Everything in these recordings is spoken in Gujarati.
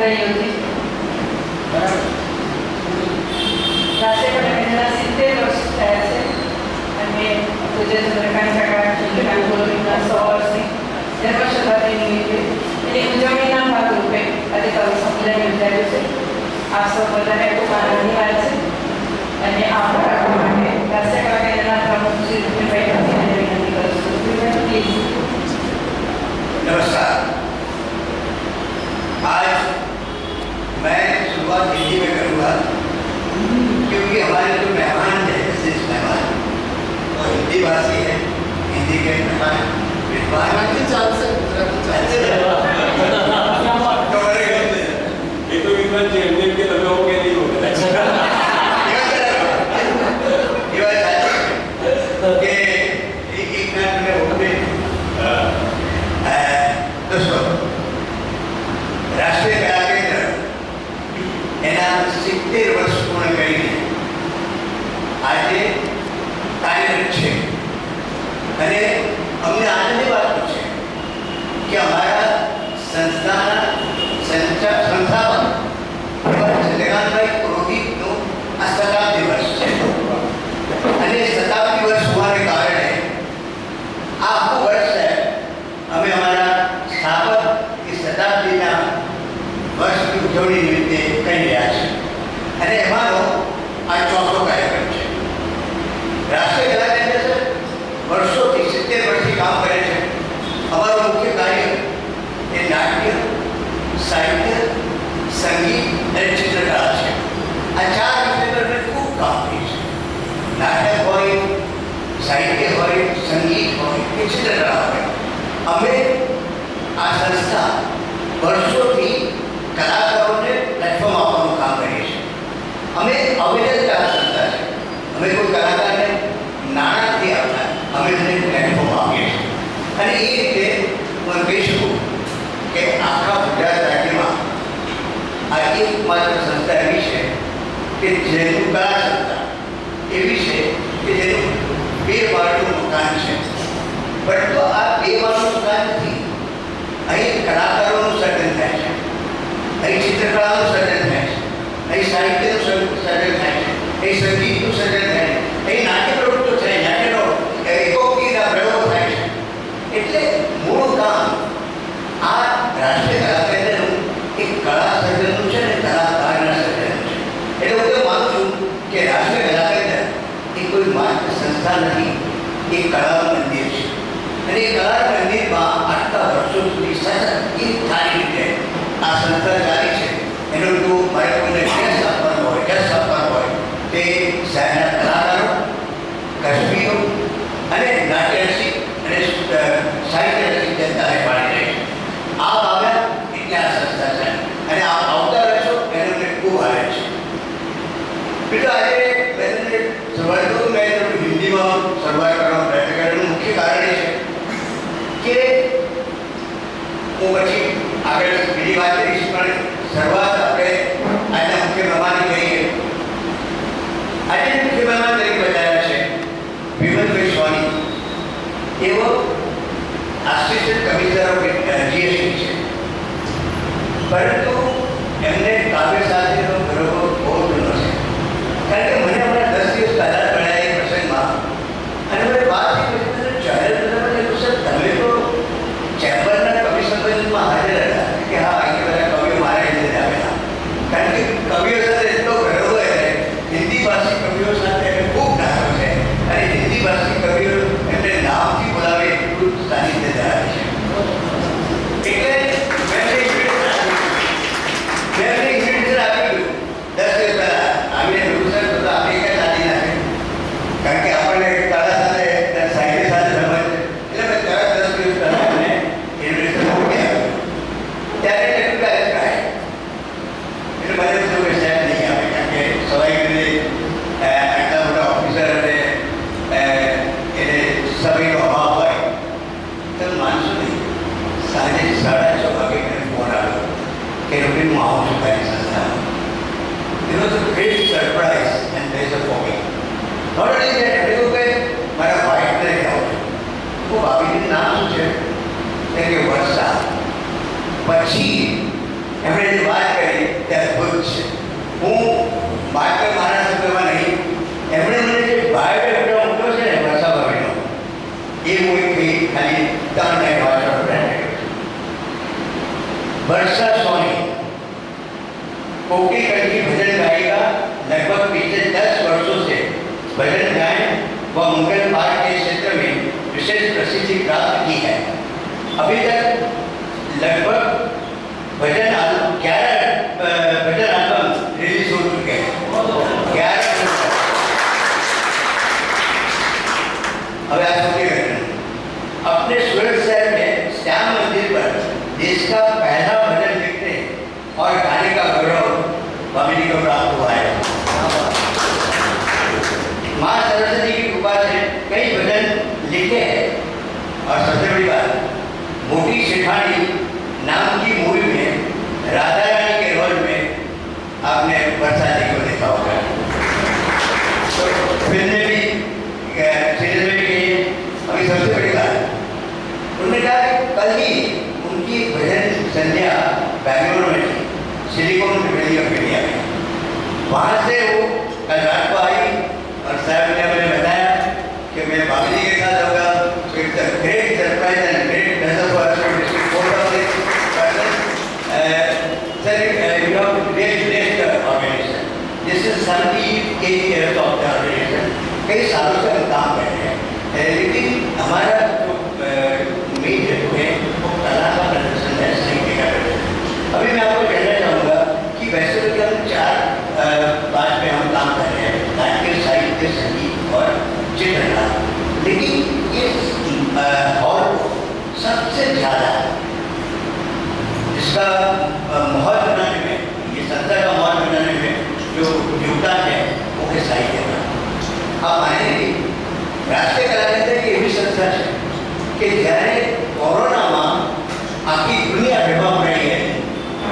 અગ્રણીઓ છે. રાષ્ટ્રીય કેળવણીના 70 વર્ષ થયા છે અને પૂજ્ય ચંદ્રકાંત કાકા ચંદ્રકાંત ગોલવીના 100 વર્ષની જન્મશતાબ્દી નિમિત્તે એની ઉજવણીના ભાગરૂપે આજે કવિ સંમેલન યોજાયું છે. આપ સૌ બધાને ખૂબ આનંદની વાત છે અને આભાર આપવા માટે રાષ્ટ્રીય કલા કેન્દ્રના પ્રમુખ શ્રી રૂપિનભાઈ ઠાકોરને વિનંતી કરું છું. પ્લીઝ. नमस्कार. आज मैं शुरुआत हिंदी में करूँगा क्योंकि हमारे जो मेहमान हैं विशेष मेहमान वो हिंदी भाषी है. हिंदी के मेहमान विद्वान ये तो विद्वान जी हिंदी के लगे हो गए नहीं हो गए दोस्तों राष्ट्रीय कला केंद्र એના 70 વર્ષ પૂર્ણ કરીને આજે કાર્યરત છે અને અમને આનંદની વાત છે કે અમારા સંસ્થાના સંસ્થાપક એવા ચંદ્રકાંતભાઈ પુરોહિતનું આ શતાબ્દી વર્ષ છે અને શતાબ્દી વર્ષ હોવાને કારણે આ આખું વર્ષ છે અમે અમારા સ્થાપક એ શતાબ્દીના વર્ષની ઉજવણી નિમિત્તે કહી રહ્યા છે અને એમાંનો આ ચોથો કાર્યક્રમ છે. રાષ્ટ્રીય કલા કેન્દ્ર વર્ષોથી 70 વર્ષથી કામ કરે છે. અમારું મુખ્ય કાર્ય એ નાટ્ય, સાહિત્ય, સંગીત અને ચિત્રકલા છે. આ ચાર વિષય પર અમે ખૂબ કામ કર્યું છે. નાટક હોય, સાહિત્ય હોય, સંગીત હોય કે ચિત્રકલા હોય, અમે આ સંસ્થા વર્ષોથી કલાકારોને પ્લેટફોર્મ આપવાનું કામ કરીએ છીએ. અમે અવેલેબલ કલા સંસ્થા છે. અમે કોઈ કલાકારને નાણાં નથી આપતા, અમે તેને પ્લેટફોર્મ આપીએ છીએ અને એ રીતે હું કહી શકું કે આખા ગુજરાત રાજ્યમાં આ એકમાત્ર સંસ્થા એવી છે કે જેનું કલા સંસ્થા એવી છે કે જેનું 2 માળનું મકાન છે. પરંતુ આ 2 માળનું મકાન નથી. અહીં કલાકારોનું સર્જન થાય છે, અહીં ચિત્રકલાનું સર્જન થાય છે, અહીં સાહિત્યનું સર્જન થાય છે, અહીં સંગીતનું સર્જન થાય છે, અહીં નાટ્ય પ્રવૃત્તિઓ થાય, નાટ્યનો એકોકીના પ્રયોગો થાય છે. એટલે મૂળ કામ આ રાષ્ટ્રીય કલા કેન્દ્રનું એક કલા સર્જનનું છે અને કલાકારના સર્જનનું છે. એટલે હું તો માનું છું કે રાષ્ટ્રીય કલા કેન્દ્ર એ કોઈ માત્ર સંસ્થા નથી, એ કલાનું મંદિર છે અને એ કલા મંદિરમાં આટલા વર્ષો સુધી સતત એક સારી રીતે આ સંસ્થા ચાલી છે. એનું જો મારે કોઈને યશ આપવાનું હોય તે શહેરના કલાકારો, કશ્મીરો અને નાટ્યરસિક અને સાહિત્ય રસિક જનતાને પાડી રહી છે. આપ આવ્યા એટલે આ સંસ્થા છે અને આપ આવતા રહેશો એનો મને ખૂબ આનંદ છે. બીજું આજે મેં શરૂઆત કરું, મેં હિન્દીમાં શરૂઆત કરવાનો પ્રયત્ન કર્યો. મુખ્ય કારણ એ છે કે હું પછી આગળ બીજી વાત કરીશ, પણ શરૂઆત આપણે આજના મુખ્ય મહેમાન કરીએ. આજે મુખ્ય મહેમાન તરીકે બતાવ્યા છે વિમલભાઈ સ્વામી. એવો આસિસ્ટન્ટ કમિશનર ઓફ જીએસટી છે, પરંતુ એમને કાવ્ય સાથેનો ગૌરવ બહુ જૂનો છે. કારણ કે મને હમણાં 10 દિવસ પહેલાં મળ્યા એક પ્રસંગમાં અને મને વાત એ કરી જાહેર તમે તો ચેમ્બરના કવિ સંમેલનમાં હાજર હતા કે હા અહીંયા બધા કવિઓ મારા લીધે આવેલા. કારણ કે કવિઓ સાથે એટલો ગર્વ હોય, હિન્દી ભાષી કવિઓ સાથે એમને ખૂબ નાનો છે અને હિન્દી ભાષી કવિઓ એમને નામથી બોલાવે એટલું સાનિધ્ય ધરાવે છે. એટલે મેં ઇન્વિટેશન આપ્યું 10 દિવસ પહેલાં આવીને સર તો આપણે કંઈ ચાલી નાખે, કારણ કે આપણને કળા સાથે સાહિત્ય સાથે સંબંધ છે. એટલે મેં તરત 10 દિવસ પહેલાં એમને ઇન્વિટેશન મૂકી આપ્યું. ત્યારે ટેકનિકલ થાય એટલે મને બધું સાહેબ નહીં આવે, કારણ કે સ્વાભાવિક રીતે આટલા મોટા ઓફિસર અને એને સમયનો અભાવ હોય તો માનશો નહીં. સાંજે 6:30 વાગે મને ફોન આવ્યો કે રૂપિન હું આવું છું તારી સંસ્થામાં. It was a great surprise and pleasure for me. Not only that, everyone કે મારા વાઇફને આવું છું. હું ભાભીનું નામ શું છે કે વર્ષા. પછી એમણે વાત કરી છે. હું માત્ર મારા શબ્દમાં નહીં, એમણે મને જે બાયોડેટા મૂક્યો છે ને વર્ષાભાઈનો, એ હું ખાલી 3 લાઈન વાંચવાનો પ્રયત્ન કર્યો. वर्षा सोनी कोकिल कंठ की भजन गायिका, लगभग पिछले 10 वर्षों से भजन गायन व मंगल पाठ के क्षेत्र में विशेष प्रसिद्धि प्राप्त की है. अभी तक लगभग 11 भजन एल्बम रिलीज हो चुके हैं. 11. अब आज अपने सूरत शहर में श्याम मंदिर पर देश का पहला भजन लिखने और गाने का गौरव भामिनी को प्राप्त हुआ है. माँ सरस्वती की कृपा से कई भजन लिखे हैं और सबसे बड़ी बात, मोटी शिखानी नाम की मूवी में राधा रानी के रोल में आपने वर्षा जी को देखा होगा. तो फिल्म में भी सीरीज में भी अभी सबसे बड़ी बात, उन्होंने कहा कि कल ही उनकी भजन संध्या बेंगलुरु में थी, सिलिकॉन वैली ऑफ इंडिया में. वहाँ से वो कल रात को आई और साहब ने मुझे बताया कि मैं बाबू जी के साथ होगा. So it's a great surprise and great pleasure for us to receive both of these persons. Sir, you have really blessed the organization. This is 78 years of the organization. कई सालों से हम काम कर रहे हैं, लेकिन हमारा जो मेन हेतु है वो कला का प्रदर्शन है, साहित्य का प्रदर्शन. अभी मैं आपको कहना चाहूँगा कि वैसे तो हम 4 बात में हम काम कर रहे हैं, नाट्य, साहित्य, संगीत और चित्रकला. लेकिन ये हॉल सबसे ज़्यादा इसका माहौल बनाने में, ये संस्था का माहौल बनाने में जो योगदान है वो है साहित्य का. आप आएंगे राष्ट्रीय कला केंद्र की एवी संस्था है कि જ્યારે કોરોનામાં આખી દુનિયા ભેગા પડી ગઈ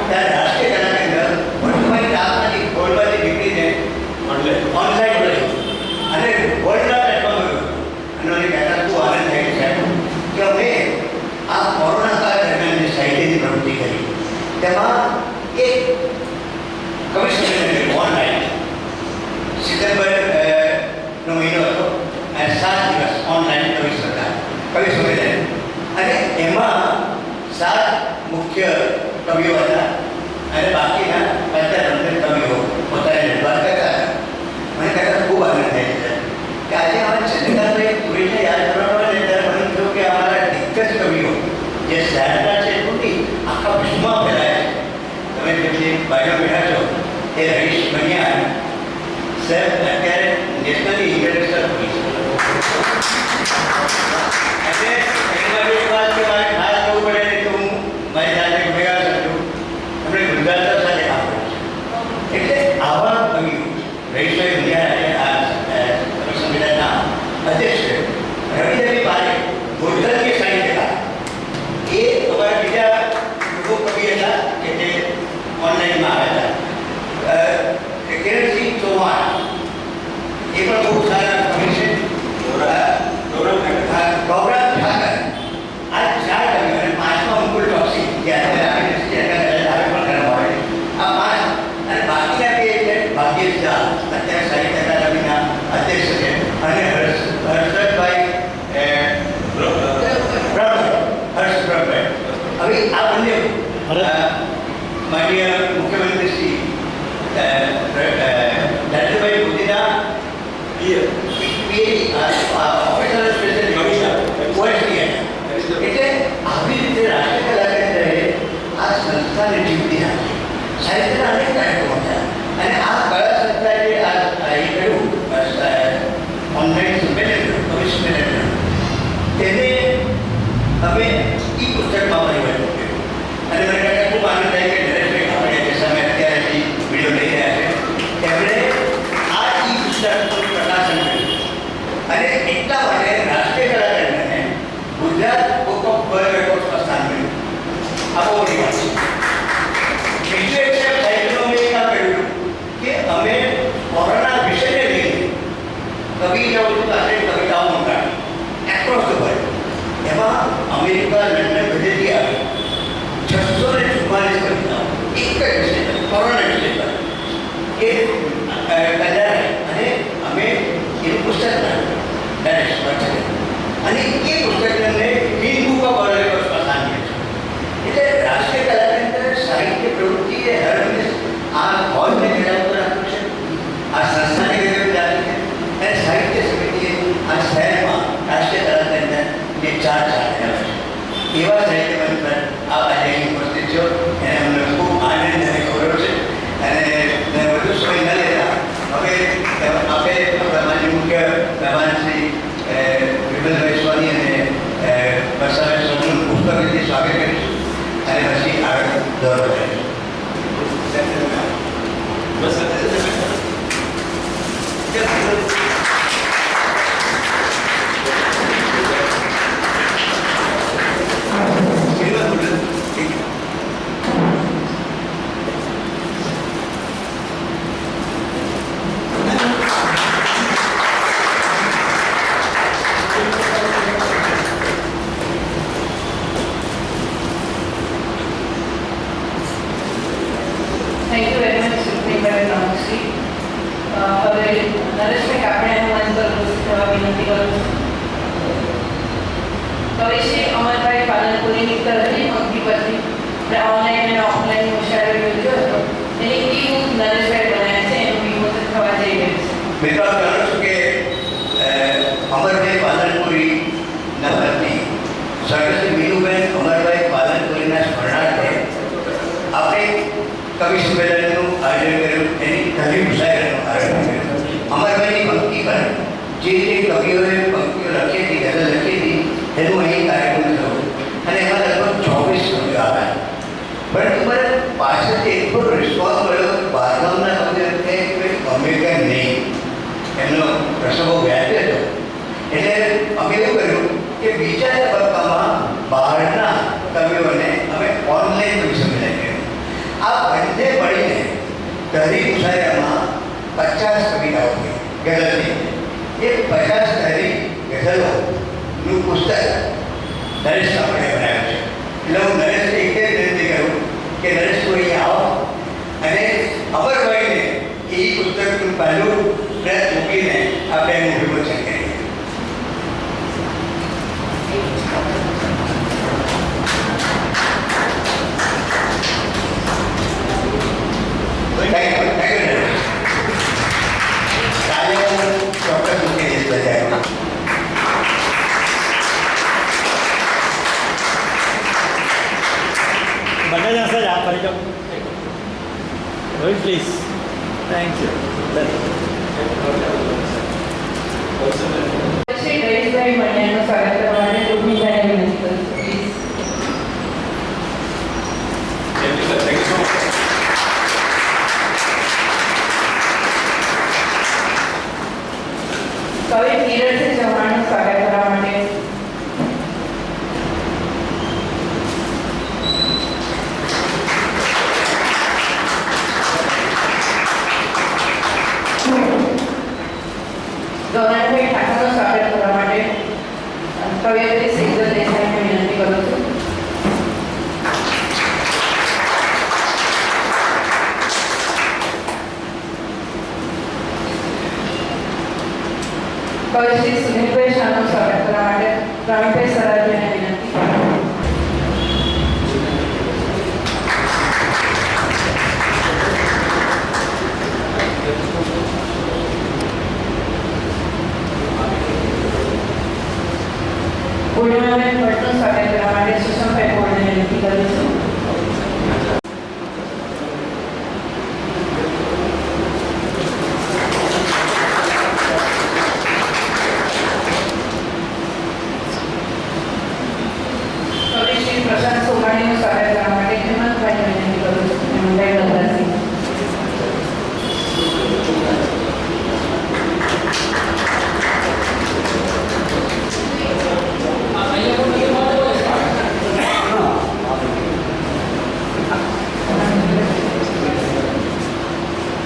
ત્યારે રાષ્ટ્રીય કલા કેન્દ્ર વર્તમાન આપવાની ગોળવાળી દીકરીને ઓનલાઈન મળ્યું અને ગોળના પ્લેટફોર્મ અને મને કહેતા ખૂબ આનંદ થાય છે કે અમે આ કોરોના કાળ દરમિયાન જે સાહિત્યની પ્રવૃત્તિ કરી તેમાં એક કવિ સંમેલન ઓનલાઈન સિતમ્બરનો મહિનો હતો અને 7 દિવસ ઓનલાઈન કવિ સંમેલન અને એમાં 7 મુખ્ય કવિઓ હતા અને બાકીના 15 કવિઓ પોતાની રજૂઆત કરતા હતા. મને કહેતા ખૂબ આનંદ થાય છે કે આજે અમારા ચંદ્રકાંતભાઈ પુરીને યાદ કરવામાં આવે ત્યારે મને થયું કે અમારા દિગ્ગજ કવિઓ જે શહેરના છે એટલું આખા વિશ્વમાં ફેલાય છે. તમે જેમની બાજુ બેઠા છો એ રહીશ બન્યા સાહેબ અત્યારે નેશનલી ઇન્ટરનેશનલ પોલીસ एक बात के बारे में खास कहूँ पड़े तो હું મારી જાતે ભેગા શકું આપણે ગુજરાત સાથે કામ કર્યું છે. એટલે આવા કવિઓ રહીશભાઈ ભુડિયા આ સંમેલનના અધ્યક્ષ રવિ પારેખ ગુજરાતી સાહિત્યકાર, એ અમારા બીજા લોકો કવિ હતા કે જે ઓનલાઈનમાં આવ્યા હતા. કિરણસિંહ ચૌહાણ એ પણ બહુ સારા કવિ છે. ગૌરવ ઠાકર, આ 4 કવિઓ અને 5મા મુકુલ ચોકસી જે અત્યારે પણ કરવામાં આવે આ 5 અને બાકીના 2 છે ભાગ્યેશ ઝા અત્યારે સાહિત્ય અકાદમીના અધ્યક્ષ છે અને હર્ષદભાઈ હર્ષભાઈ. હવે આ બંને માનનીય મુખ્યમંત્રી શ્રી નરેન્દ્રભાઈ મોદીના ઓફિસર સ્પેશિયલ એટલે આવી રીતે રાષ્ટ્રીય કલા કેન્દ્રએ આ સંસ્થાને જીવતી રાખી. સાહિત્યના અનેક કાર્યક્રમો થયા અને આ કળા સંસ્થાએ આ એ કર્યું ઓનલાઈન સંમેલન, કવિ સંમેલન, તેને અમે પુસ્તકમાં પરિવર્તન કર્યું. અને મને કહેતા ખૂબ આનંદ થાય કે નરેશભાઈ આપણે જે સામે અત્યારે વિડીયો લઈ રહ્યા છે તેમણે આ પુસ્તકનું પ્રકાશન કર્યું અને એટલા માટે રાષ્ટ્રીય કલા કેન્દ્રને ગુજરાત બુક ઓફ વર્લ્ડ રેકોર્ડમાં સ્થાન મળ્યું. આ બહુ મોટી વાત છે. બીજું એક છે સાહિત્યનું મેં કામ કર્યું કે અમે કોરોના વિષયને લઈને કવિતાઓ પાસે કવિતાઓ મંગાવી એક્રોસ ધ વર્લ્ડ. એમાં અમેરિકા, લંડન બધેથી આવી 644 કવિતાઓ એક જ વિષય પર, કોરોના વિષય પર. હવે નરેશભાઈ આપણે મંચ પર ઉપસ્થિત થવા વિનંતી કરું છું. કવિશ્રી અમરભાઈ પાલનપુરીની તરફી પંક્તિ પરથી આપણે ઓનલાઈન અને ઓફલાઈન મુશાયરો યોજ્યો હતો. એની ટીમ નરેશભાઈ બનાવ્યા છે, એનું વિમોચન થવા જઈ રહ્યું છે. મિત્રો આપ જાણો છો કે અમરભાઈ પાલનપુરી ના પત્ની સ્વર્ગસ્થ મીનુબેન અમરભાઈ પાલનપુરીના સ્મરણાર્થે આપણે કવિ સંમેલનનું આયોજન કર્યું. એની ધરી મુશાયરાનું આયોજન કર્યું. અમરભાઈની પંક્તિ પર જે કવિઓએ પંક્તિઓ લખી હતી, ગઝલ લખી હતી, એનું અહીં કાર્યક્રમ થયો અને એમાં લગભગ 24 કવિઓ આવ્યા. પરંતુ મને પાછળથી એટલો રિસ્પોન્સ મળ્યો કે બહારગામના કવિઓ અમે કેમ નહીં, એમનો પ્રશ્ન બહુ વ્યાજ્ય હતો. એટલે અમે એવું કર્યું કે બીજા તબક્કામાં બહારના કવિઓને અમે ઓનલાઈન કવિ સંમેલન કર્યું. આ બંને મળીને ધરી મુશાયરામાં 50 કવિતાઓ થઈ ગઝલની. એ 50 ધરી ગઝલોનું પુસ્તક નરેશ આપણે બનાવ્યું છે. એટલે હું નરેશને એક જ વિનંતી કરું કે નરેશ તું અહીંયા આવો અને અમરભાઈને એ પુસ્તકનું પહેલું પ્રયત્ન મૂકીને આપણે એનું વિમોચન કરીએ. Thank you, Nરેશ. કાલે હું ચોક્કસ મૂકી દઈશ બજારમાં. બધા જણ સર આપ ફરી જાઓ. Rohit please. Thank you. Shri Nareshbhai મણિયારનું સ્વાગત કરવા માટે રૂપમીભાઈને વિનંતી કરું છું. Please. Thank you, sir. Thank you so much. કવિ ધીરજસિંહ ચૌહાણનું સ્વાગત કરવા માટે ગૌરવભાઈ ઠાકોરનું સ્વાગત કરવા માટે કવિયત્રી સેજલ દેસાઈને વિનંતી કરું છું. કવિશ્રી સુનિલભાઈ શાહનું સ્વાગત કરવા માટે પ્રવીણભાઈ સરાજીને વિનંતી કરું છું. પૂર્ણિમાબેન ભટ્ટનું સ્વાગત કરવા માટે સુષમભાઈ બોર્ડને વિનંતી કરું છું. કવિશ્રી પ્રશાંત સોમાણીનું સ્વાગત કરવા માટે હેમંતભાઈને વિનંતી કરું છું. હેમંતભાઈ ગંગાસિંહ.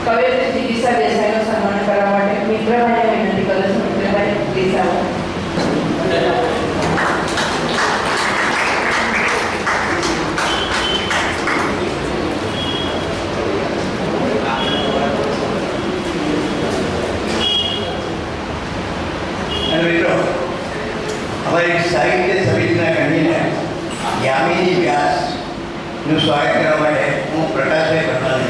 કવિયત્રી જિગીષા દેસાઈનું સન્માન કરવા માટે મિત્રભાઈને વિનંતી કરું છું. મિત્રભાઈ દેસાઈ. અને મિત્રો અમારી સાહિત્ય સમિતિના કન્વીનર યામિની વ્યાસનું સ્વાગત કરવા માટે હું પ્રકાશભાઈ પ્રધાનને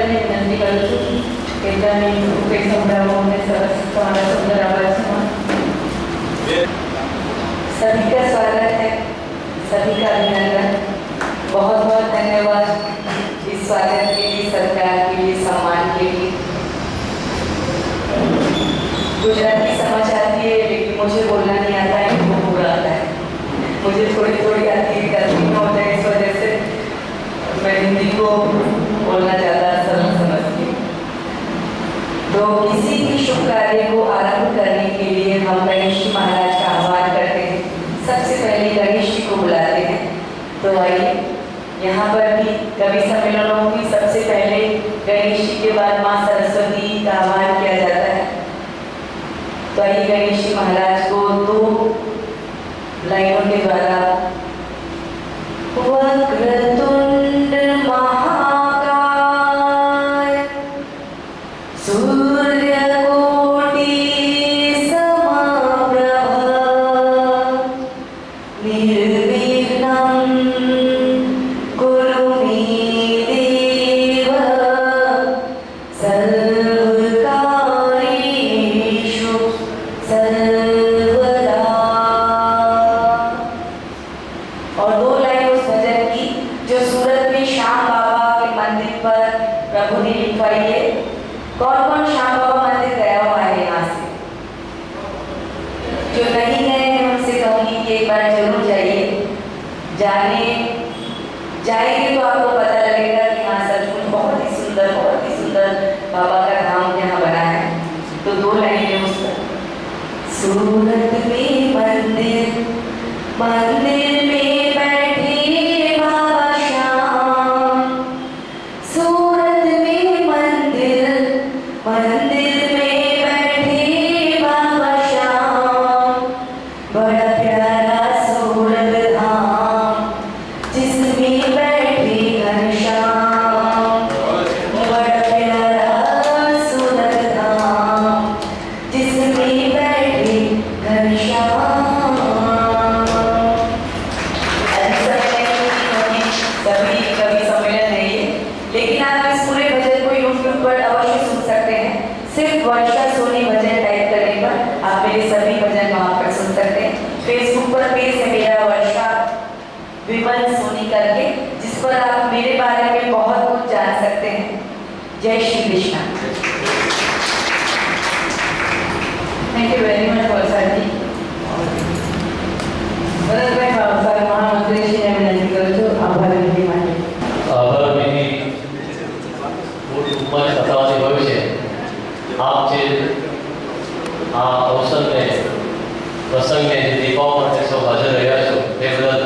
વિનંતી કરું છું કે તેની કંઈ સંભળાવો અને સરસ તમારા સુંદર અવાજમાં. सभी का स्वागत है, सभी का अभिनंदन. बहुत बहुत धन्यवाद इस स्वागत के लिए, सरकार के लिए, सम्मान के लिए. गुजराती समझ आती है लेकिन मुझे बोलना नहीं आता है, वो पूरा आता है. मुझे थोड़ी थोड़ी आती है, गलती न हो जाए इस वजह से मैं हिंदी को बोलना ज़्यादा सरल समझती हूँ. तो किसी भी शुभ कार्य को आरंभ करने के लिए हम गणेश जी महाराज का आह्वान करते हैं. सबसे पहले गणेश जी को बुलाते हैं. तो आइए, यहाँ पर भी कवि सम्मेलनों में सबसे पहले गणेश जी के बाद माँ सरस्वती का आह्वान किया जाता है. तो आइए गणेश जी महाराज को 2 लाइनों के द्वारा वक्रतुंड महाकाय सूर्यकोटि समप्रभ निर्विघ्नं कुरु मे देव सर्वकार्येषु सर्वदा। और 2 लाइन उस भजन की जो सूरत में श्याम बाबा के मंदिर पर प्रभु ने लिखवाई है। कौन कौन श्याम बाबा मंदिर गया हुआ है यहाँ से? जो नहीं गए हैं उनसे कहूँगी कि एक बार जरूर जाइए। जाएंगे तो आपको पता लगेगा कि हाँ सचमुच बहुत ही सुंदर बाबा का धाम यहाँ बना है। तो 2 लाइनें उस पर। सूरत में मंदिर में बैठे बाबा श्याम। सूरत में मंदिर में बैठे बाबा श्याम। बड़ा प्यारा सूरत धाम जिसमें बैठे घनश्याम। बड़ा प्यारा सूरत धाम जिसमें बैठे घनश्याम। सभी कवि सम्मेलन है ये, लेकिन आप इस पूरे भजन को यूट्यूब पर अवश्य सुन सकते हैं। सिर्फ वर्षा सोनी भजन टाइप करने पर आप मेरे सभी भजन वहाँ पर सुन सकते हैं। फेसबुक पर पेज है मेरा वर्षा विमल सोनी करके, जिस पर आप मेरे बारे में बहुत कुछ जान सकते हैं। जय Shri Krishna. Thank you very much Valsad ji. Bharatbhai બાબા મહામંત્રીશ્રીને વિનંતી કરું છું આભાર વિધિ માટે. આભાર વિધિ ઉમર થતાની હોય છે. આપ જે આ અવસરને પ્રસંગને જે દેખાવા માટે સૌ હાજર રહ્યા છો તે બદલ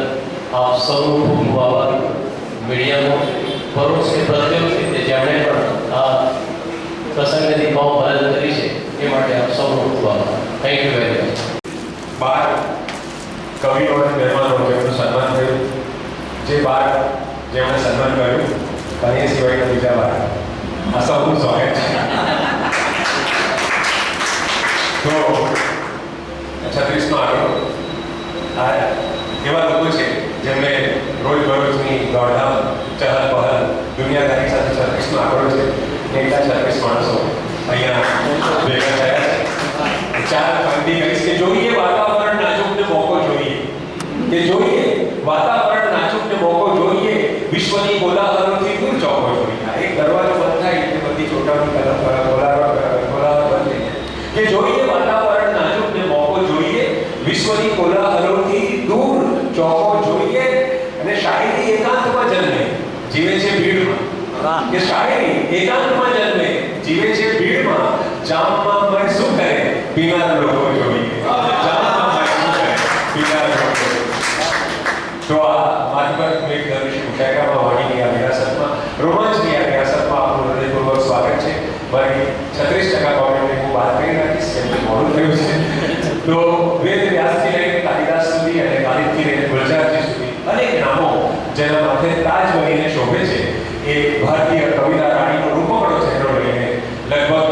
આપ સૌનું ખૂબ આભાર. મીડિયાનો પરોક્ષ કે પ્રત્યક્ષ રીતે જેમણે પણ આ પ્રસંગને દેખાવા મદદ કરી છે એ માટે આપ સૌનો ખૂબ આભાર. Thank you very much. 12 કવિઓ અને મહેમાનો જેમનું સન્માન થયું, જે 12 જેમણે સન્માન કર્યું અને એ સિવાયના બીજા 12 આ સૌનું સ્વાગત છે. તો 36નો આંકડો આ એવા લોકો છે જેમને રોજબરોજની દોડધામ ચહલ પહલ દુનિયાદારી સાથે 36નો આંકડો છે. એટલા 36 માણસો અહીંયા ભેગા થયા છે. 4 પંક્તિ કહીશ કે જોઈએ વાતાવરણ નાજુક ને મોકો જોઈએ, કે જોઈએ વાતાવરણ નાજુક ને મોકો જોઈએ, વિશ્વની કોલાહલોથી દૂર ચોકો જોઈએ. એક દરવાજો બંધ થાય એટલે બધી ચોટાની કલમ કોલાહલ બંધ થઈ જાય. કે જોઈએ વાતાવરણ નાજુક ને મોકો જોઈએ, વિશ્વની કોલાહલોથી દૂર ચોકો જોઈએ. અને શાયરી એકાંતમાં જન્મે જીવે છે ભીડમાં, કે શાયરી એકાંતમાં જન્મે જીવે છે ભીડમાં. જામમાં મય શું કરે બીમાર લોકો જોઈએ, જામમાં મય શું કરે બીમાર લોકો જોઈએ. તો આ માધ્યમિક મેઘ ધનુષ ઉઠાકામાં વાણીની આ વિરાસતમાં રોમાંચની આ વિરાસતમાં આપણું હૃદયપૂર્વક સ્વાગત છે. મારી 36% કોમેન્ટને હું વાત કરી રાખીશ કેમ કે મોડું થયું છે. તો વેદ વ્યાસથી લઈને કાલિદાસ સુધી અને કાલિદથી લઈને ગુલજારજી સુધી અનેક નામો જેના માથે તાજ બનીને શોભે છે એ ભારતીય કવિતા રાણીનો રૂપકડો ચહેરો લઈને લગભગ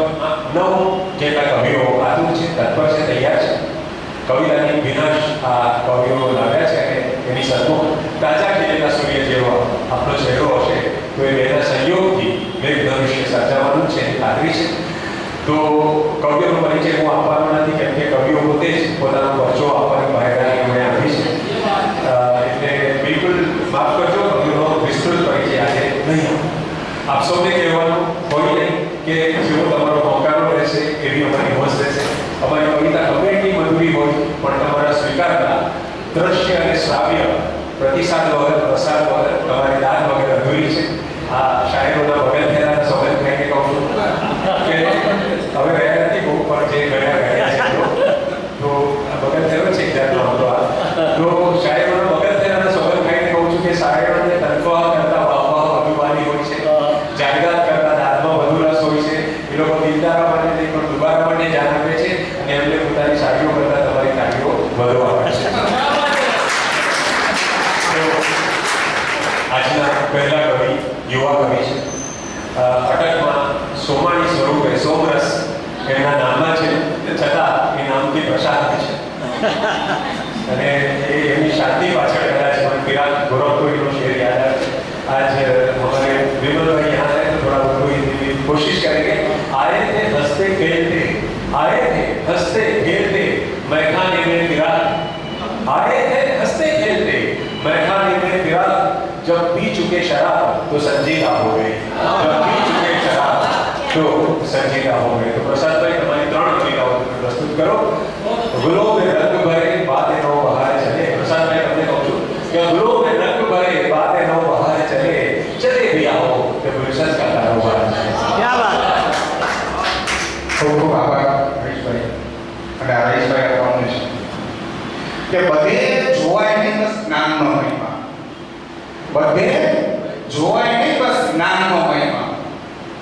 9 જેટલા કવિઓ આતુર છે, તત્પર છે, તૈયાર છે. કવિતાની વિનાશ આ કવિઓ લાવ્યા છે અને એની સન્મુખ તાજા ખીલેલા સૂર્ય જેવો આપણો ચહેરો હશે તો એ બેના સંયોગથી મેઘ ધનુષ્ય સર્જાવાનું છે એની ખાતરી છે. તો કવિઓનો પરિચય હું આપવાનો નથી કેમ કે કવિઓ પોતે જ પોતાનો પરચો આપવાની બાહેરાની એમણે આપી છે. એટલે બિલકુલ માફ કરજો, કવિઓનો વિસ્તૃત પરિચય આજે નહીં. આપ સૌને કહેવાનું હોય નહીં કે જેવો તમારો હોંકારો રહેશે એવી અમારી હોશ રહેશે. અમારી કવિતા ગમે એટલી મધુરી હોય પણ તમારા સ્વીકારના દ્રશ્ય અને શ્રાવ્ય પ્રતિસાદ વગર, પ્રસાદ વગર, તમારી દાદ વગર અધૂરી છે. આ શાયરોના બગલ ફેરાના સોગંદ ખાઈને કહું છું કે હવે રહ્યા નથી બહુ પણ જે ગયા છે. તો આ બગલ ફેરો છે જાતનો હતો આ. તો શાયરોના બગલ ફેરાના સોગંદ ખાઈને કહું છું કે શાયરોને તનખવાહ કરતા વાહ વધુવાની હોય છે, જાહેરાત કરતા દાદમાં વધુ રસ હોય છે. એ લોકો દિલદારા માટે નહીં પણ દુબારા માટે જાણ આપે છે અને એમને યુવા કવિ છે. અટકમાં સોમાણી સ્વરૂપે સોમરસ એમના નામમાં છે, છતાં એ નામથી પ્રસાદ છે. અને એ એમની શાંતિ પાછળ કદાચ મને વિરાટ ગોરખપુરીનો શેર યાદ આવે. आज हमारे विमल भाई यहाँ आए तो थोड़ा उनको कोशिश करेंगे. आए थे हंसते खेलते, आए थे हंसते खेलते, मैखाने में फिराक. आए थे हंसते खेलते, मैखाने में फिराक. जब पी चुके शराब तो संजीदा हो गए. जब पी चुके शराब तो संजीदा हो गए. तो प्रसाद भाई हमारी 3 कविताओं प्रस्तुत करो. गुलो में रंग भरे बातें नो बहार चले. प्रसाद भाई हमने कहूँ છું કે ગુલો में रंग भरे बातें नो बहार चले, चले भी आओ કે પુરુષ का कारोबार. क्या बात. ખૂબ ખૂબ આભાર હરીશભાઈ. અને હરીશભાઈ કહેવાનું છે કે બધે જોવાય નહીં બસ જ્ઞાનનો મહિમા. બધે જોવાય નહીં બસ જ્ઞાનનો મહિમા.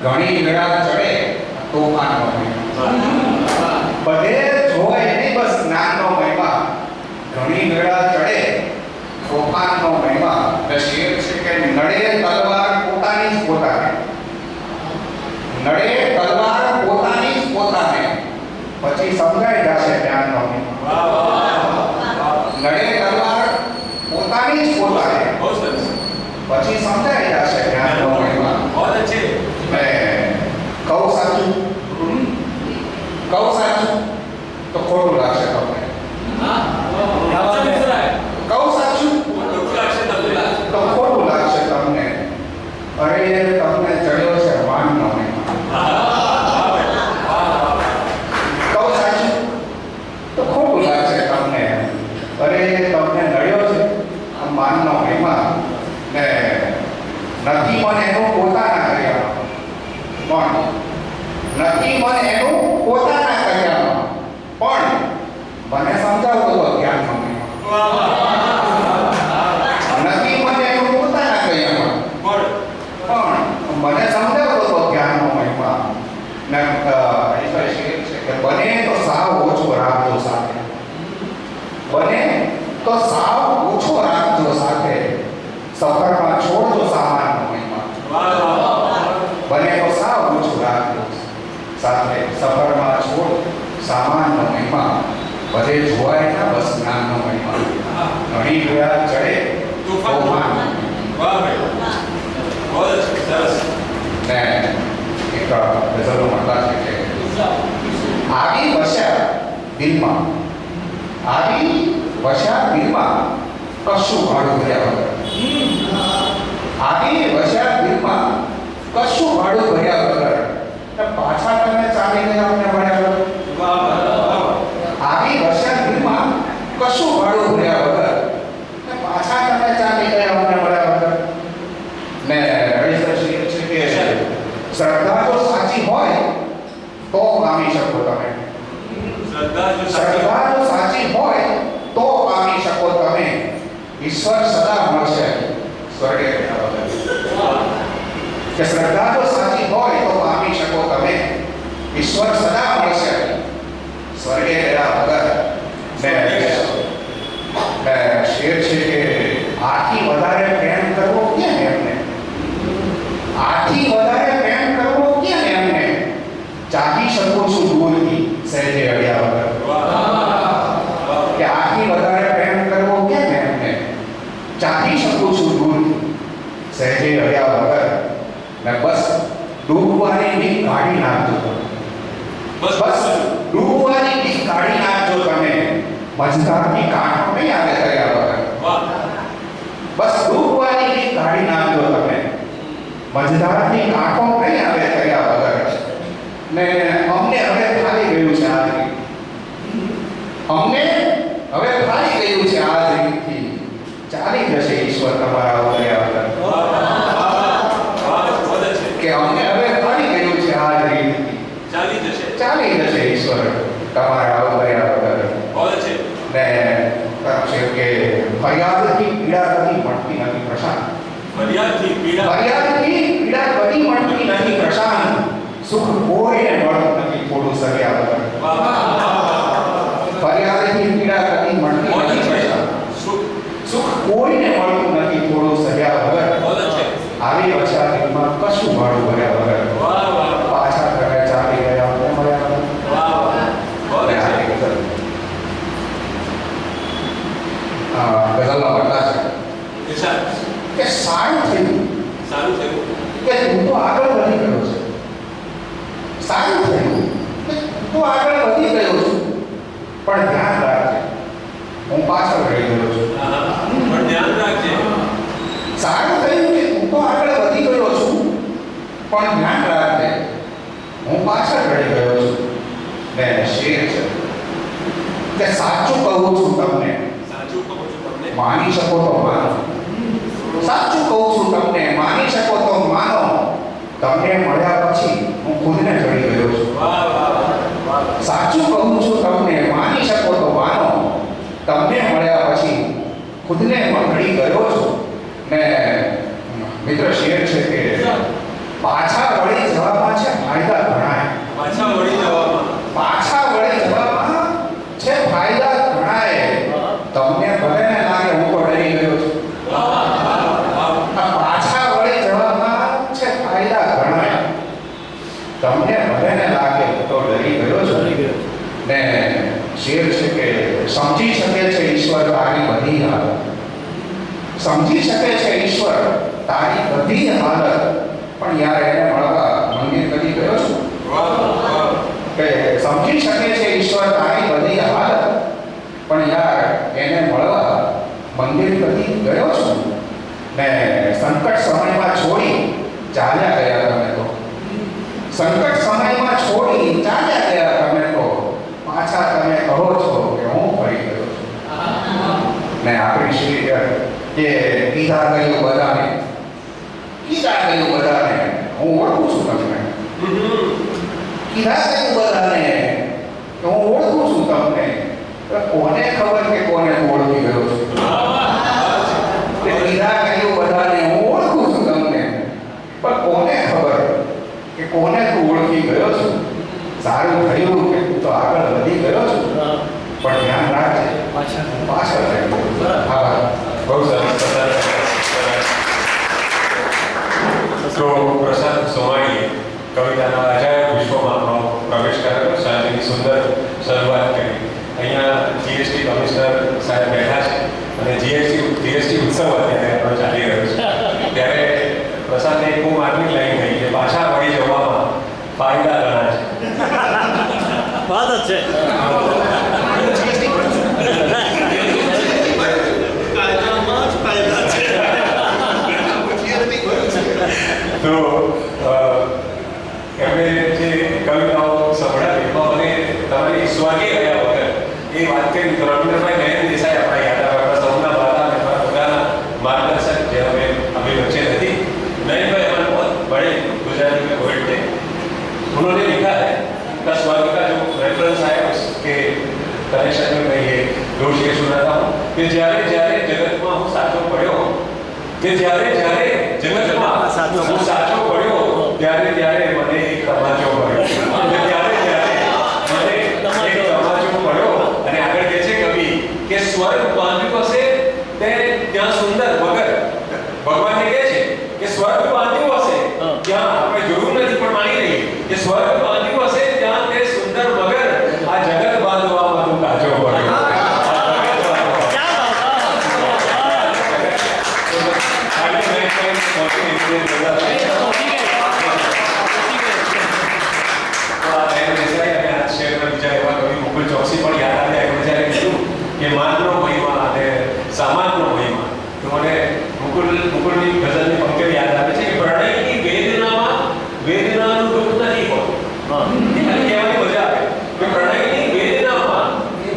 ઘણી વેળા ચડે તોફાનનો મહિમા. બધે જોવાય નહીં બસ જ્ઞાનનો મહિમા. ઘણી વેળા ચડે તોફાનનો મહિમા. એટલે શેર છે કે નડે તલવાર પોતાની જ પોતાને. નડે તલવાર પોતાની જ પોતાને, પછી સમજાઈ જશે જ્ઞાનનો મહિમા. નડે તલવાર પોતાની જ પોતાને, बहुत सरस, પછી સમજાઈ જશે જ્ઞાનનો મહિમા. बहुत अच्छे. કહું સાચું? કહું સાચું તો ખોટું લાગશે તમને. કહું સાચું તો ખોટું લાગશે તમને. અરે તમને ચડ્યો છે માનનો મહિમા. કહું સાચું તો ખોટું લાગશે તમને. અરે તમને નડ્યો છે આ માનનો મહિમા. ને નથી મને એનું પોતાના કર્યામાં, પણ નથી મને એનું પોતાના કર્યામાં, પણ મને સમજાવો તો જ્ઞાનનો મહિમા. નથી મને એનું પોતાના કર્યામાં, પણ મને સમજાવો તો જ્ઞાનનો મહિમા. ને ઈશ્વર શેર છે કે બને તો સાવ ઓછો રાખજો સાથે. બને તો સાવ ઓછો રાખજો સાથે. સફરમાં છોડજો સામાનનો મહિમા. બને તો સાવ ઓછું રાખજો સાથે. સફરમાં છોડ સામાનનો મહિમા. બધે જોવાય ના બસ જ્ઞાનનો મહિમા. ઘણી વેળા ચડે તોફાન. વાહ ભાઈ, बहुत સરસ. ને એક ગઝલો મળતા છે કે આવી વસ્યા દિલમાં, આવી વસ્યા દિલમાં કશું ભાડું ભર્યા વગર. આવી વસ્યા દિલમાં કશું ભાડું ભર્યા વગર. ને પાછા તમે ચાલી ગયા અમને મળ્યા વગર. આવી વસ્યા દિલમાં કશું ભાડું ભર્યા વગર. ને પાછા તમે ચાલી ગયા અમને મળ્યા વગર. ને હરીશભાઈ શેર છે કે શ્રદ્ધા જો સાચી હોય તો પામી શકો તમે. શ્રદ્ધા જો સાચી હોય તો પામી શકો તમે. ઈશ્વર સદા મળશે સ્વર્ગે ગયા વગર. કે શ્રદ્ધા જો સાચી હોય તો પામી શકો તમે. ઈશ્વર સદા મળશે સ્વર્ગે ગયા વગર. ને શેર છે કે આથી વધારે પ્રેમ કરવો કેમ એમને. આથી વધારે પ્રેમ કરવો કેમ એમને. ચાહી શકું છું દૂરથી સહેજે અડ્યા વગર. કે આથી વધારે પ્રેમ કરવો કેમ એમને. ચાહી શકું છું દૂરથી સહેજે અડ્યા વગર. ને બસ ડૂબવાની બીક કાઢી નાખજો તમે. બસ ડૂબવાની બીક કાઢી નાખજો તમે. મજદારની કાંઠો નહીં આવે કર્યા વગર. બસ ડૂબવાની બીક કાઢી નાખજો તમે. મજદારની કાંઠો નહીં આવે કર્યા વગર. ને અમને હવે ફાલી ગયું છે આ રીત. અમને હવે ફાલી ગયું છે આ રીતથી. ચાલી જશે ઈશ્વર તમારા ઉતર્યા વગર. કે અમને હવે ફાલી ગયું છે આ રીતથી. ચાલી જશે ઈશ્વર તમારા ઉતર્યા વગર. ને છે કે ફરિયાદથી પીડા કદી મળતી નથી પ્રશાંત. ફરિયાદથી પીડા કદી મળતી નથી પ્રશાંત. સુખ કોઈને મળતું નથી થોડું સર્યા વગર. ફરિયાદથી પીડા કદી મળતી નથી પ્રશાંત. સુખ કોઈને મળતું નથી થોડું સર્યા વગર. આવી ચાલી વછારીમાં કશું ભાડું ભર્યા વગર વાહ વાહ પાછા ઘરે ચાલી ગયા અમને મળ્યા વગર. વાહ વાહ બહુ અને આ અચ્છા ગઝલ ગઝલમાં બદલા છે ઈશાન કે સારું થયું સારું થયું કે તું તો આગળ વધી ગયો છે. સારું થયું કે તું આગળ વધી ગયો છું, પણ ધ્યાન રાખજે હું પાછળ રહી ગયો છું. હા પણ ધ્યાન રાખજે સારું થયું કે તું તો આગળ વધી ગયો છું, પણ ધ્યાન રાખજે હું પાછળ રહી ગયો છું. ને શેર છે કે સાચું કહું છું તમને, સાચું કહું છું તમને માની શકો તો માનો. સાચું કહું છું તમને, માની શકો તો માનો. તમને મળ્યા પછી હું ખુદને જડી ગયો છું. વાહ વાહ વાહ સાચું કહું છું તમને, માની શકો તો માનો. તમને મળ્યા પછી ખુદને ઘડી ગયો છું. ને મિત્ર શેર છે કે પાછા વળી જવામાં છે ફાયદા ઘણાય. પાછા વળી જવામાં પાછા વળી જવામાં છે ફાયદા ઘણાય. તમને ભલે ને લાગે હું તો ડરી ગયો છું. વાહ વાહ વાહ આ પાછા વળી જવામાં છે ફાયદા ઘણાય. તમને ભલે ને લાગે હું તો ડરી ગયો છું. ને શેર છે કે સમજી શકે છે ઈશ્વર તારી બધી હાલત. સમજી શકે છે ઈશ્વર તારી બધી હાલત, પણ યાર એને મળવા મંદિર કદી ગયો છું. વાહ વાહ કે સમજી શકે છે ઈશ્વર તારી બધી હાલત, પણ યાર એને મળવા મંદિર કદી ગયો છું. ને સંકટ સમયમાં છોડી ચાલ્યા ગયા તમે તો. સંકટ સમયમાં છોડી ચાલ્યા ગયા તમે તો. પાછા તમે કહો છો કે હું ફરી ગયો છું. ને આપણી શ્રી કે કીધા ગયું બધાને, કીધા ગયું બધાને હું ઓળખું છું તમને. કીધા ગયું બધાને કે હું ઓળખું છું તમને. તો કોને ખબર કે કોને ઓળખી ગયો છું. કે કીધા ગયું બધાને હું ઓળખું છું તમને, પણ કોને ખબર કે કોને તું ઓળખી ગયો છું. સારું થયું કે તું તો આગળ વધી ગયો છું, પણ ધ્યાન રાખજે પાછળ રહી ગયો. આભાર. બહુ સરસ સરસ. તો પ્રશાંત સોમાણીએ કવિતાના અજાયબ વિશ્વમાં પ્રવેશ કરેલો, શાંતિની સુંદર શરૂઆત કરી. અહીંયા જીએસટી કમિશનર સાહેબ બેઠા છે અને જીએસટી ઉત્સવ અત્યારે આપણો ચાલી રહ્યો છે. ત્યારે પ્રશાંતને એક બહુ માર્મિક લાઈન કહી કે પાછા વળી જવામાં ફાયદા ઘણા છે. વાત જ છે. તો એમણે જે કવિતાઓ સંભળાવી એમાં મને તમારી સ્વાગી રહ્યા વગર એ વાત કરી તો રવિન્દ્રભાઈ નયન દેસાઈ આપણા યાદ આવે. આપણા સૌના વાલા અને આપણા બધાના मार्गदर्शक જે અમે बच्चे નથી. नयन भाई हमारे बहुत बड़े गुजराती में पोएट थे. उन्होंने लिखा है का स्वर्ग का जो रेफरेंस है उसके कनेक्शन में मैं ये जोश के सुनाता हूँ कि જ્યારે જ્યારે જગતમાં હું સાચો પડ્યો, કે જ્યારે જ્યારે જગતમાં હું સાચો પડ્યો ત્યારે ત્યારે મને એક તમાચો પડ્યો. ત્યારે ત્યારે મને એક તમાચો પડ્યો. અને આગળ કહે છે કવિ કે સ્વર્ગ બાંધ્યું હશે તે ત્યાં સુંદર વગર. ભગવાનને કહે છે કે સ્વર્ગ બાંધ્યું હશે ત્યાં આપણે જોયું નથી પણ માની રહીએ કે સ્વર્ગ બાંધ્યું હશે ત્યાં તે સુંદર વગર આ જગત બાંધવામાં તું કાચો પડ્યો. મુકુલ ચોકસી પણ યાદ આવ્યા એમણે જ્યારે કીધું કે માનનો મહિમા અને સામાનનો મહિમા, તો મને મુકુલની ગઝલની પંક્તિઓ યાદ આવે છે કે પ્રણયની વેદનામાં વેદનાનું દુઃખ નથી હોતું. એટલે કહેવાની મજા આવે કે પ્રણયની વેદનામાં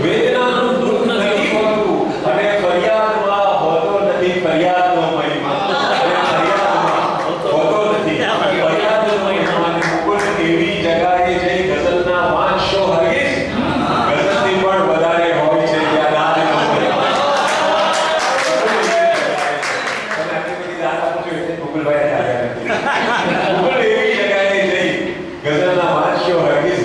વેદનાનું દુઃખ નથી હોતું અને ફરિયાદમાં હોતો નથી ફરિયાદનો મહિમા. ફરિયાદમાં હોતો નથી ફરિયાદનો મહિમા. અને મુકુલ એવી જગાએ જઈ ગઝલના વાંચશો હરગીઝ ગઝલથી પણ વધારે હોય છે ત્યાં દાદનો મહિમા. આટલી બધી દાદ આપું છું એટલે મુકુલભાઈ આવ્યા નથી. મુકુલ એવી જગાએ જઈ ગઝલના વાંચશો હરગીઝ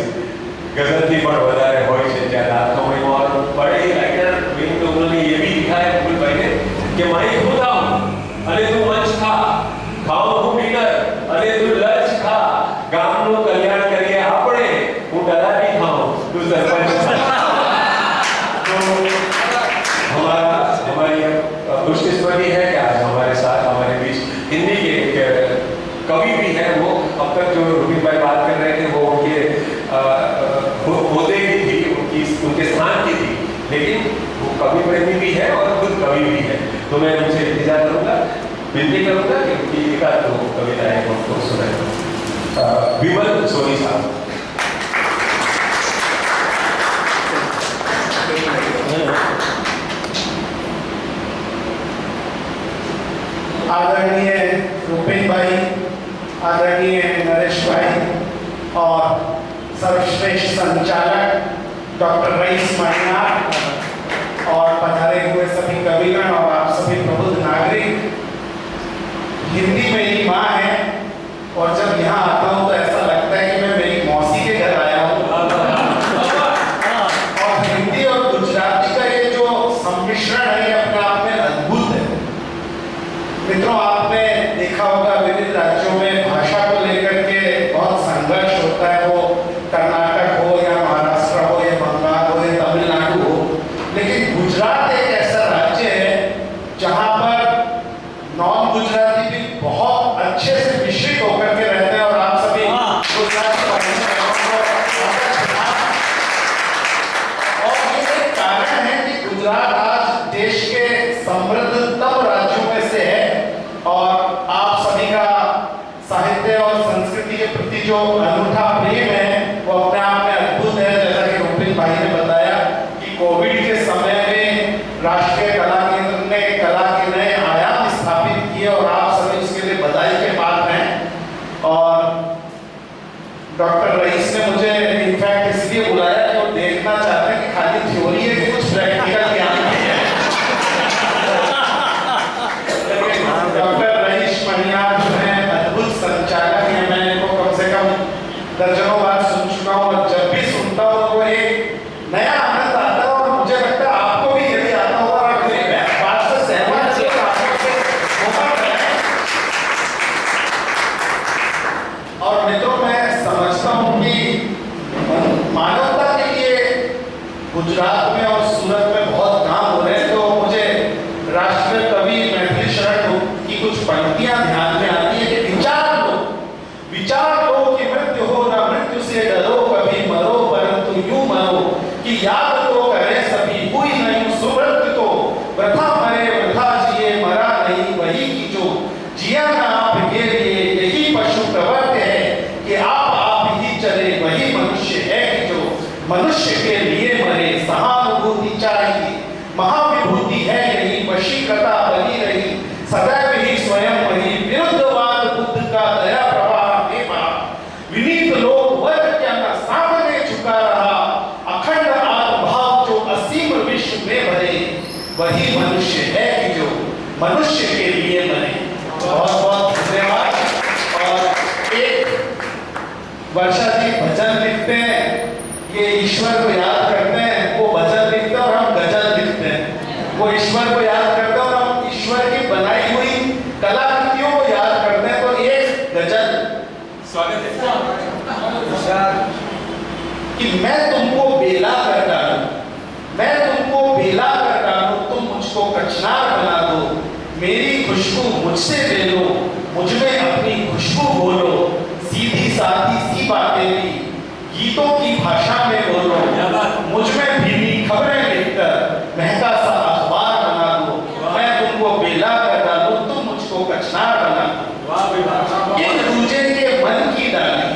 ગઝલથી પણ વધારે હોય છે ત્યાં દાદનો મહિમા. और बड़े ही राइटर विंग तो उन्होंने ये भी लिखा है मुकुल भाई ने कि मैं खुद आऊं अरे तू मंच था खाओ सरपंच तो हमारी खुशकिस्मती है कि आज हमारे साथ हमारे बीच हिंदी के एक कवि भी हैं। वो अब तक जो रूबी भाई बात कर रहे थे वो उनके होदे की थी, उनके स्थान की थी, लेकिन वो कवि प्रेमी भी है और खुद कवि भी है। तो मैं उनसे इंतजार करूँगा, विनती करूँगा कि उनकी एकाध दो कविताएं हमको सुनाएं। विमल सोनी साहब। आदरणीय रूपेन भाई, आदरणीय नरेश भाई और सर्वश्रेष्ठ संचालक डॉक्टर रईस मणियार और पधारे हुए सभी कविगण और आप सभी प्रबुद्ध नागरिक। हिंदी मेरी माँ है और जब यहाँ आता हूँ तो ऐसा लगता है कि मैं मेरी मौसी के घर आया हूँ। और हिंदी और गुजराती का ये जो सम्मिश्रण है ये अपने आप में अद्भुत है। मित्रों, आपने देखा होगा विविध राज्यों में भाषा को लेकर के बहुत संघर्ष होता है, वो कर्नाटक हो या महाराष्ट्र हो या बंगाल हो या तमिलनाडु हो, लेकिन गुजरात एक ऐसा राज्य है जहाँ पर नॉन गुजराती भी बहुत अच्छे से मिश्रित होकर के रहते हैं और आप सभी गुजराती और ये एक कारण है कि गुजरात आज देश के समृद्धतम राज्यों में से है और आप सभी का साहित्य और संस्कृति के प्रति जो अनूठा प्रेम है वो अपने आप में अद्भुत है। जैसा कि रूपेन भाई ने बताया कि कोविड के समय में राष्ट्रीय कला केंद्र ने कला के नए आयाम स्थापित किए और आप सभी इसके लिए बधाई के पात्र हैं। और डॉक्टर रईस ने मुझे इनफैक्ट इसलिए बुलाया कि वो देखना चाहते हैं कि खाली थ्योरी है कि कुछ प्रैक्टिकल ज्ञान नहीं है। डॉक्टर रईस मणियार जो है अद्भुत संचालक हैं, मैं इनको कम से कम दर्जनों बार सुन चुका हूँ और जब भी सुनता हूँ तो एक नया आनंद आता है और मुझे लगता है आपको भी यदि आता होगा और आप मेरी बात से सहमत हैं तो आप मुझे मौका दें। और मित्रों, मैं समझता हूँ कि मानवता के लिए गुजरात में और सूरत में बहुत काम हो रहे हैं, तो मुझे राष्ट्रीय कवि मैथिली शरण की कुछ पंक्तियां ध्यान में आती है कि विचार लो कि मृत्यु हो ना मृत्यु से डरो, कभी मरो परंतु यूं मरो कि याद तो करे सभी हुई नहीं सुमृत्यु तो वृथा मरे वृथा जिए मरा नहीं वही की जो जिया ना आपके लिए यही पशु प्रवृत्ति है कि आप ही चले वही मनुष्य है कि जो मनुष्य के लिए मरे। सहानुभूति चाहिए महाविभूति है यही वशीकता बनी रही सदैव ही स्वयं वही विरुद्धवाद बुद्ध का दया प्रवाह देवा विनीत लोग वर्ग क्या न सामने झुका रहा अखंड आत्मभाव जो असीम विश्व में भरे वही मनुष्य है कि जो मनुष्य के लिए मरे। बहुत बहुत धन्यवाद। और एक वर्षा जी भजन लिखते हैं, ये ईश्वर को याद करते हैं, वो भजन लिखते हैं और हम गजल लिखते हैं। वो ईश्वर को याद करते हैं और हम ईश्वर की बनाई हुई कलाकृतियों को याद करते हैं। तो एक गजल स्वागत है कि मैं तुमको बेला कर डालूं, मैं तुमको बेला कर डालूं, तुम मुझको कचनार बना दो, मेरी खुशबू मुझसे ले लो, मुझ में अपनी खुशबू बोलो, सीधी सादी सी बातें भी गीतों की भाषा में बोलो, मुझ में भीनी खबरें लिखकर महका सा अखबार बना दो, मैं तुमको बेला कर डालूं, तुम मुझको कचनार बना दो। एक दूजे के मन की डाली,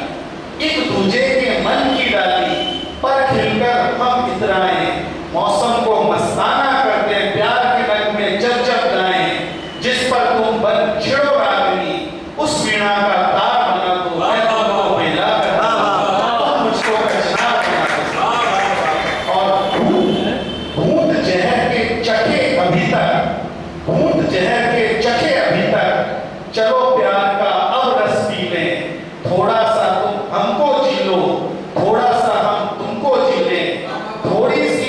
एक दूजे के मन की डाली पर खिलकर हम इतराए, मौसम को मस्ताना करते प्यार के रंग में जब जब गाएं, जिस पर तुम बन छिड़ो रागनी उस वीणा का तार बना दो, मैं तुमको बेला कर डालूं, तुम मुझको कचनार बना दो। और भूत जहर के चखे अभी तक, भूत जहर के चखे अभी तक, चलो प्यार का अब रस पी लें, थोड़ा सा तुम हमको जी लो, थोड़ा सा हम तुमको जी लें, थोड़ी सी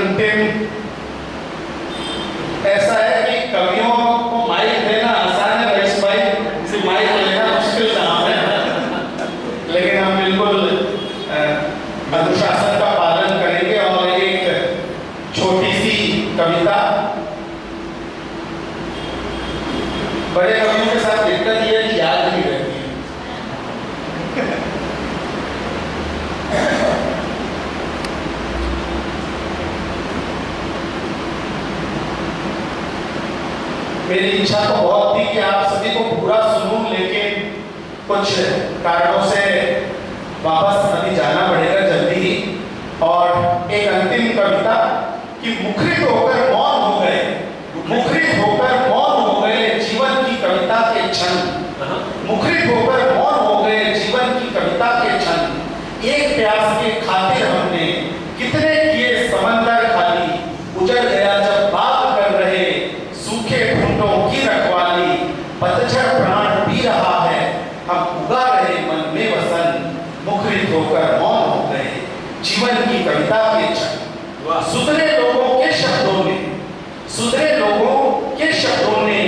अंतिम ऐसा है कि कवियों को माइक देना आसान है रईस भाई, सिर्फ माइक लेना मुश्किल काम है, लेकिन हम बिल्कुल अनुशासन का पालन करेंगे और एक छोटी सी कविता। बड़े कवियों के साथ दिक्कत ये है कि याद नहीं रहती है। मेरी इच्छा तो बहुत थी कि आप सभी को पूरा सुनूं, लेकिन कुछ कारणों से वापस अभी जाना पड़ेगा जल्दी ही। और एक अंतिम कविता कि मुखरित होकर मौन हो गए, मुखरित होकर मौन हो गए जीवन की कविता के क्षण, मुखरित होकर मौन हो गए जीवन की कविता के क्षण। एक प्यास के खातिर हमने कितने किए समंदर खाली, उजड़ गया जब बात कर रहे सूखे फूलों की रखवाली। पतझड़ प्राण पी रहा है, हम उगा रहे मन में वसन, मुखरित होकर मौन हो गए जीवन की कविता के क्षण। सुधरे लोगों के शब्दों ने, सुधरे लोगों के शब्दों ने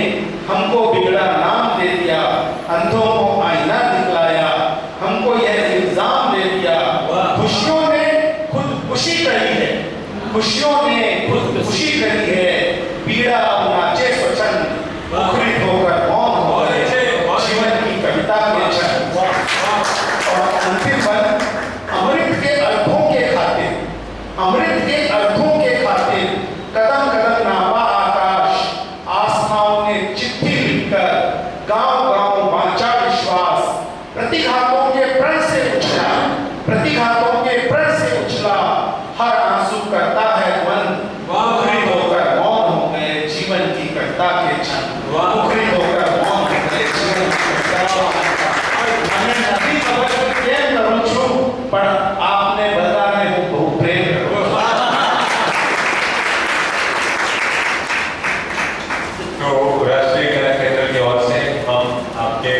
हमको बिगड़ा नाम दे दिया, अंधों को आईना दिखलाया, हमको यह इल्जाम दे दिया। खुशियों ने खुद खुशी करी है, खुशियों ने खुद खुशी करी है, पीड़ा अब नाचे स्वच्छंद, मुखरित होकर मौन हो गए जीवन की कविता के क्षण। और अंतिम पद, अमृत के अर्थों के खातिर, अमृत के अर्थों के खातिर कदम कदम नापा आकाश, आसमाओं ने चिट्ठी लिखकर गांव गांव बांचा विश्वास। प्रतिघातों के प्रण से उछला, प्रतिघातों के प्रण से उछला, हर आंसू करता है बंद, मुखरित होकर मौन हो गए जीवन की कविता के क्षण। मुखरित होकर मौन हो गए जीवन की कविता के क्षण। हमें नदी खबर प्रेम करूं छू, पर आपने बता मैं बहुत प्रेम करूं। तो राष्ट्रीय कला केंद्र की ओर से हम आपके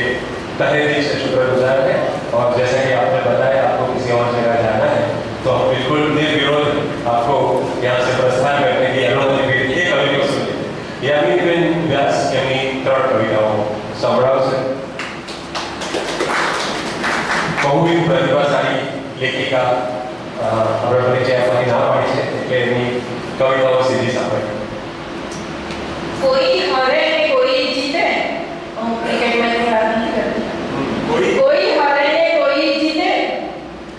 तहे दिल से शुक्रगुजार हैं। और जैसा कि आपने बताया आपको किसी और जगह जाना है, तो हम बिल्कुल निर्विरोध आपको यहाँ से प्रस्थान करने की अनुमति भी ये कवि को सुनिए। યામિનીબેન વ્યાસ એમની 3 કવિતાઓ સંભળાવશે। બહુવિધ પ્રતિભાશાળી લેખિકા, આપણે પરિચય આપવાની ના પાડી છે એટલે એમની કવિતાઓ સીધી સાંભળીએ। कोई हारे ने कोई जीते, क्रिकेट में बात नहीं करती। कोई हारे ने कोई जीते,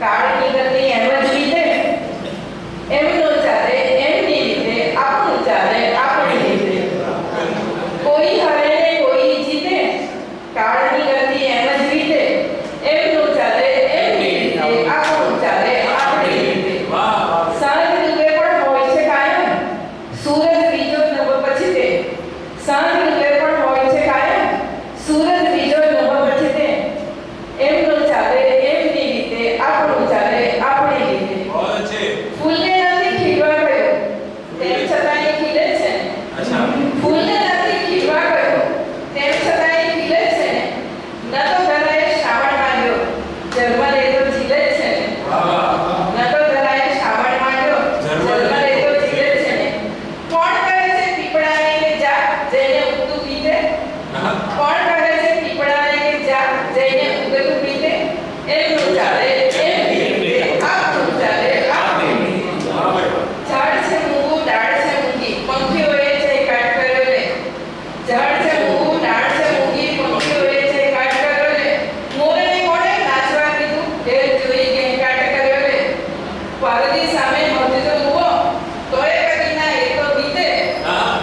कार्ड नहीं करती एम ज जीते, एम नो चाले एम नहीं जीते, आपनो चाले आपने जीते। कोई हारे ने कोई जीते, कार्ड नहीं करती एम ज जीते, एम नो चाले एम नहीं जीते, आपनो चाले आपने जीते। सांज રૂપે પણ હોય છે કાયમ, સૂરજ બીજો નવો પછી તે। सांज રૂપે પણ હોય છે કાયમ, સૂરજ બીજો નવો પછી તે। એમનો ચાલે એમની રીતે, આપણું ચાલે આપણી રીતે। ફૂલને નથી ખીલવા ગયો, તેમ છતાંય ખીલે છે ને। ફૂલને નથી ખીલવા ગયો, તેમ છતાંય ખીલે છે ને। ન તો ધરાએ શ્રાવણ માંડ્યો, જન્મ લેતો ઝીલે છે ને। ન તો ધરાએ શ્રાવણ માંડ્યો, જન્મ લેતો ઝીલે છે ને। કોણ કહે છે પીપળાને કે જા જઈને ઉગતું પીતે? કોણ કહે છે પીપળાને કે જા જઈને ઉગતું પીતે? એમનું ચાલે એમની રીતે, આપણું ચાલે આપણી રીતે। ઝાડ છે મૂંગું, ડાળ છે મૂંગી, પંખીઓએ છે કાટ કર્યો લે। ઝાડ છે મૂંગું, ડાળ છે મૂંગી, પંખીઓએ છે કાટ કર્યો લે। મોરને કોણે નાચવા કીધું, ઢેર જોઈ ઘેંકાટ કર્યો લે। પારદી સામે મોઢજો ઊભો, તોય કરી ના એ તો બીતે।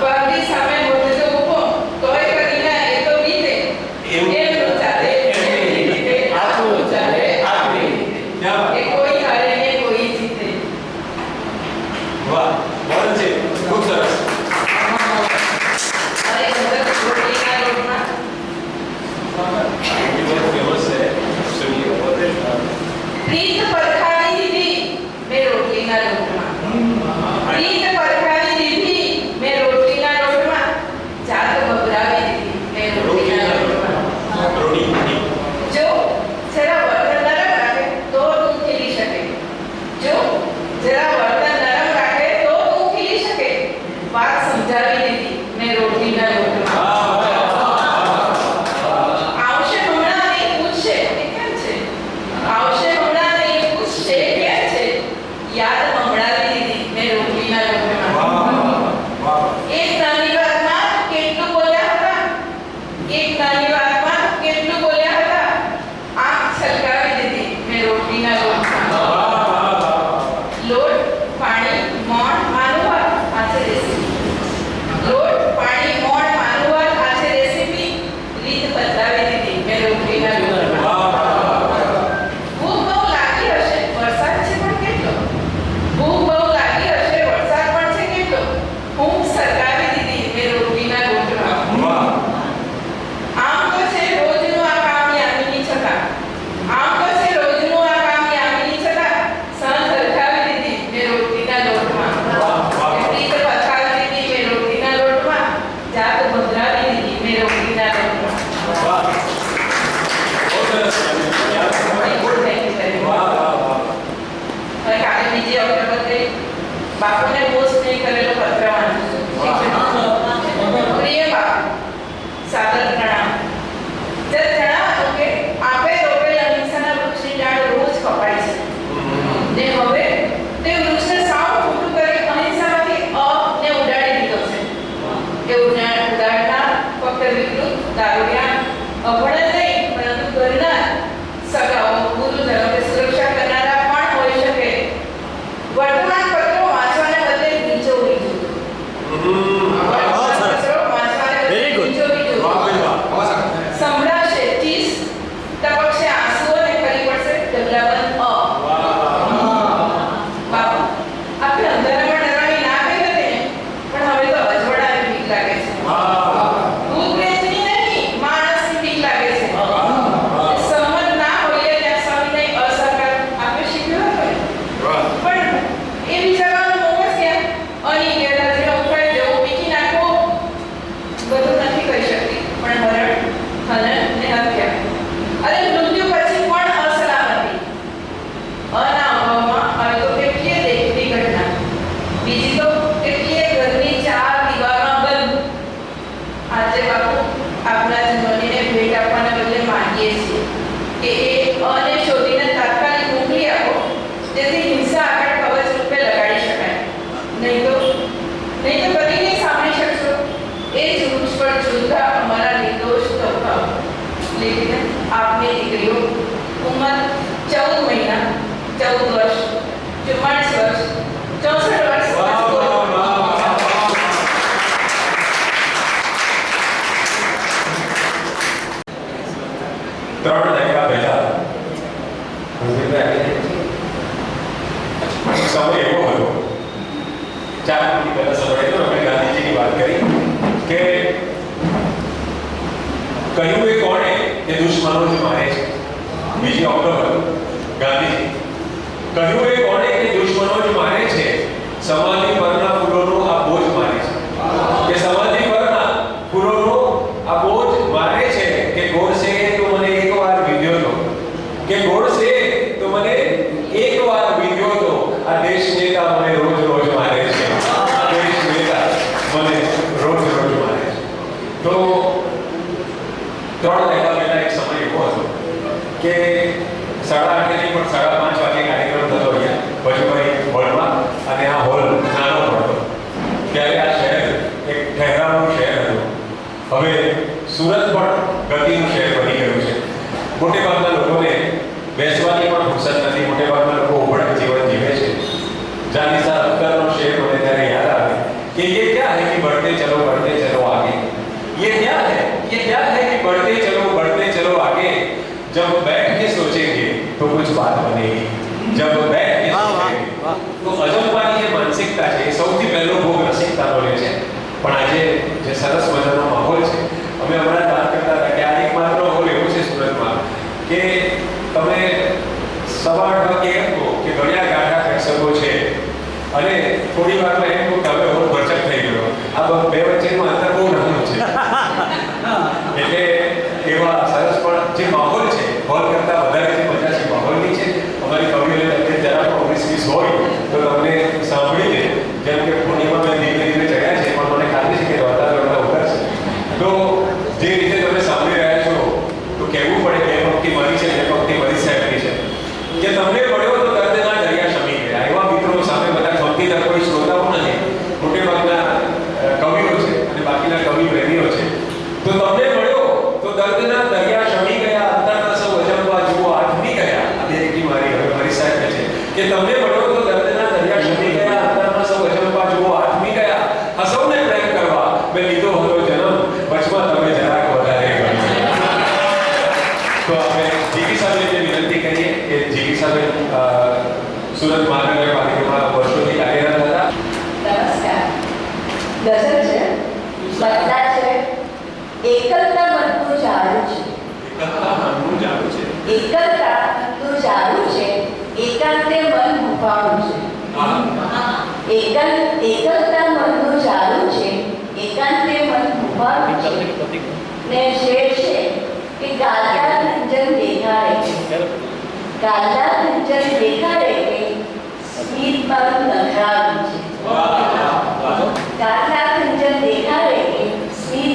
પારદી સામે મોઢજો ઊભો, તોય કરી ના એ તો બીતે। એમનું ચાલે એમની રીતે, આપણું ચાલે આપણી રીતે। એ કોઈ હારે ને કોઈ જીતે। વાહ, બહુ છે, ખૂબ સરસ। અરે અંદર રોટલીના લોટમાં ये बहुत फेमस है, सुनिए। પ્રીત પરખાડી દીધી મેં રોટલીના લોટમાં। યાદ મંગળાવી દીધી મેં રોટલીના લોટમાં. એક નાની વાતમાં કેટલું બોલ્યા હતા, એક નાની વાતમાં કેટલું બોલ્યા હતા. આંખ છલકાવી દીધી મેં રોટલીના લોટમાં. લોટ પાણી મોણ માનવા આછે રેસીપી, લોટ પાણી મોણ માનવા આછે રેસીપી, રીત બદલાવી દીધી મેં રોટલીના લોટમાં. ભૂખ બહુ લાગી હશે વરસાદ છે પણ કેટલો, ભૂખ બહુ લાગી હશે વરસાદ પણ છે કેટલો, ઊંઘ સરકાવી દીધી મેં રોટલીના લોટમાં. આમ તો છે રોજનું આ કામ યામિની છતાં, આમ તો છે રોજનું આ કામ યામિની છતાં સહન સરખાવી દીધી મેં રોટલીના લોટમાં. રીત બદલાવી દીધી મેં રોટલીના લોટમાં, જાત બદલાવી દીધી મેં રોટલીના લોટમાં. હવે કાલે બીજી વખત બાપુને પોસ્ટ નહીં કરેલો પત્ર વાંચું છું. પ્રિય બાપુ, સાદર પ્રણામ. જરા જણાવો કે આપે રોપેલ અહિંસાના વૃક્ષની ડાળ રોજ કપાય છે ને હવે તે વૃક્ષને સાવ ખોટું કરી અહિંસામાંથી ને ઉડાડી દીધો છે. એ ઉડાડનાર ફક્ત વિકૃત, દારૂડિયા, અભણ નહીં પરંતુ ઘરના સગાઓ, ગુરુજનો કે સુરક્ષા કરનારા પણ હોઈ શકે. વર્તમાન પત્રો વાંચવાને બદલે બીજો બીજો સંભળાશે ચીસ, ટપકશે આંસુઓ ને કરી પડશે ડગલાબંધ બાપુ, આપણે અંધારામાં ડરવાની ના કહી હતી પણ હવે તો અજવાળાની બીક લાગે છે. ભૂત પ્રેતની નહીં, માણસની બીક લાગે છે. સહમત ના હોઈએ ત્યાં સવિનય અસહકાર આપણે શીખ્યો હતો પણ એ વિચારવાનું મોકસ ક્યાં અની ગેરહાજરી ઉખાડી દેવું, પીકી નાખવું બધું નથી કરી શકતી પણ હરણ, હનન ને હત્યા અને મૃત્યુ પછી પણ અસલામતી અના અભાવમાં હવે તો કેટલીય દેખતી ઘટના, બીજી તો કેટલીય ઘરની ચાર દિવારમાં બંધ. આજે બાપુ આપણા જન્મનીને ભેટ આપવાના બદલે માંગીએ છીએ કે એ અને શોધીને તાત્કાલિક મોકલી આપો જેથી હિંસા આગળ કવચ રૂપે લગાડી શકાય. નહીં તો કદી નહીં સાંભળી શકશો એ જ વૃક્ષ પર ઝૂલતા અમારા નિર્દોષ તોફાઓ. લીધે આપની દીકરીઓ ઉંમર 14 મહિના, 14 વર્ષ, 44 વર્ષ, 64 વર્ષ. ત્રણ દાયકા પહેલા સમય એવો હતો, 4 મિનિટ પહેલા સમય હતો, અમે ગાંધીજીની વાત કરી કે કહ્યું એ કોણે કે દુશ્મનો જ મારે છે. 2 ઓક્ટોબર ગાંધીજી કહ્યું એ કોણે કે દુશ્મનો જ મારે છે, સમાધિ પરના ફૂલોનો આ બોજ મારે છે, કે સમાધિ પરના ફૂલોનો આ બોજ મારે છે, કે ગોળસે તો મને એકવાર વિદ્યો તો, કે ગોળસે તો મને એકવાર વિદ્યો તો, આ દેશ નેતા મને રોજ રોજ મારે છે, આ દેશ નેતા મને રોજ રોજ મારે છે. તો 3 દાયકા પહેલા એક સમય એવો હતો કે 8:30 નહીં પણ 5:30 વાગે કાર્યક્રમ થતો અહીંયા ભજુભાઈ હોલમાં, અને આ હોલ નાનો પડતો ત્યારે આ શહેર એક ઠહેરાનું શહેર હતું. હવે સુરત પણ ગતિનું શહેર બની ગયું છે. મોટે ભાગના લોકોને બેસવાની પણ ફુરસત નથી, મોટે ભાગના લોકો ઉભડ જીવન જીવે છે. જાનીસા અખ્તરનો શેર મને ત્યારે યાદ આવે કે ये क्या है कि बढ़ते चलो आगे, ये क्या है कि बढ़ते चलो आगे, जब बैठ के सोचेंगे तो कुछ बात बनेगी, जब बैठ के सोचेंगे तो અજંપાની જે માનસિકતા છે એ સૌથી પહેલો ભોગ રસિકતાનો લે છે. પણ આજે જે સરસ મજાનો માહોલ છે, અમે હમણાં વાત કરતા હતા કે આ એકમાત્ર માહોલ એવો છે સુરતમાં કે તમે 8:15 વાગે એમ કહો કે ઘડિયા ગાંઠા પ્રેક્ષકો છે અને થોડી વારમાં એમ કહો કે હવે હોલ ભરચક થઈ ગયો. આ બે વચ્ચેનું અંતર બહુ નાનું છે. એટલે એવા સરસ પણ જે માહોલ છે, હોલ કરતાં વધારે જે મજા છે માહોલની છે. અમારી કવિઓને તમને જરા 19-20 હોય તો તમને સાંભળીને જેમ કે પૂર્ણિમાબેન ધીમે ધીમે ચડ્યા છે, પણ મને ખાતરી છે કે રોતા રોતા ઉતરશે. કે તમને મળ્યો તો દર્દના દરિયા શમી ગયા, અંતરમાં સૌ અજંપા જુઓ આથમી ગયા, હસૌને પ્રેમ કરવા મેં લીધો હતો જન્મ, વચમાં તમે જરાક વધારે ગણ્યા. તો આપણે જીગી સાહેબને વિનંતી કરીએ કે જીગી સાહેબ સુરત મહાનગરપાલિકામાં વર્ષોથી કાર્યરત હતા. નમસ્કાર. ગઝલ છે, બદલા છે, એકલતા મનનું ઝાડું છે. મનનું ઝાડું છે. એકલતા મનનું ઝાડું છે, એકાંતે મન હુંફાળું છે. એકલતા મનનું ઝાડું છે, એકાંતે મન હુંફાળું છે. ને શેર છે કે ગાલડા રંજન દેખાડે છે, ગાલડા રંજન દેખાડે કે સ્મિત મારું નખરાવું છે. ગાલડા રંજન દેખાડે કે સ્મિત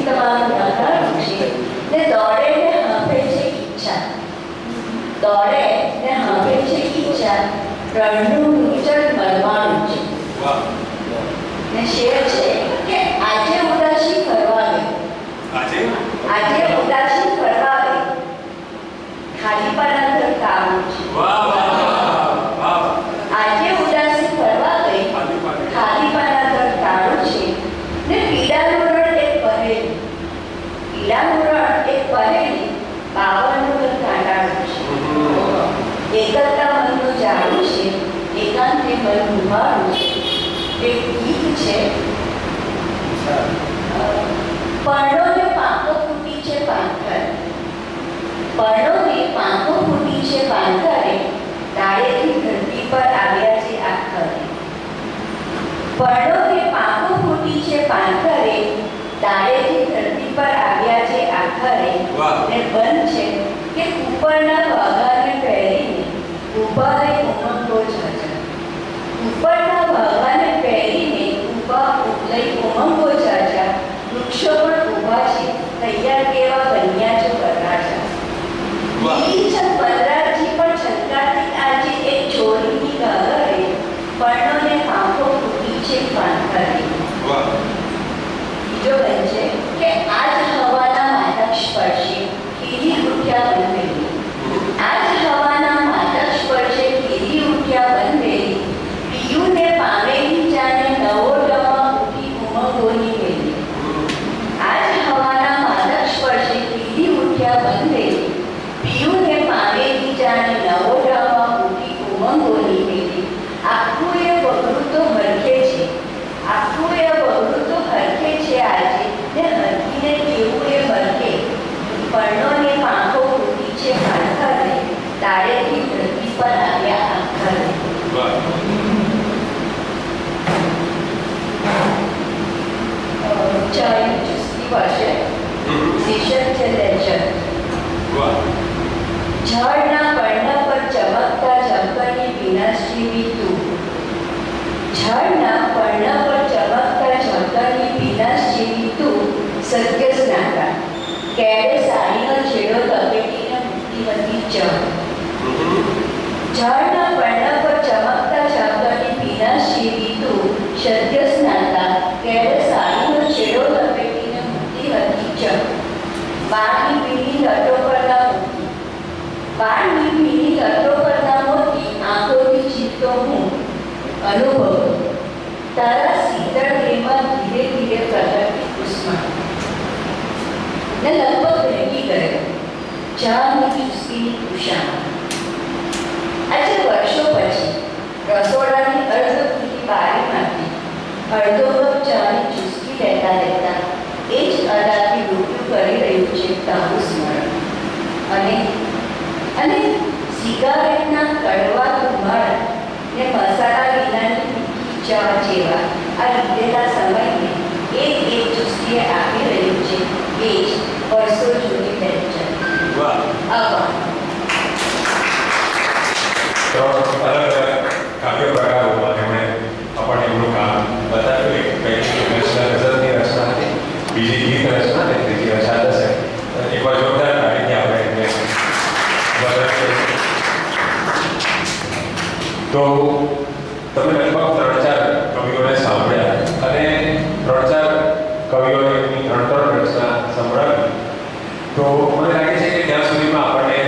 તમારું નખરાવું છે. ને દોડે ને હાંફે છે ઈચ્છા, દોડે ને હાંફે છે ઈચ્છા, રણનું નિર્જન મરવાનું છે. ને શેર છે કે આજે ઉદાસી ફરવા ગઈ, આજે ઉદાસી ફરવા ગઈ, ખાલી પાના કામ છે. આજે ઉદાસી ફરવા ગઈ, ખાલી પાના કાળું છે. ને પીડાનું રણ એક પહેરેલી, પીડાનું રણ એક પહેરેલી, બાવળનું રણ કાંટાળું છે. એકલતા મનનું ઝાડું છે, એકાંતે મન ઉભારું છે. એક ગીત છે, પર્ણોને પાંખો ફૂટી છે પાંખરે, પર્ણોને પાંખો ફૂટી છે પાંખરે, તાળેથી ધરતી પર આવ્યા છે આખરે. પર્ણોને પાંખો ફૂટી છે પાંખરે, તાળેથી ધરતી પર આવ્યા છે આખરે. ને બંધ છે કે ઉપરના વાઘાને પહેરીને ઊભા રહી ઉમંગો ઝાઝા, ઉપરના વાઘાને પહેરીને ઊભા લઈ ઉમંગો ઝાઝા, વૃક્ષો પણ ઊભા છે તૈયાર કેવા બન્યા છે વરરાજા. લીલીછમ વનરાજી પણ છલકાતી આજે એક છોડીની ગાગરે, પર્ણોને પાંખો ફૂટી છે પાંખરે. બીજો બંધ છે કે આજ હવાના માદક સ્પર્શે ખીલી ઉઠ્યા વનવેલી, આજ હવાના માદક સ્પર્શે ખીલી ઉઠ્યા વનવેલી, પિયુને પામેલી જાણે નવો ડમા ઉઠી ઉમંગોની વેલી. આજ હવાના માદક સ્પર્શે ખીલી ઉઠ્યા વનવેલી, પિયુને પામેલી જાણે નવો ડમા ઉઠી ઉમંગોની વેલી. આખું એ બગડું તો હરખે છે, આખું એ બગડું તો હરખે છે આજે, ને હરખીને કેવું એ હરખે, પર્ણોને પાંખો ફૂટી છે પાંખરે, તાળેથી ધરતી પર આવ્યા આખરે. ચાલી ચુસ્તી પાસે શીર્ષક છે લેજર. ઝાડના પર્ણ પર ચમકતા ઝંપરની વિનાશ જેવી તું, ઝાડના પર્ણ પર ચમકતા ઝંપરની વિનાશ જેવી તું, સત્ય સ્નાતા કેળે સાડીનો છેડો લપેટીને મૂર્તિવતી ચમ. ઝાડના પર્ણ પર ચમકતા ઝંપરની વિનાશ જેવી તું, સત્ય સ્નાતા કેળે સાડીનો છેડો લપેટીને મૂર્તિવતી ચમ. બાળની પીળી લટો પરના મોતી, બાળની પીળી લટો પરના મોતી, આંખોથી જીતતો હું અનુભવ, તારા શીતળ દેહમાં ધીરે ધીરે પ્રગટતી ઉષ્મા. ને લગભગ ભેગી ગયો ચાની ચુસ્કીની ઉષામાં. આજે વર્ષો પછી રસોડાની અર્ધ ખુલ્લી બારીમાંથી અડધો કપ ચાની ચુસ્કી લેતા લેતા એ જ અદાથી ડૂબ્યું કરી રહ્યું છે તારું સ્મરણ. અને સિગારેટના કડવા ધુમાડા ને મસાલા વિનાની તીખી ચા જેવા આ લીધેલા સમયને એક એક ચુસ્કીએ આપી રહ્યું છે એ જ વર્ષો જૂની પેન્શન. આભાર. ત્રણ અલગ અલગ કાવ્ય પ્રકારોમાં એમણે આપણને એમનું કામ બતાવ્યું. એક પહેલી રચના ગઝલની રચના હતી, બીજી ગીત રચના અને ત્રીજી રચના હશે. એકવાર જોરદાર તાળીથી આપણે એમને સ્વાગત કરીશું. તો તમે લગભગ 3-4 કવિઓને સાંભળ્યા અને 3-4 કવિઓએ એમની 3 રચના સંભળાવી. તો મને લાગે છે કે ત્યાં સુધીમાં આપણને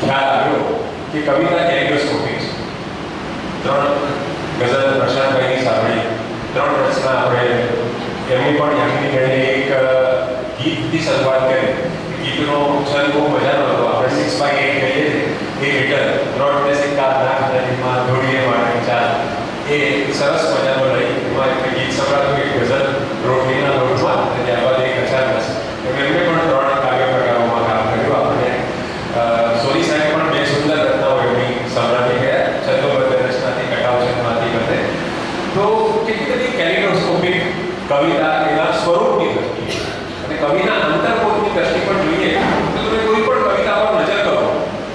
ખ્યાલ આવ્યો કે કવિતા ક્યાંય કેલિડોસ્કોપિક છે. 3 ગઝલ પ્રશાંતભાઈની સાંભળી, 3 રચના આપણે એમની પણ યામિની બેને એક ગીતથી શરૂઆત કરી. ગીતનો છંદ બહુ મજાનો હતો. આપણે 6/8 કહીએ છીએ એ મીટર રોડ પ્લેસિંગ કા નાક નદીમાં ધોળીએ વાળની ચાલ, એ સરસ મજાનો લઈ એમાં એક ગીત સંભળાવ્યું, એક ગઝલ રોટલીના લોટમાં, અને ત્યારબાદ એક અચાનક. એમને પણ 3 કાવ્ય પ્રકારોમાં કામ કર્યું. આપણે સોરી સાહેબ પણ 2 સુંદર રચનાઓ એમની સંભળાવી ગયા, છંદોબદ્ધ રચનાથી કટાવચનમાંથી બધે. તો કેટલી બધી કેલિડોસ્કોપિક કવિતા એના સ્વરૂપની દ્રષ્ટિએ અને કવિના અંતર્બોધની દ્રષ્ટિ પણ જોઈએ તો તમે કોઈ પણ કવિતા પર નજર કરો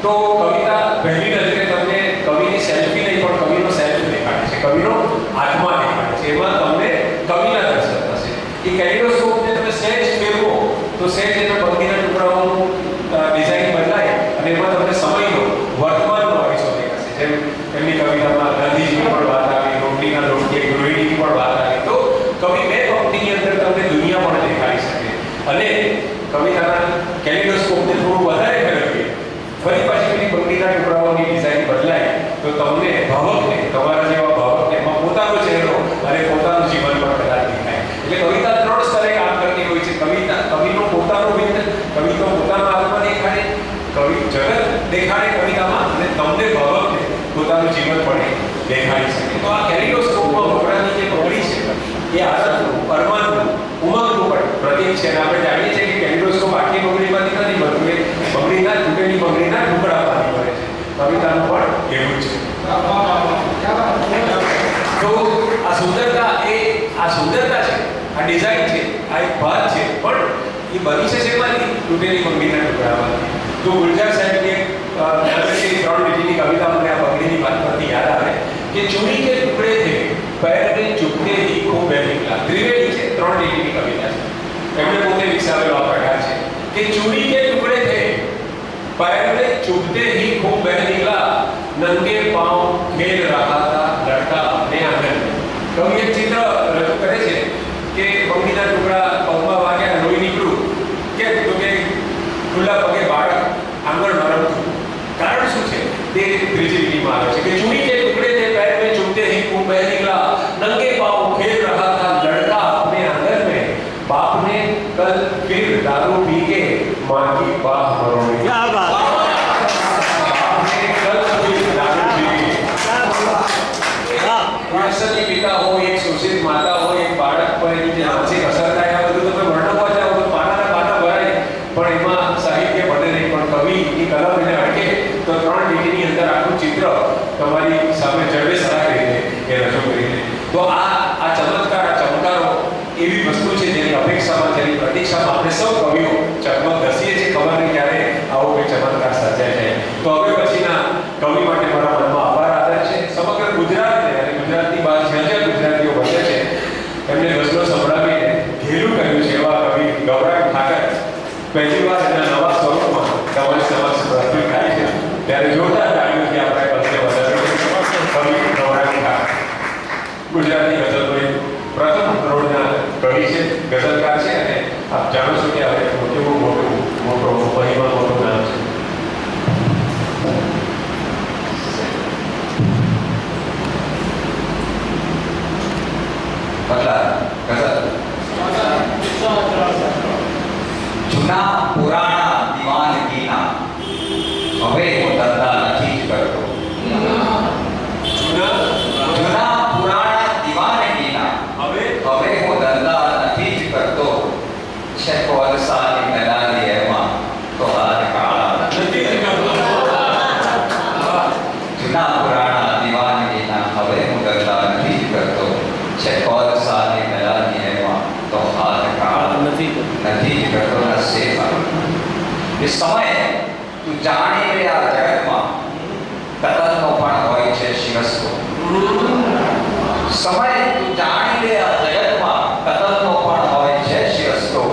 તો કવિતા પહેલી નજરે તમને કવિની સેલ્ફી નહીં પણ કવિનો સેલ્ફ દેખાડે છે, કવિનો આત્મા દેખાડે છે. એમાં તમને કવિના દર્શન થશે. એ કેલિડોસ્કોપને તમે સહેજ ફેરવો તો સહેજ એના પંક્તિના ટુકડાઓનું ડિઝાઇન બદલાય અને એમાં તમને સમયનો વર્તમાનનો અરીસો દેખાશે. જેમ એમની કવિતામાં ગાંધીજીની પણ વાત આવી, રોટલીના લોટની ગૃહિણીની પણ વાત આવી. તો કવિ 2 પંક્તિની અંદર તમને દુનિયા પણ દેખાડી શકે. અને કવિતાના કેલિડોસ્કોપને થોડું વધારે ફેરવીએ, ફરી પાછી પેલી પંક્તિના ટુકડાઓની ડિઝાઇન બદલાય તો તમને ભાવકને, તમારા જેવા ભાવકને એમાં પોતાનો ચહેરો અને પોતાનું જીવન પણ કદાચ દેખાય. એટલે કવિતા 3 સ્તરે કામ કરતી હોય છે. કવિનો પોતાનો બિંદ, કવિનો પોતાનો આત્મા દેખાડે, કવિ જગત દેખાડે કવિતામાં, અને તમને ભાવકને પોતાનું જીવન પણ દેખાડી શકે. તો આ કેલિડોસ્કોપમાં વપરાતી જે પકડી છે એ આનંદનું, અરમાનનું, ઉમંગનું પણ પ્રતીક છે. અને આપણે જાણીએ છીએ કે કેલિડોસ્કોપ આખી બંગડીમાંથી નથી બનતું, એ બંગડીના તૂટેલી બંગડીના ટુકડામાંથી બને છે. કવિતાનું પણ એવું જ છે. તો આ સુંદરતા છે, આ ડિઝાઇન છે, આ એક વાત છે, પણ એ બની છે શેમાંથી? તૂટેલી બંગડીના ટુકડામાંથી. તો ગુલજાર સાહેબની એક 3 લીટીની કવિતા મને આ બંગડીની વાત પરથી યાદ આવે કે ચૂડી કે ટુકડે થે पैर में चुभते ही खूब निकला. ત્રિવેણી છે, 3 લીટીની કવિતા છે. એમણે પોતે વિકસાવેલો આ પ્રકાર છે કે ચૂડી કે ટુકડે થે पैर में चुभते ही खूब निकला, नंगे पांव खेल रहा था लड़का अपने आंगन में. કવિ એક ચિત્ર રજૂ કરે છે કે બંગડીના ટુકડા પગમાં વાગ્યા, લોહી નીકળ્યું. કેમ? તો કે ખુલ્લા પગે બાળક આંગણમાં રમતું. કારણ શું છે? તે ત્રીજી લીટીમાં આવે છે કે ચૂડી કે ટુકડે थे पैर में चुभते ही खूब निकला, नंगे पांव खेल रहा था लड़का अपने आंगन में, बाप ने कल फिर दारू पी के मां की बाह मरोड़ी. क्या बात, बाप ने कल फिर दारू पी के, વ્યસની પિતા હોય, એક શોષિત માતા હોય, એક બાળક પર એની જે માનસિક અસર થાય, આ બધું તમે વર્ણવવા જાઓ તો પાનાના પાના ભરાય, પણ એમાં સાહિત્ય બને નહીં. પણ કવિની કલમ એને અટકે તો 3 લીટીની અંદર આખું ચિત્ર તમારી સામે જડબે સરાગ રીતે એ રજૂ કરી દે. તો આ ચમત્કાર, આ ચમકારો એવી વસ્તુ છે જેની અપેક્ષામાં, જેની પ્રતીક્ષામાં આપણે સૌ કવિઓ ચકમક ધસીએ છીએ. ખબર નહીં ક્યારે આવો કોઈ ચમત્કાર સર્જાય છે. તો હવે પછીના કવિ માટે મારા મનમાં આભાર આદર છે. સમગ્ર ગુજરાતને અને ગુજરાતની બહાર જ્યાં ગુજરાતીઓ વસે છે એમને ગઝલો સંભળાવીને ઘેલું કર્યું છે એવા કવિ ગૌરાંગ ઠાકર પહેલી વાર એના નવા સ્વરૂપમાં તમારી સમક્ષ પ્રસ્તુત થાય છે. ત્યારે જોરદાર તાળીઓથી આપણે પંક્તિ વધારીએ. કવિ ગૌરાંગ ઠાકર ગુજરાતી ગઝલનો પ્રથમ ધોરણના કવિ છે, ગઝલકાર છે, અને આપ જાણો છો કે હવે મોટું મહિમા મોટું નામ છે. જૂના પુરાણા દીવાનગીના હવે હું ધંધા નથી જ કરતો. જૂના પુરાણા દીવાનગીના હવે હું ધંધા નથી જ કરતો. છે કોલસાની મેલાની એમાં તો હાથ કાળા નથી જ કરતો. જૂના પુરાણા દીવાનગીના હવે હું ધંધા નથી જ કરતો. છે કોલસાની મેલાની એમાં તો હાથ કાળા નથી જ કરતો. એ સમયે તું જાણી લે આ જગતમાં કતલનો પણ હોય છે શિરસ્તો. સમયે તું જાણી લે આ જગતમાં કતલનો પણ હોય છે શિરસ્તો.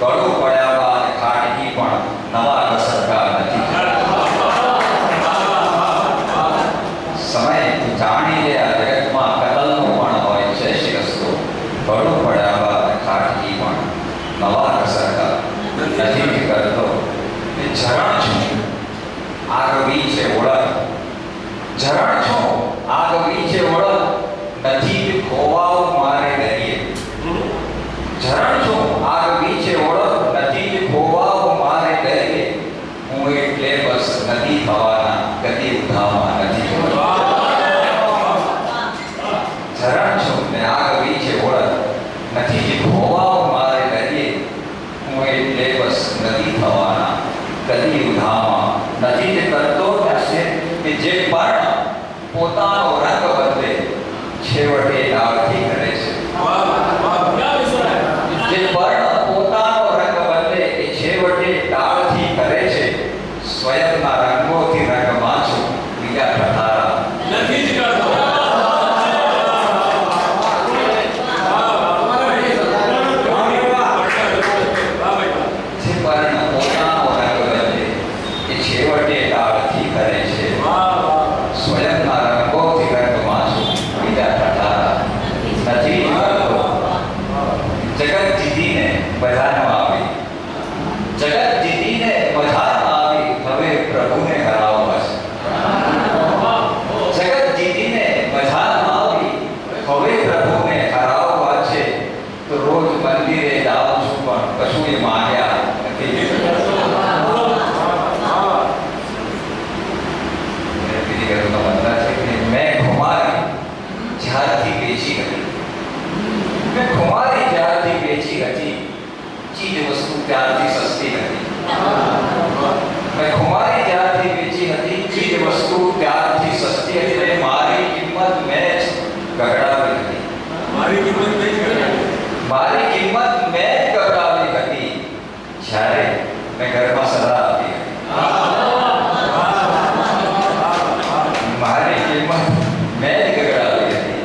ગળું પડ્યા બાદ ખાટકી પણ નવા ઘસરકા નથી. સમયે તું જાણી લે આ જગતમાં કતલનો પણ હોય છે શિરસ્તો. ગળું પડ્યા બાદ ખાટકી પણ નવા ઘસરકા નથી કરતો. ઝરણ છું આગવી છે ઓળખ, ઝરણ છો આગ વીચે ઓળખ નથી ખોવાવ મારે દરિયે. ઝરણ છો આગ વીચે ઓળખ નથી ખોવાવ મારે દરિયે. હું એટલે બસ નદી થવાના ગતિ ઉધામાં નથી. ઝરણ છો ને આગ વીચે ઓળખ નથી ખોવાવ મારે દરિયે. હું એટલે બસ નદી થવાના ગતિ ઉધામાં નથી. તે કરતો હશે કે જે પર્ણ પોતાનો રંગ બદલે છેવટે ડાળથી કરે છે. જે પર્ણ પોતાનો રંગ બદલે એ છેવટે ડાળથી કરે છે. સ્વયંના રંગોથી રંગમાં છું બીજા ઠઠારા નથી જ કરતો. જે પર્ણ પોતાનો રંગ બદલે એ છેવટે ડાળથી કરે છે. સ્વયંના રંગોથી રંગમાં છું બીજા ઠઠારા નથી જ કરતો. જગત જીતીને બજારમાં આવી. જગત જીતીને બજારમાં આવી હવે પ્રભુને હરાવવા છે. જગત જીતીને બજારમાં આવી હવે પ્રભુને હરાવવા છે. તો રોજ મંદિરે જાઉં છું પણ કશું એ માંગ્યા નથી. બીજી કહેવાનો મતલબ છે કે મેં ખુમારી જ્યારથી વેચી હતી. મેં ખુમારી જ્યારથી વેચી હતી ચીજ વસ્તુ ત્યારથી સસ્તી હતી. મેં ખુમારી જ્યારથી વેચી હતી ચીજ વસ્તુ ત્યારથી સસ્તી હતી. અને મારી કિંમત મેં જ ગગડાવી હતી. મારી કિંમત નહીં કરે. મારી કિંમત મેં જ ગગડાવી હતી જ્યારે મેં ઘરમાં સલાહ આપી હતી. મારી કિંમત મેં જ ગગડાવી હતી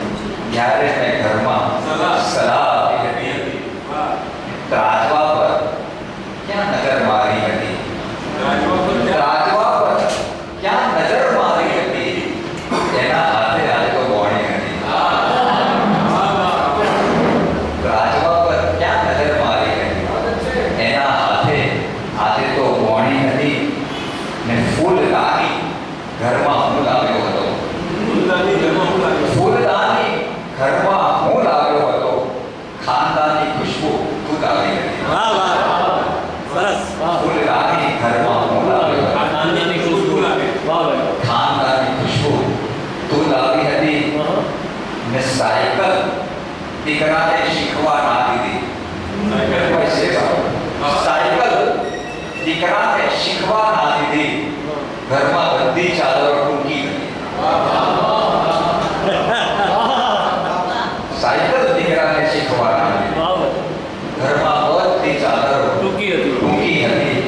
જ્યારે મેં ઘરમાં સલાહ આપી હતી. ત્રાજવા પર ક્યાં નજર મારી હતી. ત્રાજવા પર ક્યાં નજર મારી હતી. એના હાથે આજે તો બોણી હતી. ત્રાજવા પર ક્યાં નજર મારી હતી. એના હાથે આજે તો બોણી હતી. ને ફૂલદાની ઘરમાં હું લાવ્યો હતો. ફૂલદાની ઘરમાં હું લાવ્યો હતો. ખાનદાની ખુશ્બુ તું લાવી હતી. વાહ વાહ સરસ વાહ ફૂલદાની ઘરમાં હું લાવ્યો હતો. આનંદની ખુશ્બુ લાગે વાહ ભાઈ ખાનદાની ખુશ્બુ તું લાવી હતી. ને સાયકલ દીકરાને શીખવા ના દીધી. સાયકલ દીકરાને શીખવા ના દીધી. ઘરમાં બધી ચાદરો ટૂંકી હતી. સાયકલ દીકરાને શીખવા ના દીધી. વાહ ભાઈ ઘરમાં બધી ચાદરો ટૂંકી હતી. ટૂંકી હતી.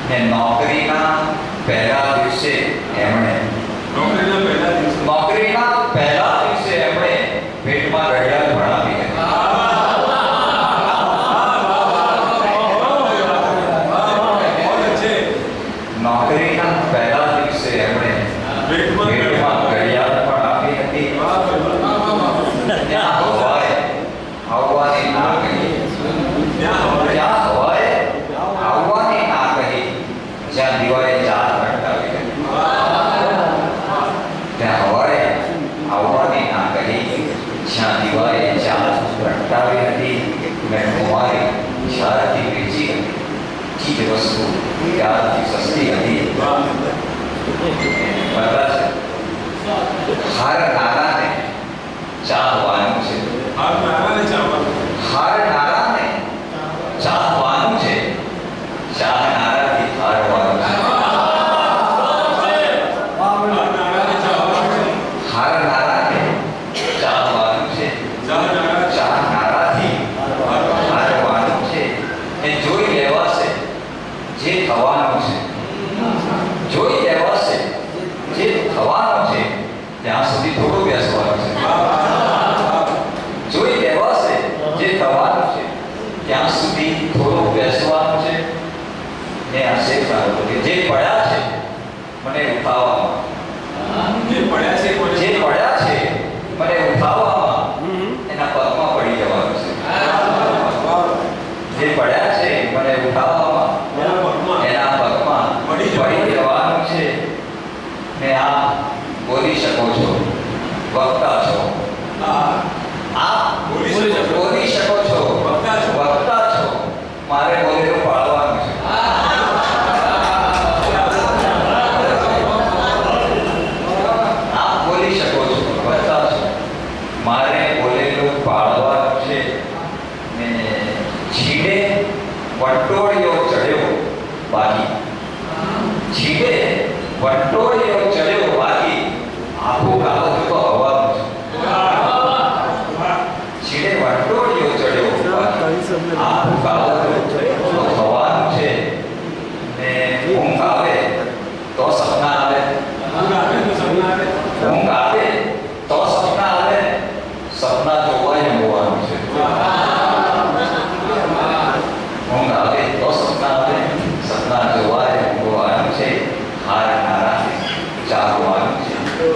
ને નોકરીના પહેલા દિવસે એમણે નોકરીના પહેલા દિવસે એમણે પેટમાં ઘડિયાળ ભણાવી હતી. નોકરીના પહેલા દિવસે એમણે પેટમાં ઘડિયાળ પણ આપી હતી. ત્યાં હવાએ આવવાની ના કહી. ત્યાં હવાએ આવવાની ના કહી. જ્યાં દિવાળે ચાર પ્રગટાવી હતી. ત્યાં હવાએ આવવાની ના કહી. જ્યાં દિવાળે ચાર પ્રગટાવી હતી. મેં કુમારી જ્યારથી વેચી હતી ચીજ વસ્તુ ત્યારથી સસ્તી હતી. મતલબ હાર નારાને ચાહવાનું છે. હાર નારાને ચાહવાનું છે. ચાહનારાથી હારવાનું છે. હારનારાને ચાહવાનું છે. ચાહનારાથી હારવાનું છે. એ જોઈ લેવાશે જે થવાનું છે. જોઈ લેવાશે જે થવાનું છે. ત્યાં સુધી થોડું બેસવાનું છે. જોઈ લેવાશે જે થવાનું છે. ત્યાં સુધી થોડું બેસવાનું છે. ને આ શેખ સાહેબ કે જે પડ્યા છે મને ઉઠાવવામાં. જે પડ્યા છે મને ઉઠાવવામાં એના પગમાં પડી જવાનું છે. જે પડ્યા છે મને ઉઠાવવામાં એના પગમાં પડી જવાનું છે. ને આ બોલ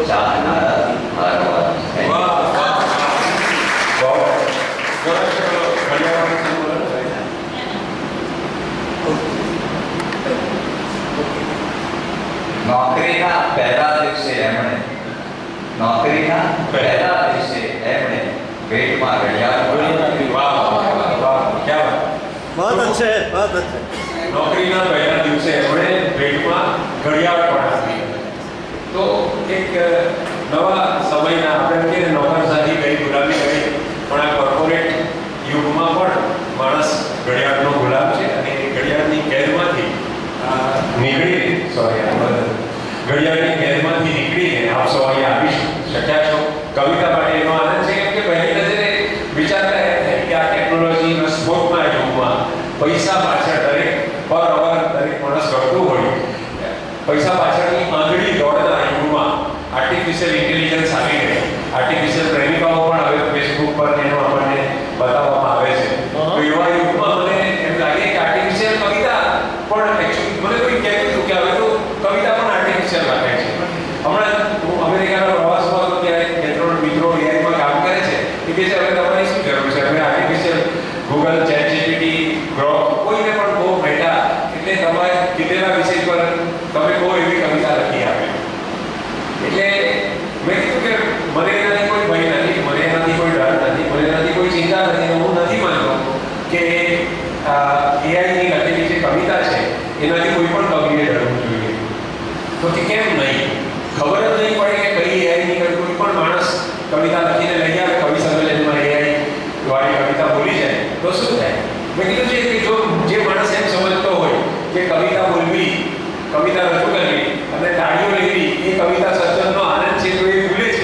ચાહનારાથી હારવાનું છે. વાહ વાહ વાહ ઘડિયાળ નોકરીના પહેલા દિવસે એમણે પેટમાં ઘડિયાળ પડાવી. વાહ વાહ વાહ ક્યાં बहुत अच्छे बहुत अच्छे નોકરીના પહેલા દિવસે એમણે ભેટમાં ઘડિયાળ પડાવી. તો એક નવા સમયના આપણે કહીએ નોકરશાહી ગઈ, ગુલામી ગઈ, પણ આ કોર્પોરેટ યુગમાં પણ માણસ ઘડિયાળનો ગુલામ છે અને એ ઘડિયાળની કેદમાંથી ઘડિયાળની કેદમાંથી નીકળીને આપ સૌ અહીંયા આવી શક્યા છો. કવિતા માટે એનો આનંદ છે કેમ કે પહેલી નજરે વિચારતા એ થાય કે આ ટેકનોલોજીના સ્પોર્ટના યુગમાં પૈસા પાછળ દરેક પર અવર દરેક માણસ કરતું હોય, પૈસા પાછળની આંધળી દોડના યુગમાં આર્ટિફિશિયલ ઇન્ટેલિજન્સ આવી ગઈ. આર્ટિફિશિયલ પ્રેમિકાઓ પણ હવે ફેસબુક પર એનો આપણને બતાવવામાં આવે છે. તો એવા યુગમાં મને એમ લાગે કે આર્ટિફિશિયલ કવિતા પણ એકચ્યુઅલી મને કોઈ કહેતું હતું કે હવે તો કવિતા પણ આર્ટિફિશિયલ લખે છે. હમણાં હું અમેરિકાના પ્રવાસમાં હતો ત્યારે બે ત્રણ મિત્રો એઆઈમાં કામ કરે છે. એ કહે છે હવે તમારી શું જરૂર છે, હવે artificial Google, chat GPT, Grok કોઈને પણ બહુ બેઠા એટલે તમારે કીધેલા વિષય પર તમે બહુ એવી કવિતા લખી આપે. એટલે મેં કીધું કે મને એનાથી કોઈ ભય નથી, મને એનાથી કોઈ ડર નથી, મને એનાથી કોઈ ચિંતા નથી. હું નથી માનતો કે એઆઈની લખેલી જે કવિતા છે એનાથી કોઈ પણ કવિએ ડરવું જોઈએ. તો કે કેમ નહીં, ખબર જ નહીં પડે કે કઈ એઆઈની કોઈ પણ માણસ કવિતા લખીને લઈ આવે, કવિ સંમેલનમાં એઆઈ વાળી કવિતા બોલી જાય તો શું થાય? મેં કીધું છે કે જો જે માણસ એમ સમજતો હોય કે કવિતા બોલવી, કવિતા રજૂ કરવી અને તાળીઓ લેવી એ કવિતા સર્જનનો આનંદ છે, તો એ ભૂલે છે.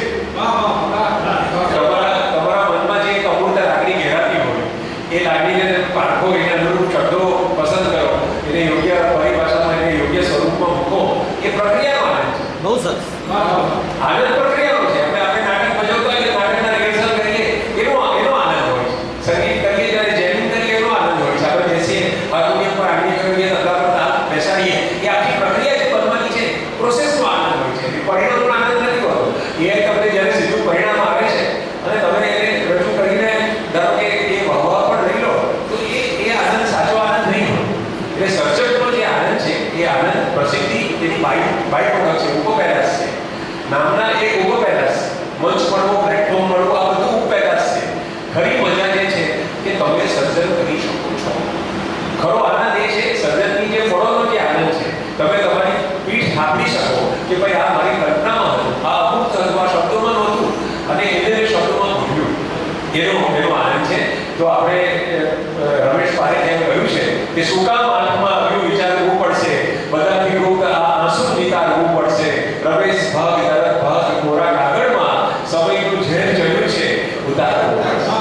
તમારા મનમાં જે એક અમૂર્ત લાગણી ઘેરાતી હોય એ લાગણીને પારખો, એને અનુરૂપ શબ્દો પસંદ કરો, એને યોગ્ય પરિભાષામાં એને યોગ્ય સ્વરૂપમાં મૂકો, એ પ્રક્રિયાનો આનંદ છે. बहुत सरस આનંદ પ્રક્રિયાનો છે. આપણે નાટક ભજવતા હોય નાટકના રિહર્સલ કરીએ એનો આનંદ હોય છે. સંગીત કરીએ ત્યારે જેમિંગ કરીએ એનો આનંદ હોય છે. આપણે બેસીએ હાર્મોનિયમ પર આંગળી કરીએ, તબલા પર તાલ બેસાડીએ, એ આખી પ્રક્રિયા જે બનવાની છે પ્રોસેસનો આનંદ હોય છે. એ પરિણામનો આનંદ નથી હોતો. એ તમને જ્યારે સીધું પરિણામ આવે છે અને તમે એને રજૂ કરીને ધારો કે એ વહવા પણ લઈ લો તો એ આનંદ સાચો આનંદ નહીં હોય. એટલે સર્જકનો જે આનંદ છે એ આનંદ પ્રસિદ્ધિ એની બાય પ્રોડક્ટ છે, ઉપપેદાશ છે. નામના એ ઉપપેદાશ, મંચ મળવો, પ્લેટફોર્મ મળવું, આ બધું ઉપપેદાશ છે. ખરી મજા જે છે કે તમે સર્જન કરી શકો છો. ખરો આનંદ એ છે સર્જનની જે ફળોનો જે આનંદ છે, તમે તમારી પીઠ થાપડી શકો કે ભાઈ આ મારી કલ્પનામાં હતું, આ અમુક અથવા શબ્દોમાં નહોતું અને એને શબ્દોમાં ભૂલ્યું, એનો આનંદ છે. તો આપણે રમેશ પારેખે એમ કહ્યું છે કે શું કામ આંખમાં આવ્યું વિચારવું પડશે, બધાથી રોગ આ આંસુ નિતારવું પડશે. રમેશ ભાગ તરફ ભાગ કોરા કાગળમાં સમયનું ઝેર ચડ્યું છે ઉતારવું પડશે.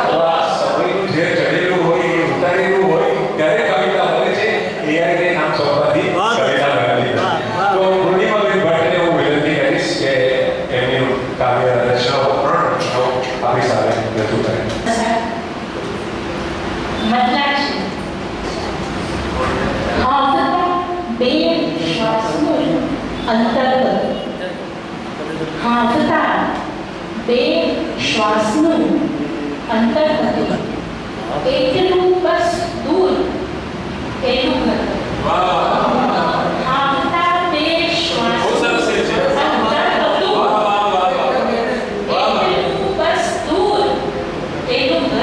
તો આ સમયનું ઝેર ચડેલું હોય એ ઉતારેલું હોય ત્યારે કવિતા બને છે. એઆઈને નામ સોંપવાથી કવિતા બની. તો પૂર્ણિમાબેન ભટ્ટને હું વિનંતી કરીશ કે એમની કાવ્ય રચનાઓ, ત્રણ રચનાઓ આપણી સામે રજૂ કરે. મતલબ છે હાથના બે શ્વાસનું અંતર, હાથના બે શ્વાસનું અંતર હતું, એટલું બસ દૂર એટલું હતું. હાથના બે શ્વાસનું અંતર હતું, એટલું બસ દૂર એટલું હતું.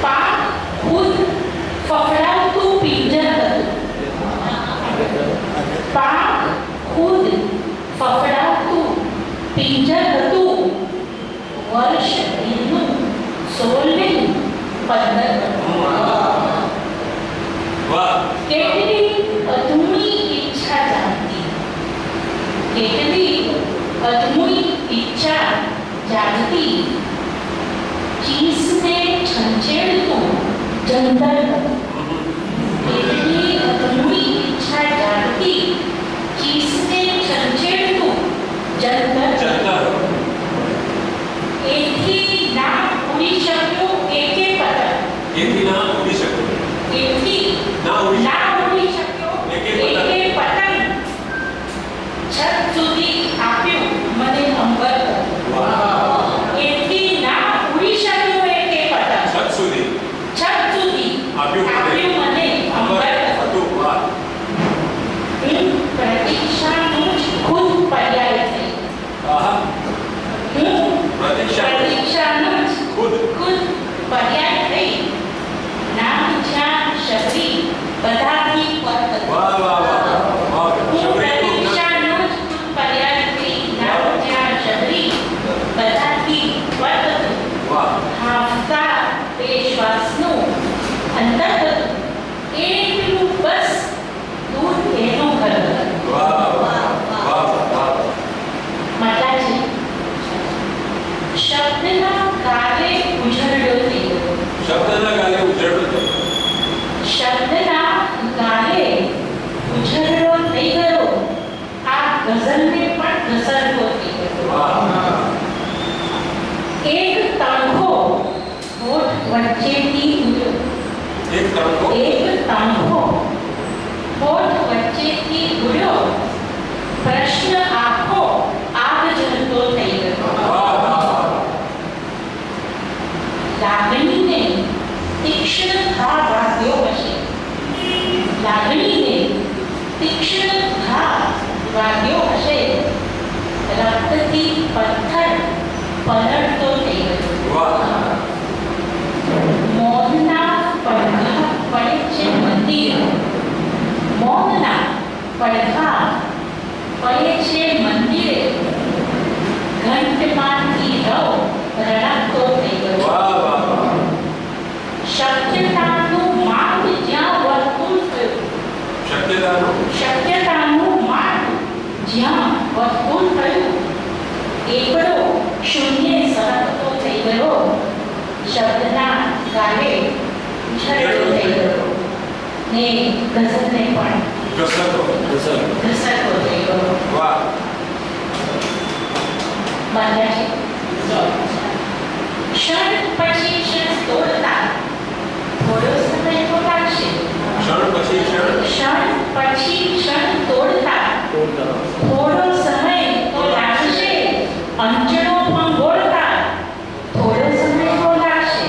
પાક ખુદ ફફડાવતું પિંજર હતું, પાક ખુદ ફફડાવતું પિંજર હતું. વર્ષ દિનનું 16 15 કેટલી અધૂરી ઈચ્છા જાગતી, કેટલી અધૂરી ઈચ્છા જાગતી. ચીસને છંછેડતું જંતર હતું, કેટલી અધૂરી ઈચ્છા જાગતી. ચીસને છંછેડતું જંતર. એથી ના ઉડી શક્યો એકે પતંગ, એથી ના ઉડી શક્યો એથી ના ઉડી ના ઉડી શક્યો એકે એકે પતંગ. એક તણખો હોઠ વચ્ચેથી ઉડ્યો. એક તણખો એક તણખો હોઠ વચ્ચેથી ઉડ્યો. પ્રશ્ન આખો આગ ઝરતો થઈ ગયો. લાગણીને તીક્ષ્ણ ઘા વાગ્યો હશે. લાગણીને તીક્ષ્ણ ઘા વાગ્યો હશે. રક્તથી પથ્થર પલળતો થઈ ગયો. મૌનના પડઘા પડે છે મંદિર. મૌનના પડઘા પડે છે મંદિરે. ઘંટમાંથી રવ રડાતો થઈ ગયો. શક્યતાનું માર્ગ જ્યાં વર્તુળ થયું. શક્યતાનું માર્ગ જ્યાં વર્તુળ થયું. એકડો શૂન્ય સરકતો થઈ ગયો. શબ્દના ગાલે ઝરતો થઈ ગયો. ને ગઝલને પણ ઘસરતો થઈ ગયો. બાંધ્યા છે. ક્ષણ પછી ક્ષણ તોડતા થોડો સમય તો લાગશે. ક્ષણ પછી ક્ષણ તોડતા થોડો સમય તો લાગશે. અંજણો ભંગોળતા થોડો સમય તો લાગશે.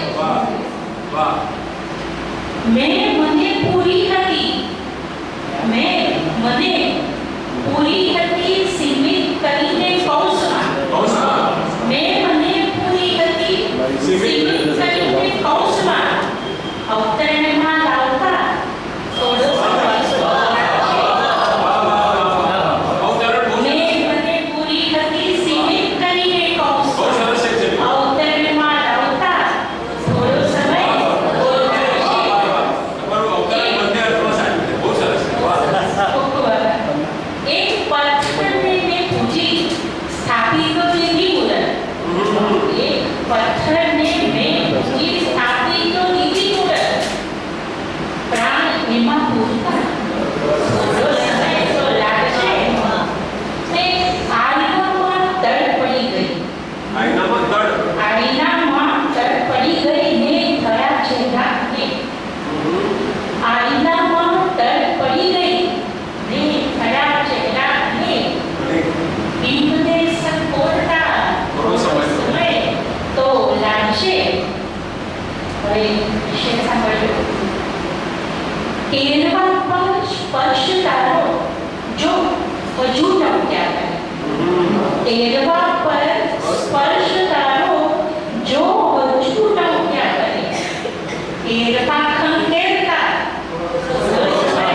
મેં મને પૂરી હતી સીમિત કરીને કૌંસમાં. મેં મને પૂરી હતી સીમિત કરીને કૌંસમાં. અવતરણમાં લાવતા થોડો સમય તો લાગશે. મેં મને પૂરી હતી સીમિત કરીને કૌંસમાં. અવતરણમાં લાવતા થોડો સમય તો લાગશે. એક પથ્થરને મેં પૂજી સ્થાપી તો દીધી મુરત. એક પથ્થરને મેં પૂજી સ્થાપી તો દીધી મુરત. પ્રાણ એમાં પૂરતા થોડો સમય તો લાગશે. ને આઈનામાં તડ પડી ગઈ. આઈનામાં તડ પડી ગઈ ને થયા ચહેરાને. આઈનામાં તડ પડી ગઈ ને થયા ચહેરાને. બિંબને સંકોચતા થોડો સમય તો લાગશે. હવે વિષય સાંભળજો. તેરવા પર સ્પર્શ તારો જો હજુ ન ઉઠ્યા કરે. તેરવા પર સ્પર્શ તારો જો હજુ ન ઉઠ્યા કરે. તેરવા ખંખેરતા થોડો સમય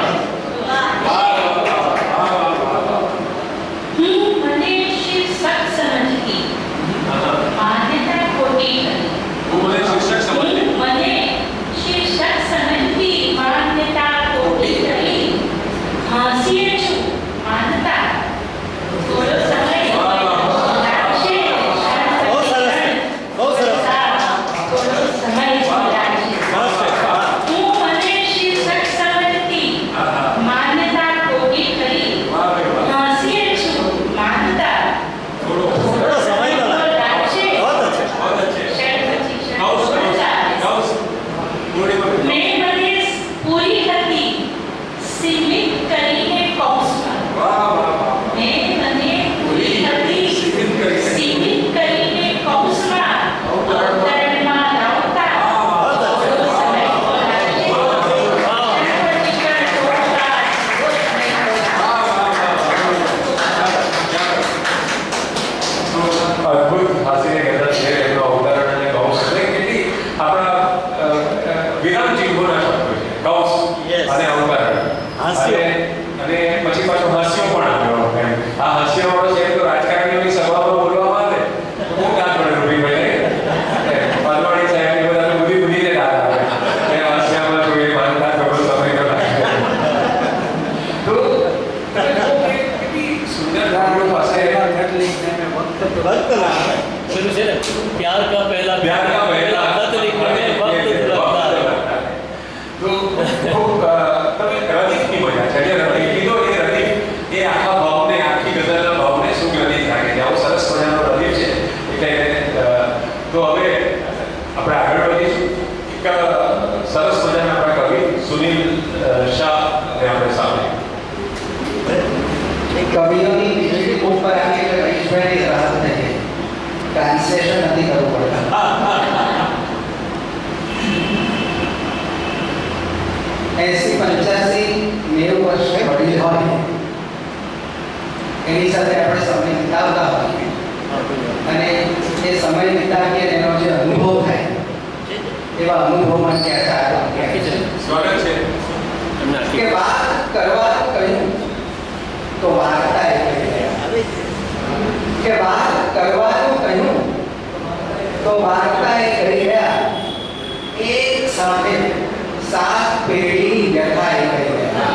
હું મને શિક્ષક સમજતી માન્યતા ખોટી હતી. મને શિક્ષક સમજતી માન્યતા ખોટી કરી. હાંસીએ છું માનતા થોડો સમય લાગશે. થોડો સમય લાગશે. હું મને શિક્ષક સમજતી માન્યતા ખોટી કરી. હાંસીએ છું માનતા થોડો સમય લાગશે. મેં મને પૂરી હતી સીમિત કરીને કૌંસમાં. મેં મને પૂરી હતી સીમિત કરીને કૌંસમાં. અવતરણમાં લાવતા થોડો સમય તો લાગશે. અદ્ભુત હાસ્ય ગઝલ છે. એમનો અવતરણ અને કૌંસ એટલે કેટલી આપણા વિરામ ચિહ્નોના શબ્દો છે. કૌંસ અને અવતરણ. હાસ્ય. અને પછી પાછું હાસ્ય પણ આવ્યો. આ હાસ્ય વાળો છે તો રાજકારણીઓની સભામાં બોલવામાં આવે તો બહુ ગાંઠ પડે રૂબીભાઈ. પાલવાણી સાહેબ એ બધા બુદ્ધિ બુદ્ધિને રાત આવે. એ હાસ્યમાં જોઈએ માનતા થોડો સમય તો લાગે. તો તમે જો કે કેટલી સુંદર ગામડું પાસે પેલું છે ને પ્યાર કા પહેલા ખત लिखने में वक्त लगता है. તો ખૂબ તમે રદીફની મજા છે. જે રદીફ લીધો એ રદીફ એ આખા ભાવને આખી ગઝલના ભાવને સુગ્રહિત રાખે છે. આવો સરસ મજાનો રદીફ છે. એટલે કવિઓની બીજી બુક પર આવી એટલે રહીશભાઈની રાહત થઈ ગઈ. ટ્રાન્સલેશન નથી કરવું પડતું. 80-85-90 વર્ષે વડીલ હોય એની સાથે આપણે સમય વિતાવતા હોઈએ અને એ સમય વિતાવીએ એનો જે અનુભવ થાય એવા અનુભવમાં ક્યાં ચાલો સ્વાગત છે. કે વાત કરવાનું કહ્યું તો વાર્તા એ કહી કે વાત કરવાનું કહ્યું તો વાર્તા એ કહી રહ્યા. એક સાથે 7 પેઢીની વ્યથા એ કહી રહ્યા.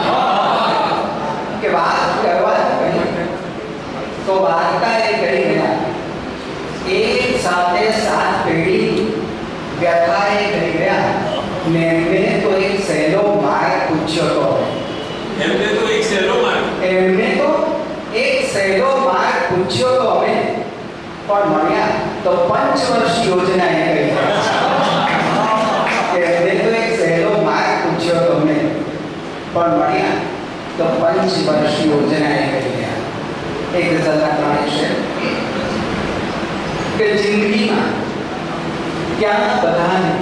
કે વાત કરવાનું કહ્યું તો વાર્તા એ કહી રહ્યા. એક સાથે 7 પેઢી વ્યથા એ કહી રહ્યા. ને એમને તો એક સહેલો માર્ગ પૂછ્યો તો એમને તો એક સહેલો માર્ગ પૂછ્યો તો અમે પણ મળ્યા તો પંચવર્ષ યોજના એ કહી કે એમને તો એક સહેલો માર્ગ પૂછ્યો તો અમે પણ મળ્યા તો પંચવર્ષ યોજના એ કહી ગયા. એક ગઝલના 3 છે કે જિંદગીમાં ક્યાં બધાને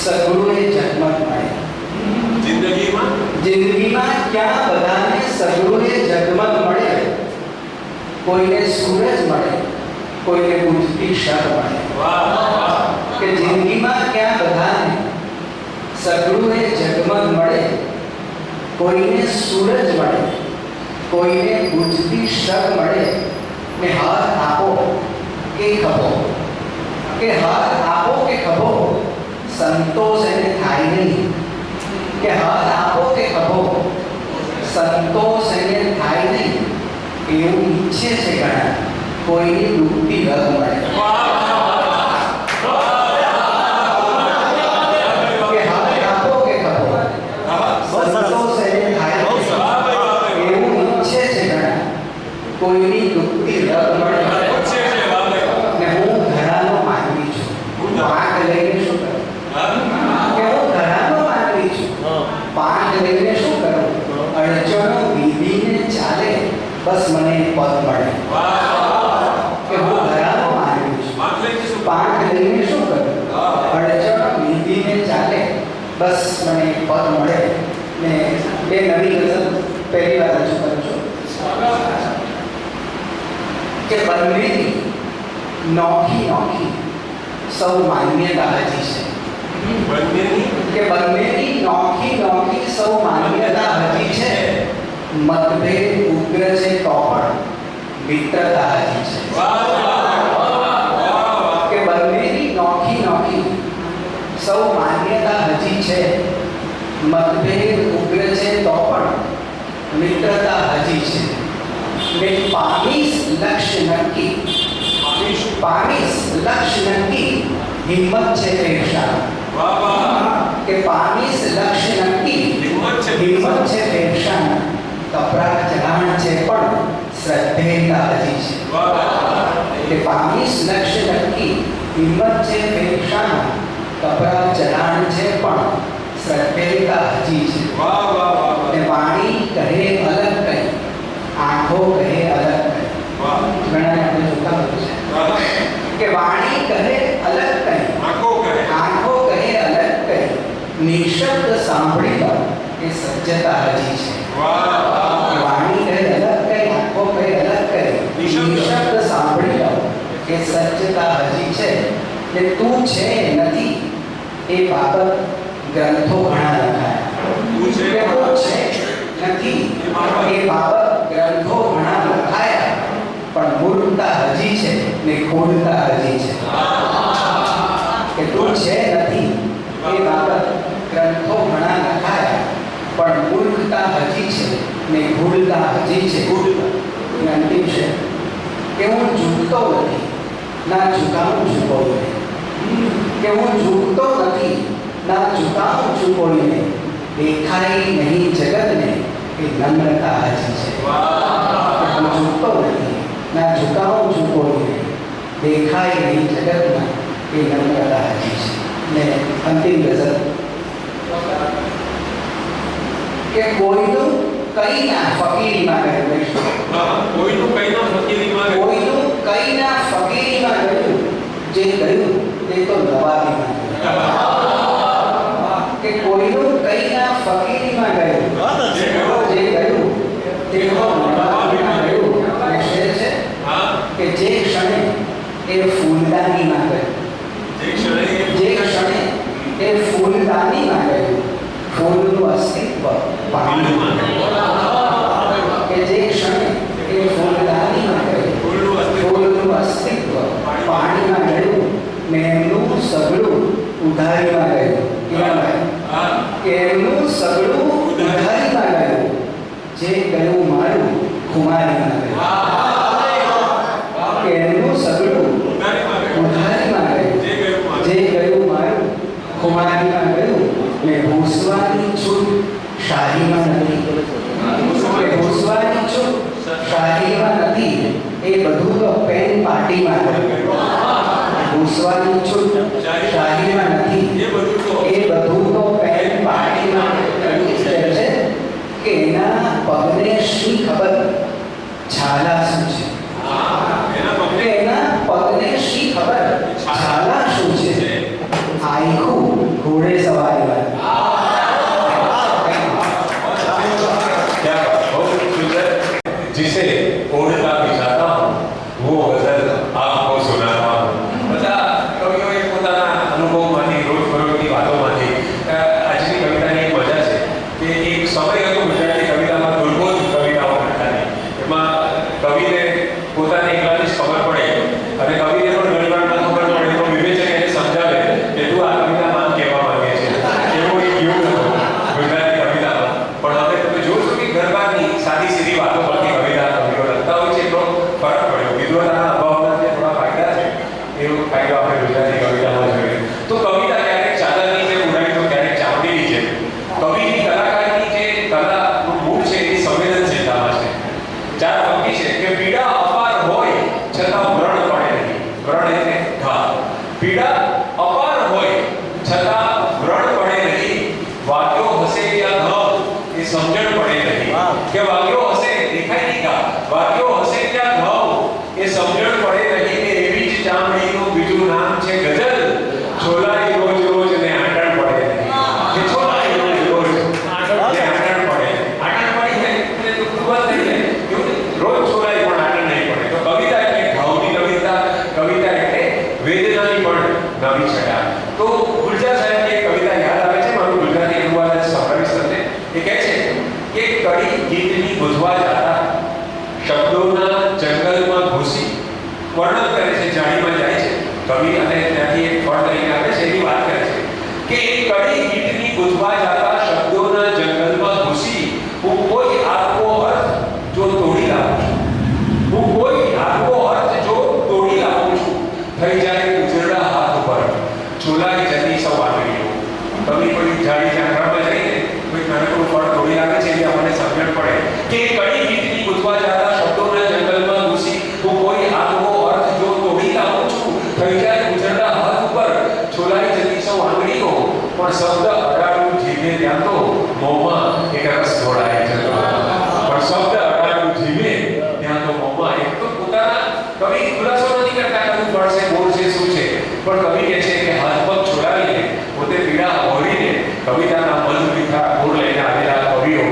સદગુરુએ જન્મત મળે. જિંદગીમાં ક્યાં બધાને સદગુરુએ જન્મત મળે. કોઈને સૂરજ મળે, કોઈને બુદ્ધની શર મળે. કે જિંદગીમાં ક્યાં બધાને સદગુરુએ જન્મત મળે. કોઈને સૂરજ મળે, કોઈને બુદ્ધની શર મળે. ને હાથ આપો કે ખભો, કે હાથ આપો કે ખભો સંતોષ એને થાય નહીં. કે હાથ આપો કે ખભો સંતોષ એને થાય નહીં. એવું ઈચ્છે છે ઘણા કોઈની ડૂબતી રગ મળે. કે હાથ આપો કે ખભો સંતોષ એને થાય નહીં. એવું ઈચ્છે છે ઘણા કોઈની ડૂબતી રગ મળે. ને હું ઘરાનો માનવી છું. પાંખ લઈને શું કરું? કે હું ઘરાનો માનવી છું. પાંખ લઈને શું કરું? અડચણો વિધિને ચાલે બસ મને પદ મળે. કે હું ઘરાનો માનવી છું. પાંખ લઈને શું કરું? અડચણો વિધિને ચાલે બસ મને પદ મળે. ને બે નવી ગઝલ પહેલી વાર રજૂ કરું છું કે બંનેની નોખી નોખી સૌ માન્યતા હજી છે. કે બંનેની નોખી નોખી સૌ માન્યતા હજી છે. મતભેદ ઉગ્ર છે તો પણ મિત્રતા હજી છે. કે બંનેની નોખી નોખી સૌ માન્યતા હજી છે. મતભેદ ઉગ્ર છે તો પણ મિત્રતા હજી છે. ને પામીશ લક્ષ્ય નક્કી, પામીશ લક્ષ્ય નક્કી હિંમત છે ફેરશા. કે પામીશ લક્ષ્ય નક્કી હિંમત છે ફેરશા. કપરા ચઢાણ છે પણ શ્રદ્ધેયતા હજી છે. કે પામીશ લક્ષ્ય નક્કી હિંમત છે ફેરશા. કપરા ચઢાણ છે પણ શ્રદ્ધેયતા હજી છે. ને વાણી કહે અલગ કઈ, આંખો કહે અલગ કઈ. ઘણા આપણે જોતા હોય છે કે વાણી કહે અલગ કઈ, આંખો કહે અલગ કઈ. નિશબ્દ સાંભળી લો એ સજ્જતા હજી છે. વાણી કહે અલગ કઈ, આંખો કહે અલગ કઈ. નિશબ્દ સાંભળી લો એ સજ્જતા હજી છે. ને તું છે નથી એ બાબત ગ્રંથો ઘણા લખાયા. તું છે નથી એ બાબત ગ્રંથો ઘણા લખાયા. પણ મૂર્ખતા હજી છે ને ખોડતા હજી છે. કે તું છે નથી એ બાબત ગ્રંથો ઘણા લખાયા. પણ મૂર્ખતા હજી છે ને ભૂલતા હજી છે. અંતિમ છે કે હું ઝૂકતો નથી ના ઝુકાવું છું કોઈને. કે હું ઝૂકતો નથી ના ઝુકાવું છું કોઈને. દેખાય નહીં જગતને એ નમ્રતા હજી છે. હું ઝૂકતો નથી ના ઝુકાવું છું કોઈને. દેખાય નહીં જગતમાં એ નમ્રતા હજી છે. ને અંતિમ ગઝલ કે કોઈનું કઈના ફકીરીમાં ગયું કોઈનું કઈ ના ફકીરીમાં ગયું. કોઈનું કઈના ફકીરીમાં ગયું જે ગયું તે તો નવાબીમાં ગયું કે કોઈનું કઈના ફકીરીમાં ગયું बहुत अच्छे જે ગયું તે તો નવાબીમાં ગયું અને શેર છે હા કે જે ક્ષણે એ ફૂલદાનીમાં ગયું જે ક્ષણે જે ક્ષણે એ ફૂલદાનીમાં ગયું ફૂલનું અસ્તિત્વ પાણીમાં કે જે ક્ષણે એ ફૂલદાનીમાં ગયું ફૂલનું અસ્તિત્વ પાણીમાં ગયું ને એમનું સગડું ઉધારીમાં ગયું કે એમનું સગડું ઉધારીમાં ગયું જે ગયું મારું ખુમારીમાં ગયું કે એમનું સગડું ઉધારીમાં ગયું જે ગયું મારું ખુમારીમાં ગયું ને ભૂસવાની છૂટ શાહીમાં નથી કે ભૂસવાની છૂટ શાહીમાં નથી એ બધું તો પેન પાર્ટીમાં ગયું ભૂસવાની છૂટ શાહીમાં નથી એ બધું તો પેન પાર્ટીમાં ગયું છે કે એના પગને શી ખબર છાલા શું છે કે એના પગને શી ખબર છાલા શું છે આખું ઘોડે સવારી વાળું क्या बहुत सुंदर जिसे ओढ़ता बिछाता हूँ वो गजल आपको सुनाता हूँ. બધા કવિઓએ પોતાના અનુભવમાંથી રોજબરોજની વાતોમાંથી આજની કવિતાની એક મજા છે કે એક સમય હતો ગુજરાતી કવિતામાં દુર્બોધ કવિતાઓ લખતાની. એમાં કવિને પોતાને એકલાની જ ખબર પડે અને કવિને પણ ઘણીવાર ન ખબર પડે તો વિવેચક એને સમજાવે કે તું આ કવિતામાં આમ કહેવા માંગે છે. એવો એક યુગ હતો ગુજરાતી કવિતામાં. પણ હવે તમે જોશો કે ઘરબારની સાદી સીધી વાતો પરથી કવિતા કવિઓ લખતા હોય છે એટલો ફરક પડ્યો. વિદ્વતાના અભાવના જે થોડા ફાયદા છે એવો ફાયદો આપણે ગુજરાતી કવિતામાં જોઈએ. તો કવિતા ક્યારેક ચાદરની જેમ ઉડાડી તો ક્યારેક ચામડીની જેમ. કવિની કલાકારની જે કલાનું મૂળ છે એ સંવેદનશીલતામાં છે. ચાર પંક્તિ છે કે પીડા અપાર હોય છતાં વ્રણ પડે નહીં. વ્રણ એટલે ઘા. પીડા અપાર હોય છતાં વ્રણ પડે નહીં. વાક્યો હશે ત્યાં ઘ એ સમજણ પડે નહીં. કે વાક્યો હશે દેખાય નહીં ઘા. વાક્યો હશે ત્યાં ઘ એ સમજણ પડે નહીં. કે એવી જ ચામડીનું બીજું નામ છે ગઝલ. છોલાઈ રોજ રોજ ને આંટણ પડે નહીં. કે છોલાઈ રોજ રોજ ને આંટણ પડે. આંટણ પડી જાય એટલે તો ખુબજ થઈ જાય. એવું રોજ છોલાઈ પણ આંટણ નહીં પડે. તો કવિતા એટલે ભાવની કવિતા. કવિતા એટલે વેદનાની પણ નવી છટા. તો ગુલજાર સાહેબની એક કવિતા યાદ આવે છે. મારું ગુજરાતી અનુવાદ સંભળાવીશ તમને. એ કહે છે કે કડી ગીતની ગુંજવા જાતા શબ્દોના જંગલમાં ઘૂસી વર્ણન કરે છે. જાણીમાં જાય છે કવિ અને ત્યાંથી એક ફળ લઈને આવે છે એની વાત કરે છે કે એ કડી ગીતની ગુંજવા જાતા શબ્દોના જંગલમાં ઘૂસી હું કોઈ આગવો અર્થ જો તોડી લાવું છું. હું કોઈ આગવો અર્થ જો તોડી લાવું છું. થઈ જાય ઉજળા હાથ ઉપર ચોલાઈ જતી સૌ આંગળીઓ. કવિ કોઈ જાડી જાંઘરામાં જઈને કોઈ નાનકડું ફળ તોડી લાગે છે એટલે આપણને સમજણ પડે કે કડી ગીતની ગુંજવા જાતા શબ્દોના જંગલમાં ઘૂસી હું કોઈ આગવો અર્થ જો તોડી લાવું છું. થઈ જાય ઉજળા હાથ ઉપર છોલાઈ જતી સૌ આંગળીઓ. પણ શબ્દ અડાડું જીભે ત્યાં તો મોંમાં એક રસ ઢોળાય જતો. પણ શબ્દ અડાડું જીભે ત્યાં તો મોંમાં એક તો પોતાના કવિ ખુલાસો નથી કરતા કયું ફળ છે બોર છે શું છે. પણ કવિ કહે છે કે હાથ પગ છોડાવીને પોતે પીડા ઓળીને કવિતાના મન મીઠા ગુણ લઈને આવેલા કવિઓ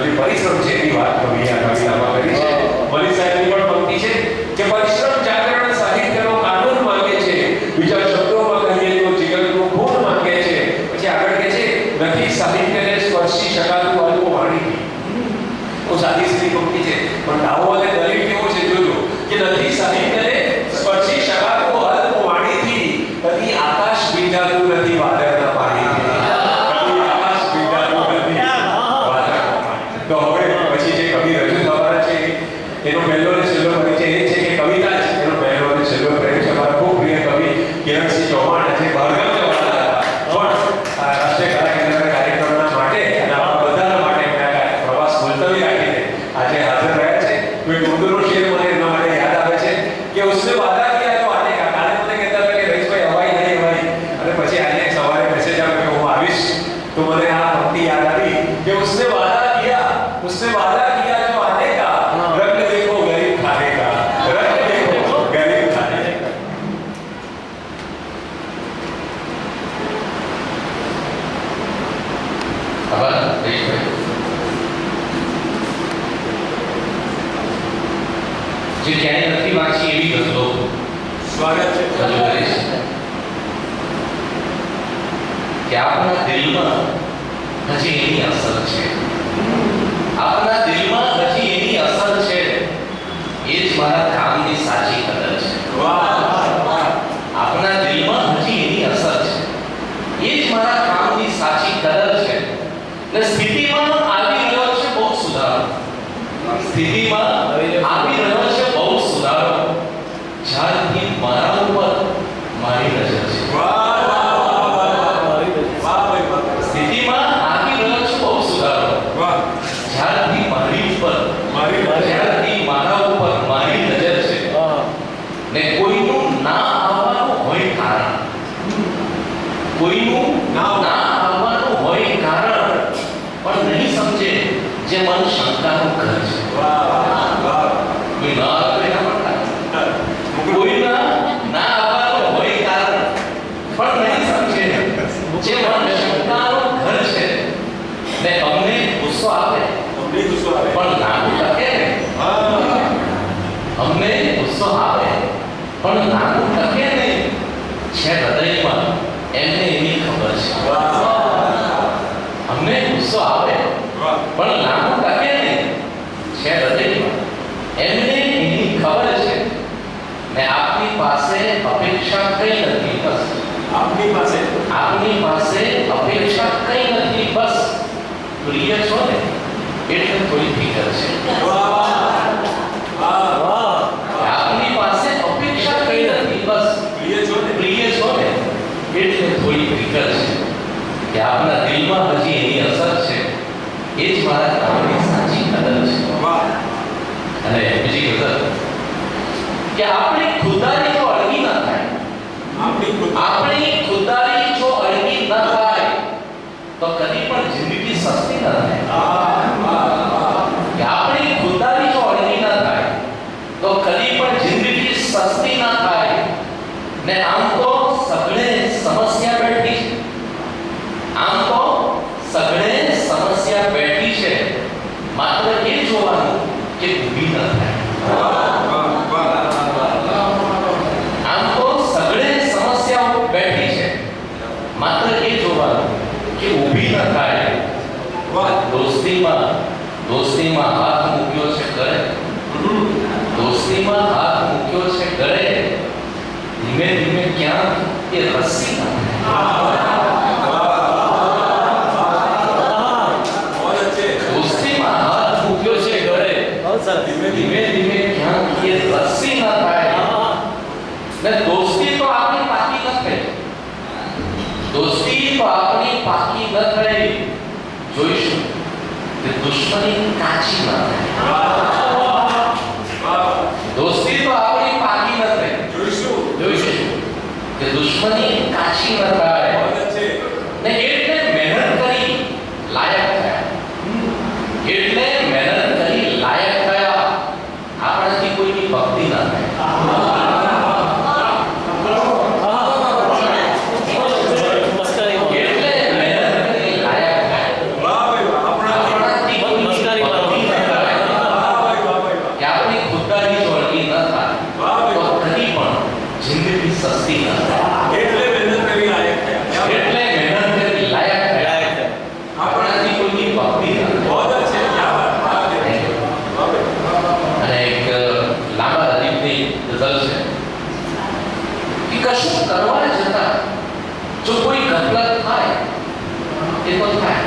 જે પરિશ્રમ છે એની વાત કવિએ આ કવિતામાં કરી છે. મલિક સાહેબની પણ પંક્તિ છે કે પરિશ્રમ જાગરણ સાહિત્યનો કાનૂન માંગે છે. બીજા શબ્દોમાં કહીએ તો જીગરનું ખૂન માંગે છે. પછી આગળ કહે છે નથી સાહિત્યને સ્પર્શી શકાતું અલ્પ વાણીથી. તો સાદી સીધી પંક્તિ છે પણ દાવો અને દલીલ કેવો છે જોજો કે નથી સાહિત્યને સ્પર્શી શકાતું અલ્પ વાણીથી. કદી આકાશ ભીંજાતું નથી વાદળના પાણીથી. કદી આકાશ ભીંજાતું નથી વાદળના પાણીથી. તો હવે પછી જે કવિ રજૂ થવાના છે એનો પહેલો અને છેલ્લો પરિચય એ છે કે કવિતા છે એનો પહેલો અને છેલ્લો પ્રેમ છે. મારા ખૂબ પ્રિય કવિ કિરણસિંહ ચૌહાણ જે બહારગામ જવાના હતા પણ આ રાષ્ટ્રીય કલા કેન્દ્રના કાર્યક્રમના માટે અને આપણા બધાના માટે એમણે પ્રવાસ મુલતવી રાખીને આજે હાજર રહ્યા છે. કોઈ ઉર્દુનો શેર મને એમના માટે યાદ આવે છે કે ઉસને વાદા કિયા તો આને કા. કાલે મને કહેતા હતા કે રહીશભાઈ હવાઈ નહીં હવાઈ. અને પછી આજે સવારે મેસેજ આવ્યો કે હું આવીશ તો મને આ પંક્તિ યાદ આવી કે ઉસને વાદા કિયા, ઉસને વાદા જે ક્યાંય નથી વાંચી એવી ગઝલો સ્વાગત છે. રજૂ કરીશ કે આપણા દિલમાં હજી એની અસર છે, આપણા દિલમાં હજી એની અસર છે, એ જ મારા કામની સાચી કદર છે. આપણા દિલમાં હજી એની અસર છે, એ જ મારા કામની સાચી કદર છે. ને સ્થિતિમાં આવી રહ્યો છે બહુ સુધારો, સ્થિતિમાં આવી રહ્યો છે બહુ સુધારો, જ્યારથી મારા ઉપર મારી નજર છે. સ્થિતિમાં આવી રહ્યો છે બહુ સુધારો, જ્યારથી મારી ઉપર જ્યારથી મારા ઉપર મારી નજર છે. ને કોઈનું ના આવવાનું હોય કારણ, કોઈનું ના આવવાનું હોય કારણ પણ નહીં સમજે જે મન શંકાનું ઘર છે. કોઈ ના આવે એના માટે કોઈના ના આવવાનું હોય કારણ પણ નહીં સમજે જે મન શંકાનું ઘર છે. ને અમને ગુસ્સો આવે પણ નાનું ટકે ને, અમને ગુસ્સો આવે પણ નાનું ટકે નહીં, છે હૃદયમાં એમને એની ખબર છે. અમને ગુસ્સો આવે પણ નાનું ટકે નહીં, છે હૃદયમાં એમને એની ખબર છે. ને આપની પાસે અપેક્ષા કઈ નથી, બસ આપની પાસે અપેક્ષા કઈ નથી, બસ પ્રિય છો ને એટલે થોડી ફિકર છે. આપની પાસે અપેક્ષા કઈ નથી, બસ પ્રિય છો ને એટલે થોડી ફિકર છે. કે આપના દિલમાં હજી એની અસર છે, એ જ મારા કામની સાચી કદર છે. અને બીજી ગઝલ કે આપણી ખુદારી જો અળગી ન થાય, આપણી ખુદારી જો અળગી ન થાય તો કદી પણ જિંદગી સસ્તી ન થાય. કે આપણી ખુદારી જો અળગી ન થાય તો કદી પણ જિંદગી સસ્તી ન થાય. ને આમ તો સગળે સમસ્યા બેઠી છે, આમ તો સગળે સમસ્યા બેઠી છે, માત્ર એ જોવાનું કે ઊભી ન થાય. આમ તો સગળે સમસ્યાઓ બેઠી છે, માત્ર એ જોવાનું કે ઊભી ન થાય. દોસ્તીમાં હાથ મૂક્યો છે ગળે, દોસ્તીમાં હાથ મૂક્યો છે ગળે, ધીમે ધીમે ક્યાં એ રસ્સી ન થાય. દોસ્તીમાં હાથ મૂક્યો છે ગળે, ધીમે ધીમે ક્યાં એ રસ્સી ન થાય. ને દોસ્તી તો આપણી પાકી ન થઈ, દોસ્તી તો આપણી પાકી ન થઈ, જોઈશું કે દુશ્મની કાચી ન થાય. દોસ્તી તો આપણી પાકી ન થઈ, જોઈશું કે દુશ્મની કાચી ન થાય. ને એટલે મહેનત કરી લાયક થયા, એટલે મહેનત કરી લાયક થયા, આપણાથી કોઈની ભક્તિ ન થાય. કશું કરવા જતા જો કોઈ ગફલત થાય એ તો થાય.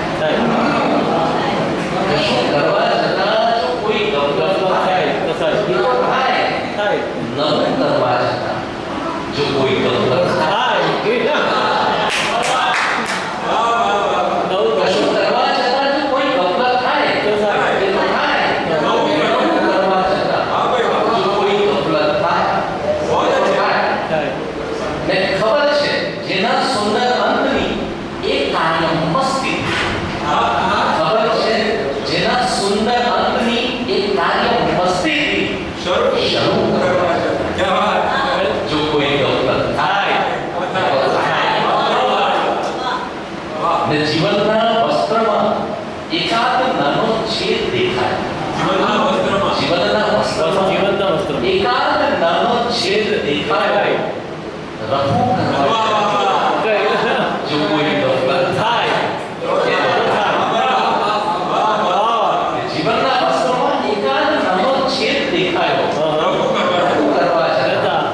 કશું કરવા જતા જો કોઈ ગફલત થાય એ તો થાય. નવું કરવા જતા જો કોઈ ગફલત થાય કશું કરવા જતા જો કોઈ ગફલત થાય એ તો થાય. નવું કરવા જતા જો કોઈ ગફલત થાય ને ખબર છે જેના સુંદર અંતની એક કાર્ય મસ્તી. ખબર છે જેના સુંદર અંતની એક કાર્ય મસ્તી શરૂ કરવા જો કોઈ ગફલત થાય એકાદ નાનો છેદ દેખાય રફુ કરવા જો કોઈ ગફલત થાય જીવનના વસ્ત્રોમાં એકાદ નાનો છેદ દેખાયો રફુ કરવા છતાં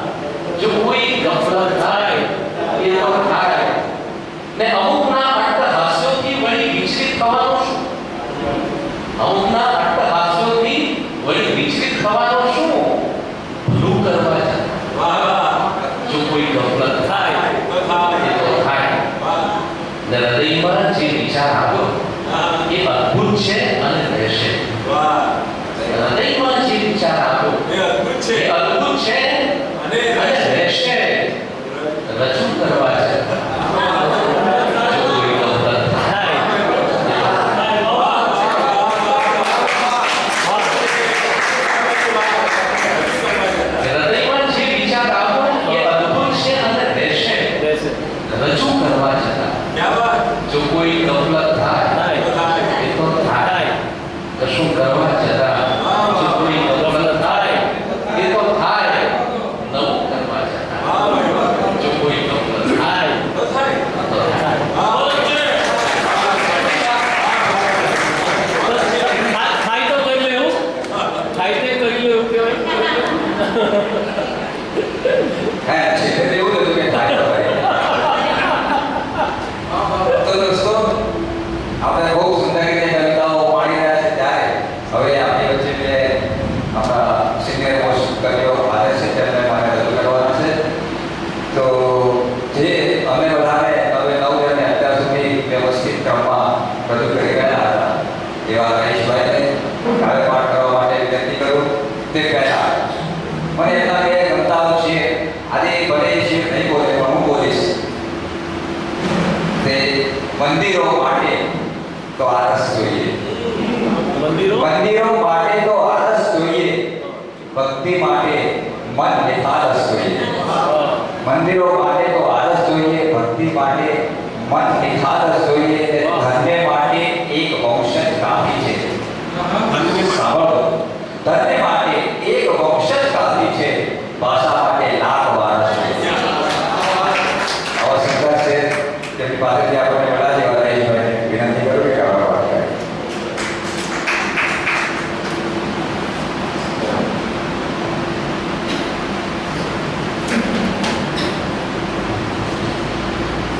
જો કોઈ ગફલત થાય એ તો થાય ને અમુકના અટ્ટહાસ્યોથી વળી વિચલિત થવાનું શું? અમુકના અટ્ટહાસ્યોથી વળી વિચલિત થવાનું શું? ભલું કરવા છતાં જો કોઈ ગફલત થાય તો થાય ને હૃદયમાં જે વિચાર આવ્યો એ અદ્ભુત છે અને રહેશે. હૃદયમાં જે વિચાર આવ્યો એ અદ્ભુત છે અને રહેશે. રજૂ કરવા છતાં જો કોઈ ગફલત થાય હૃદયમાં જે વિચાર આવ્યો એ અદ્ભુત છે અને રહેશે. રજૂ કરવા છતાં જો કોઈ ગફલત થાય એ તો થાય. કશું કરવા છતાં જો કોઈ ગફલત થાય એ તો થાય. નવું કરવા છતાં જો કોઈ ગફલત થાય તો થાય. થાય તો કરી લેવું, થાય તે કરી લેવું કહેવાય. હે છે એવું હતું કે થાય તો ભાઈ. તો દોસ્તો આપણે બહુ સુંદર રીતે કવિતાઓ પાડી રહ્યા છે ત્યારે હવે આપણી વચ્ચે બે આપણા સિનિયર મોસ્ટ કવિઓ આદર્શ છે તેમને મારે રજૂ કરવાના છે. તો જે અમે બધાને હવે 9 જણને અત્યાર સુધી વ્યવસ્થિત ક્રમમાં રજૂ કરી ગયા હતા એવા ગણેશભાઈને કાવ્ય પાઠ કરવા માટે વિનંતી કરું. તે પહેલા મને એમના બે ગમતાઓ છે આજે ભલે છે નહીં બોલે પણ હું બોલીશ. તે મંદિરો માટે તો આરસ જોઈએ, મંદિરો મંદિરો માટે તો આરસ જોઈએ, ભક્તિ માટે મન નિખાલસ જોઈએ. મંદિરો માટે તો આરસ જોઈએ, ભક્તિ માટે મન નિખાલસ જોઈએ, ધન્ય માટે એક વંશજ કાફી છે. સાંભળો, ધન્ય માટે એક વંશજ કાફી છે, ભાષા માટે લાખ વારસ જોઈએ. આવા શંકર છે તેમની પાસેથી આપણને મળ્યા છે વરાઈભાઈને વિનંતી કરું કે કાવ્ય પાઠ કરે.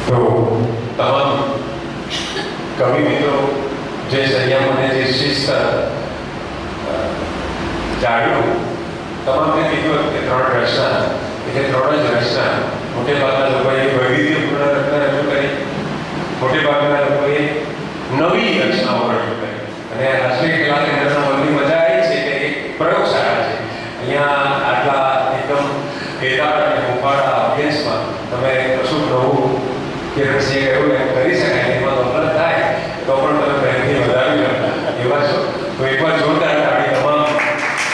તો તમામ કવિ મિત્રો જે સંયમ અને જે શિસ્ત જાળવ્યું, તમામને કીધું કે 3 રચના એટલે 3 જ રચના મોટે ભાગના લોકોએ વૈવિધ્યપૂર્ણ રચના રજૂ કરી, મોટે ભાગના લોકોએ નવી રચનાઓ રજૂ કરી. અને રાષ્ટ્રીય કલા કેન્દ્રના મનની મજા એ છે કે એક પ્રયોગશાળા છે. અહીંયા આટલા એકદમ બેદાર અને હુંફાળા ઓડિયન્સમાં તમે કશું નવું કે રસીએ કહ્યું એમ કરી શકાય, એમાં ગફલત થાય તો પણ તમે પ્રેમથી વધાવી શકતા એવા છો. તો એકવાર જોરદાર તાળી તમામ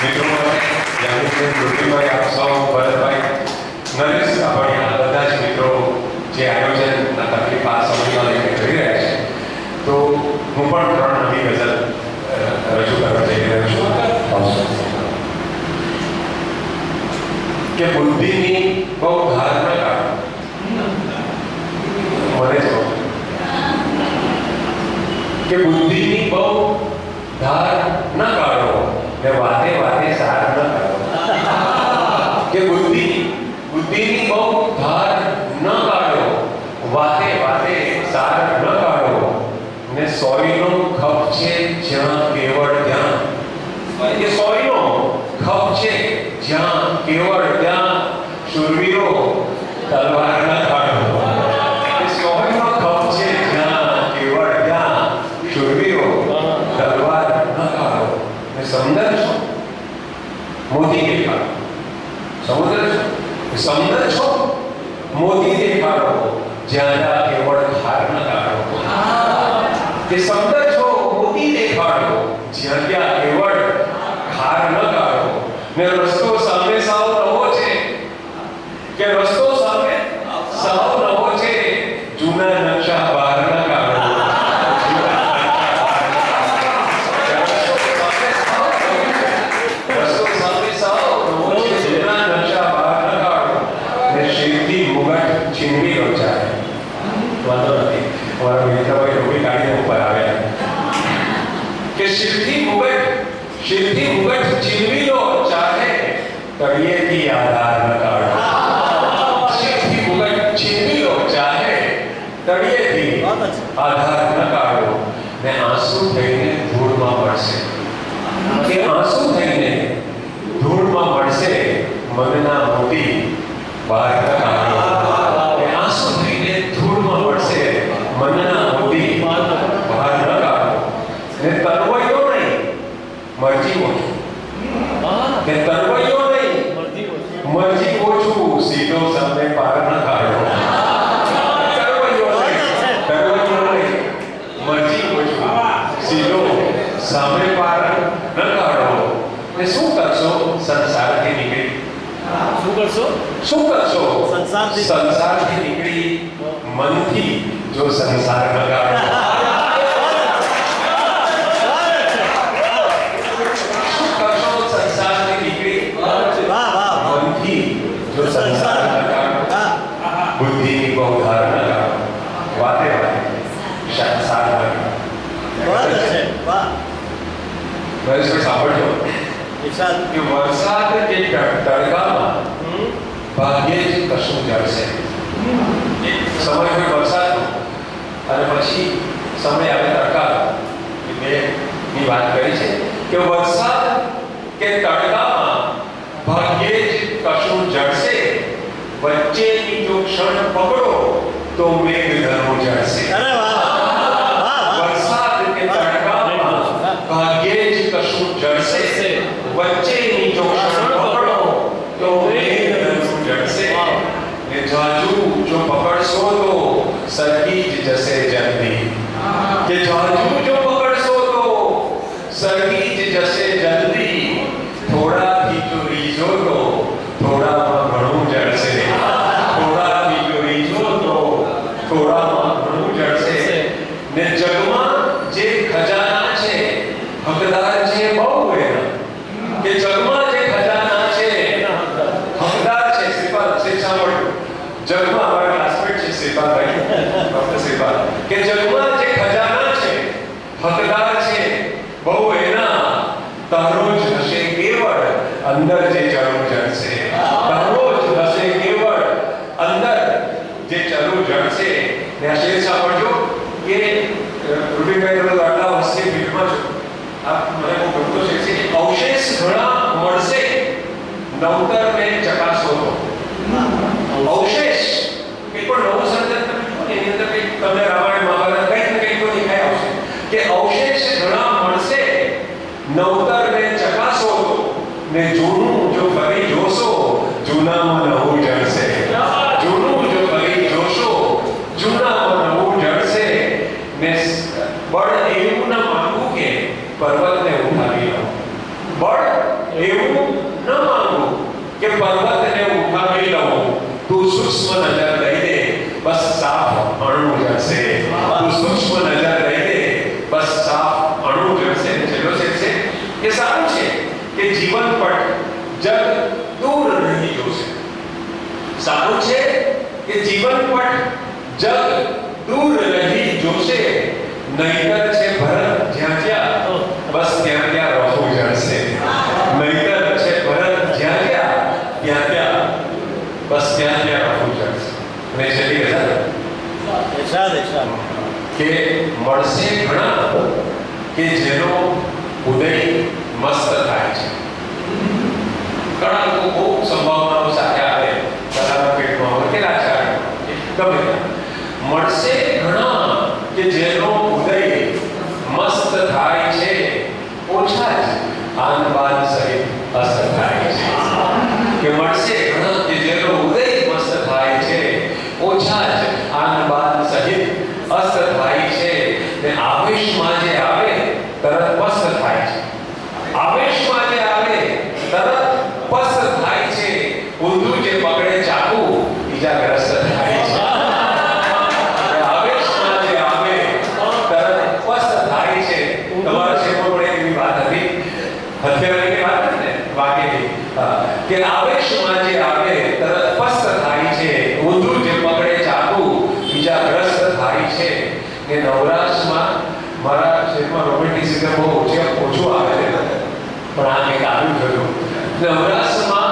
મિત્રો માટે, યામિકબેન, જ્યોતિભાઈ, આપ સૌ, ભરતભાઈ, નરેશ કાપડિયા, બધા જ મિત્રો જે આયોજનના તકલીફ આ સમયમાં લઈને કરી રહ્યા છે. તો હું પણ 3 નવી ગઝલ રજૂ કરવા જઈ રહ્યો છું. કે બુદ્ધિની બહુ ધાર ન કાઢો. મને જો કે બુદ્ધિની બહુ ધાર ન કાઢો ને વાતે વાતે સાર ન કાઢો. કે બુદ્ધિની બહુ ધાર ન કાઢો, વાતે વાતે સાર ન કાઢો ને સોયનો ખપ છે જ્યાં કેવળ ધ્યાન. કે સોયનો ખપ છે જ્યાં કેવળ ત્યાં શૂરવીરો તલવાર ન કાઢો. કે સોયનો ખપ છે જ્યાં કેવળ ત્યાં શૂરવીરો તલવાર ન કાઢો. ને સમદર છો મોતી દેખાડો. સમદર છો મોતી દેખાડો, જ્યાં ત્યાં કેવળ ખાર ન કાઢો. કે સમદર છો મોતી દેખાડો, જ્યાં ત્યાં કેવળ ખાર ન કાઢો. ને રસ્તો સામે સાવ નવો છે, કે રસ્તો સામે સાવ નવો છે, જૂના નકશા બહાર ન કાઢો. રસ્તો સામે સાવ નવો છે, તળિયેથી આધાર ન કાઢો. જેથી મુગટ છીનવી લો ચાહે તળિયેથી આધાર ન કાઢો. ને આંસુ થઈને ધૂળમાં પડશે. કે આંસુ થઈને ધૂળમાં પડશે મનના મોતી બહાર ન કાઢો. કે આંસુ થઈને ધૂળમાં પડશે મનના મોતી બહાર ન કાઢો. ને તરવૈયો નહીં મરજી ઓછું. કે તરવૈયો નહીં મરજી ઓછું સીધો સામે પાર ન કાઢો. તરવૈયો નહીં મરજી ઓછું સીધો સામે પાર ન કાઢો. ને શું કરશો સંસારથી નીકળી? શું કરશો સંસારથી નીકળી મનથી જો સંસાર ન કાઢો? શું કરશો સંસારથી નીકળી મનથી જો સંસાર ન કાઢો? બુદ્ધિની બહુધાર ન કાઢો. વાતે વાતે સંસાર ન કાઢો. ભાઈ સાંભળજો કે વરસાદ કે તડકામાં ભાગ્યે જ કશું જળશે. સમય હોય વરસાદનો અને પછી સમય આવે તડકાનો. એ બેની વાત કરી છે કે વરસાદ કે તડકામાં ભાગ્યે જ કશું જળશે. વચ્ચેની જો ક્ષણ પકડો તો મેઘધનું જળશે. વરસાદ કે તડકામાં ભાગ્યે જ કશું જળશે. વચ્ચેની જો ક્ષણ પકડો તો મેઘધનું જળશે. ને જાજુ જો પકડશો તો સરકી જ જશે જલ્દી. કે જાજુ જો પકડશો તો સરકી જ જશે જલ્દી. થોડાથી જો રીઝો તો થોડામાં ઘણું જળશે. થોડાથી જો રીઝો તો થોડામાં ઘણું જળશે. ને જગમાં જે ખજાના છે હકદાર છે બહુ એના. કે જગમાં જે ખજાના છે હકદાર છે. શ્રીપાદ સાંભળ્યું? જગમાં અમારા ક્લાસમેટ છે શ્રીપાદભાઈ, ડોક્ટર શ્રીપાદ. કે જગમાં જે ખજાના છે હકદાર છે બહુ એના. તારો જ હશે કેવળ અંદર જે ચરું જળશે. તારો જ હશે કેવળ અંદર જે ચરું જળશે. ને આ શેર સાંભળજો કે રૂબીભાઈ આટલા વર્ષથી ફિલ્ડમાં છો. આ મને બહુ ગમતો છે કે અવશેષ ઘણા મળશે નવતરને ચકાસો તો. અવશેષ કે પણ નવું સર્જન તમે એની અંદર કંઈક તમને રામાયણ મહાભારત કંઈક ને કંઈક તો દેખાય આવશે. કે અવશેષ ઘણા મળશે નવતરને ચકાસો તો. ને જૂનું જો ફરી જોશો જૂનામાં નવું જળશે. જૂનું જો ફરી જોશો જૂનામાં નવું જળશે. ને બળ એવું ન માંગવું કે પર્વતને ઉઠાવી લો. બળ એવું ન માંગવું કે પર્વતને ઉઠાવી લો. તું સૂક્ષ્મ નજર લઈ દે બસ સાફ અણુ જળશે. તું સૂક્ષ્મ નજર લઈ દે બસ સાફ અણુ જળશે. છેલ્લો છે કે સારું છે કે જીવન પટ જગ દૂર રહી જોશે. સારું છે કે જીવન પટ જગ દૂર રહી જોશે. નહીતર છે ભરત જ્યાં જ્યાં બસ ત્યાં ત્યાં રહું જળશે. નહીતર છે ભરત જ્યાં જ્યાં ત્યાં ત્યાં બસ ત્યાં ત્યાં રહું જળશે. અને છેલ્લી કે મળશે ઘણા કે જેનો ઉદય મસ્ત થાય છે. ઘણા લોકો બહુ સંભાવનાઓ સાથે આવે કલાના પેટમાં હોય કે લાચાર ગમે મળશે ઘણા કે જેનો ઉદય મસ્ત થાય છે. ઓછા જ આન બાન સહિત અસ્ત થાય છે. કે મળશે ઘણા કે જેનો ઉદય મસ્ત થાય છે. ઓછા જ આન બાન સહિત અસ્ત થાય છે. ને આવેશમાં જે આવે તરત પસ્ત થાય છે. આવેશમાં જે આવે તરત પસ્ત થાય છે. ઊંધું જે પકડે ચાકુ ઈજાગ્રસ્ત થાય છે. આવેશમાં જે આવે તરત પસ્ત થાય છે. તમારા શેરમાં પણ એવી વાત હતી હથિયારની વાત હતી ને વાગેની કે આવેશમાં જે આવે તરત પસ્ત થાય છે. ઊંધું જે પકડે ચાકુ ઈજાગ્રસ્ત થાય છે. ને નવરાશમાં મારા શેરમાં રોમેન્ટિસિઝમ બહુ ઓછું આવે છે પણ આ કંઈક આવ્યું થયું. નવરાશમાં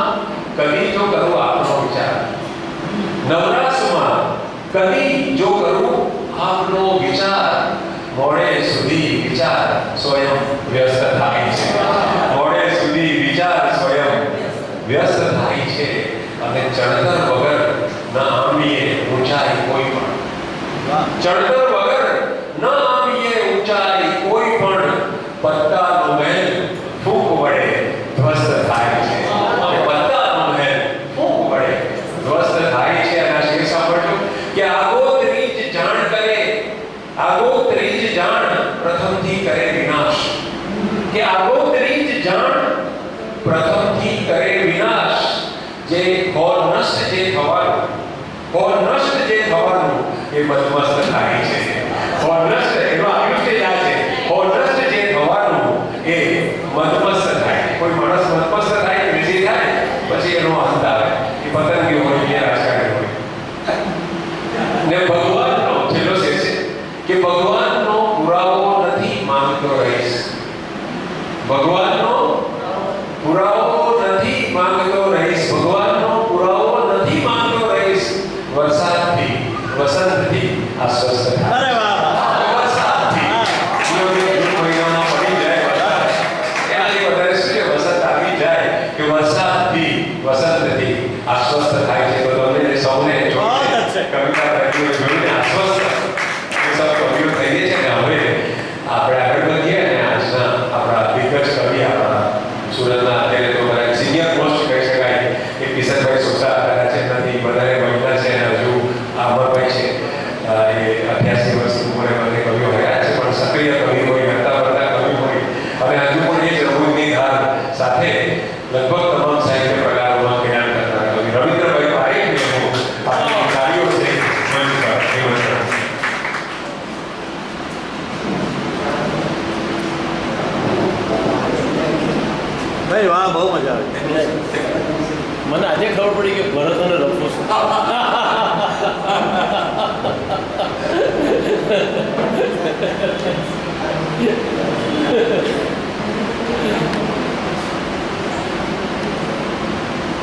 વ્યસ્ત થાય છે અને ચણતર વગર ન આંબીએ ઊંચાઈ કોઈ પણ. ચણતર વગર ન આંબીએ ઊંચાઈ કોઈ પણ, પત્તાનો મહેલ ફૂંક વડે ધ્વસ્ત થાય છે. અને પત્તાનો મહેલ ફૂંક વડે ધ્વસ્ત થાય છે. અને આ શેર સાંભળજો કે આગોતરી જ જાણ કરે, આગોતરી જ જાણ પ્રથમથી કરે વિનાશ. કે આગોતરી જ જાણ પ્રથમથી કરે વિનાશ. જે હોર નષ્ટ જે થવાનું, હોર નષ્ટ જે થવાનું એ મદમસ્ત થાય છે. હોર નષ્ટ એનો આયુષ્ય જાય છે. હોર નષ્ટ જે થવાનું એ મદમસ્ત થાય. કોઈ માણસ મદમસ્ત થાય કે વિજય થાય પછી એનો અંત આવે. એ પતંગી હોય કે રાજકારણી હોય. ને ભગવાનનો છેલ્લો શેર છે કે ભગવાનનો પુરાવો નથી માંગતો રહીશ. ભગવાનનો પુરાવો નથી માંગતો રહીશ. ભગવાનનો પુરાવો નથી માંગતો રહીશ. વરસાદથી, વસંતથી આશ્વસ્ત થાય. અરે વાહ વરસાદથી જૂન મહિનામાં પડી જાય વરસાદ, એનાથી વધારે શું છે? વસંત આવી જાય કે વરસાદથી, વસંતથી આશ્વસ્ત થાય છે. તો તમને સૌને કવિતા કવિઓ જોઈને આશ્વસ્ત એ સૌ કવિઓ થઈએ છે ને. હવે આપણે આગળ વધીએ અને આજના આપણા દિગ્ગજ કવિ, આપણા સુરતના અત્યારે તો બધા સિનિયર મોસ્ટ કહી શકાય કે કિશનભાઈ સોસા કદાચ એમનાથી વધારે મહિલા છે અને હજુ અમરભાઈ છે. એ 88 વર્ષની ઉંમરે બંને કવિઓ રહ્યા છે, પણ સક્રિય કવિ હોય, હરતા ફરતા કવિ હોય અને હજુ પણ એ જ રમૂજની ધાર સાથે લગભગ તમામ સાહિત્ય પ્રકારોમાં જ્ઞાન કરનારા કવિ રવિન્દ્રભાઈ પારેખને હું આપની કાર્યો છે મંચ પર નિમંત્રણ. ભાઈ વાહ, બહુ મજા આવી. મને આજે ખબર પડી કે ભરત અને રફુ શું.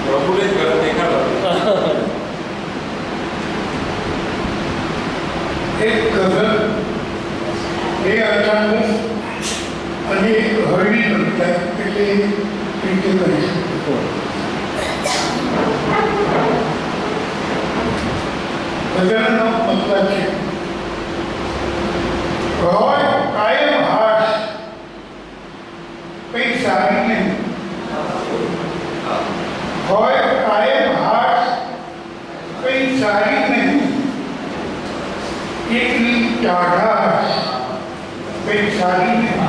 પ્રભુને જ ઘર દેખાડો. એક ગઝલ એ અચાનક અને હળવી કવિતા એટલે રીતે કરી શકો. ગઝલનો મતલબ છે હોય કાયમ હાશ કઈ સારી નહીં, હોય કાયમ હાશ કઈ સારી નહીં, એકલી ટાઢાશ કઈ સારી નહીં,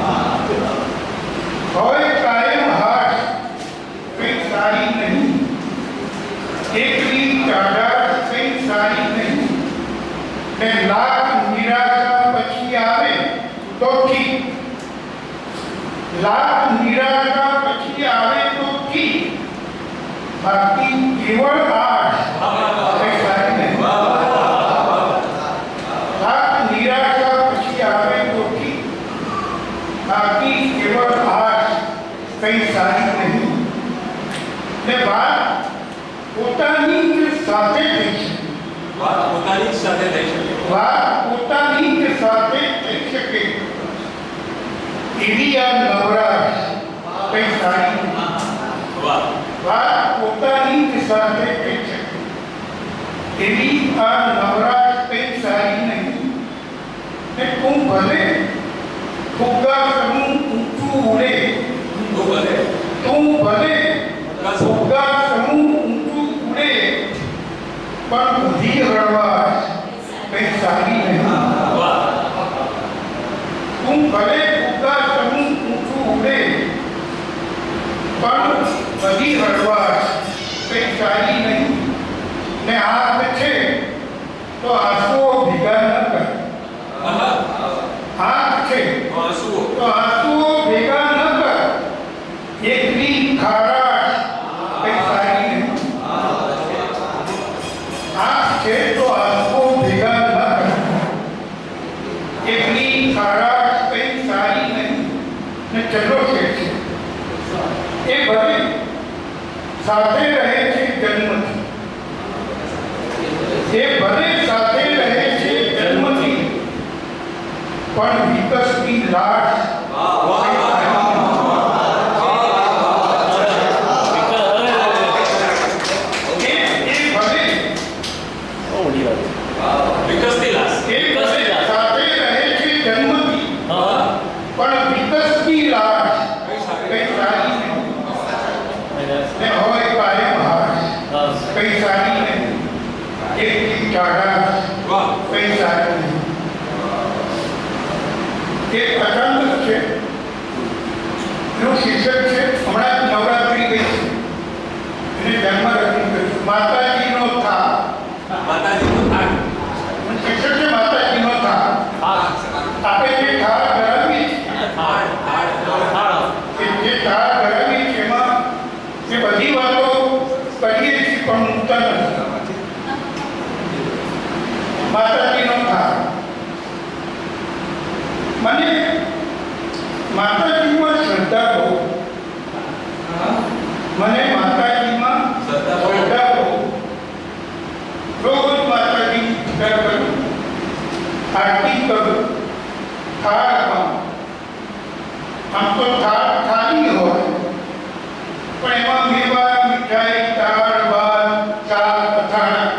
હોય કાયમ હાશ કઈ સારી નહીં, એકલી ટાઢાશ કઈ સારી નહીં, ને લાખ નિરાશા પછી આવે તો ઠીક, લાખ નિરાશા પછી આવે તો ઠીક, બાકી કેવળ આશ કઈ સારી નહીં. લાખ નિરાશા પછી આવે તો ઠીક, બાકી કેવળ આશ કઈ સારી નહીં. ને વાત પોતાની જ સાથે થઈ છે. વાત પોતાની જ સાથે થઈ શકે. વાત પોતાની જ સાથે થઈ શકે એવી આ નવરાશ કઈ સારી નહીં. વાત પોતાની જ સાથે થઈ શકે એવી આ નવરાશ કઈ સારી નહીં. ને તું ભલે ફુગ્ગા સમૂહ ઊંચું ઉડે, તું ભલે ફુગ્ગા સમૂહ ઊંચું ઉડે, પણ બધી હળવાશ કઈ સારી નહીં. તું ભલે ફુગ્ગા સમૂહ ઊંચું ઉડે, પણ બધી હળવાશ કઈ સારી નહીં. ને હાથ છે તો આંસુઓ ભેગા ન કર. હાથ છે તો આંસુઓ ભેગા ન કર, એકલી ખારાશ કઈ સારી નહીં. હાથ છે તો આંસુઓ ભેગા ન કર, એકલી ખારાશ કઈ સારી નહીં. ને ચલો છે એ ભલે સાથે રહે છે જન્મથી, એ ભલે સાથે રહે છે જન્મથી, પણ વિકસતી લાશ કઈ સારી નહીં, એકથી ટાઢા કઈ સારી નહીં. એક અચાનક છે એનું શીર્ષક છે, હમણાં જ નવરાત્રી ગઈ છે એને ધ્યાનમાં રાખી માતાજીનો થાક. શીર્ષક છે માતાજીનો થાક. આપણે જે થાળ ધરાવીએ છીએ, જે થાળ ધરાવીએ છીએ એમાં જે બધી વાતો કરીએ છીએ પણ મૂકતા નથી. માતાજીનો થાક. મને માતાજીમાં શ્રદ્ધા બહુ, મને માતાજીમાં શ્રદ્ધા બહુ. રોજ માતાજીની પૂજા કરું, આરતી કરું, થાળ આપું. આમ તો થાળ ખાલી હોય પણ એમાં મેવા, મીઠાઈ, દાળ, ભાત, શાક, અથાણા,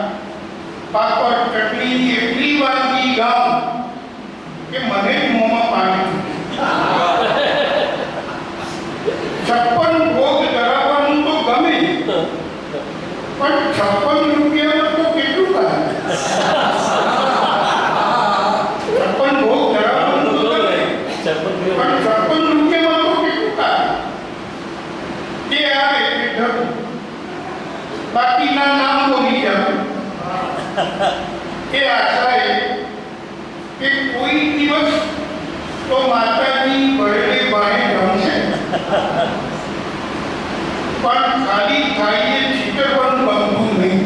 પાપડ, ચટણી એટલી વાનગી ગામ કે મને જ મોંમાં પાણી. 56 ભોગ ધરાવવાનું તો ગમે પણ 56 રૂપિયામાં તો કેટલું ખાય. 56 ભોગ ધરાવવાનું તો ગમે પણ 56 રૂપિયામાં તો કેટલું ખાય. તે આવે એટલે ધરું, બાકીના નામ બોલી જાઉં. એ આશા કે કોઈ દિવસ તો માતાજી બળે બાણે રમશે પણ ખાલી ખાઈએ છીતર પણ ગમતું નહીં.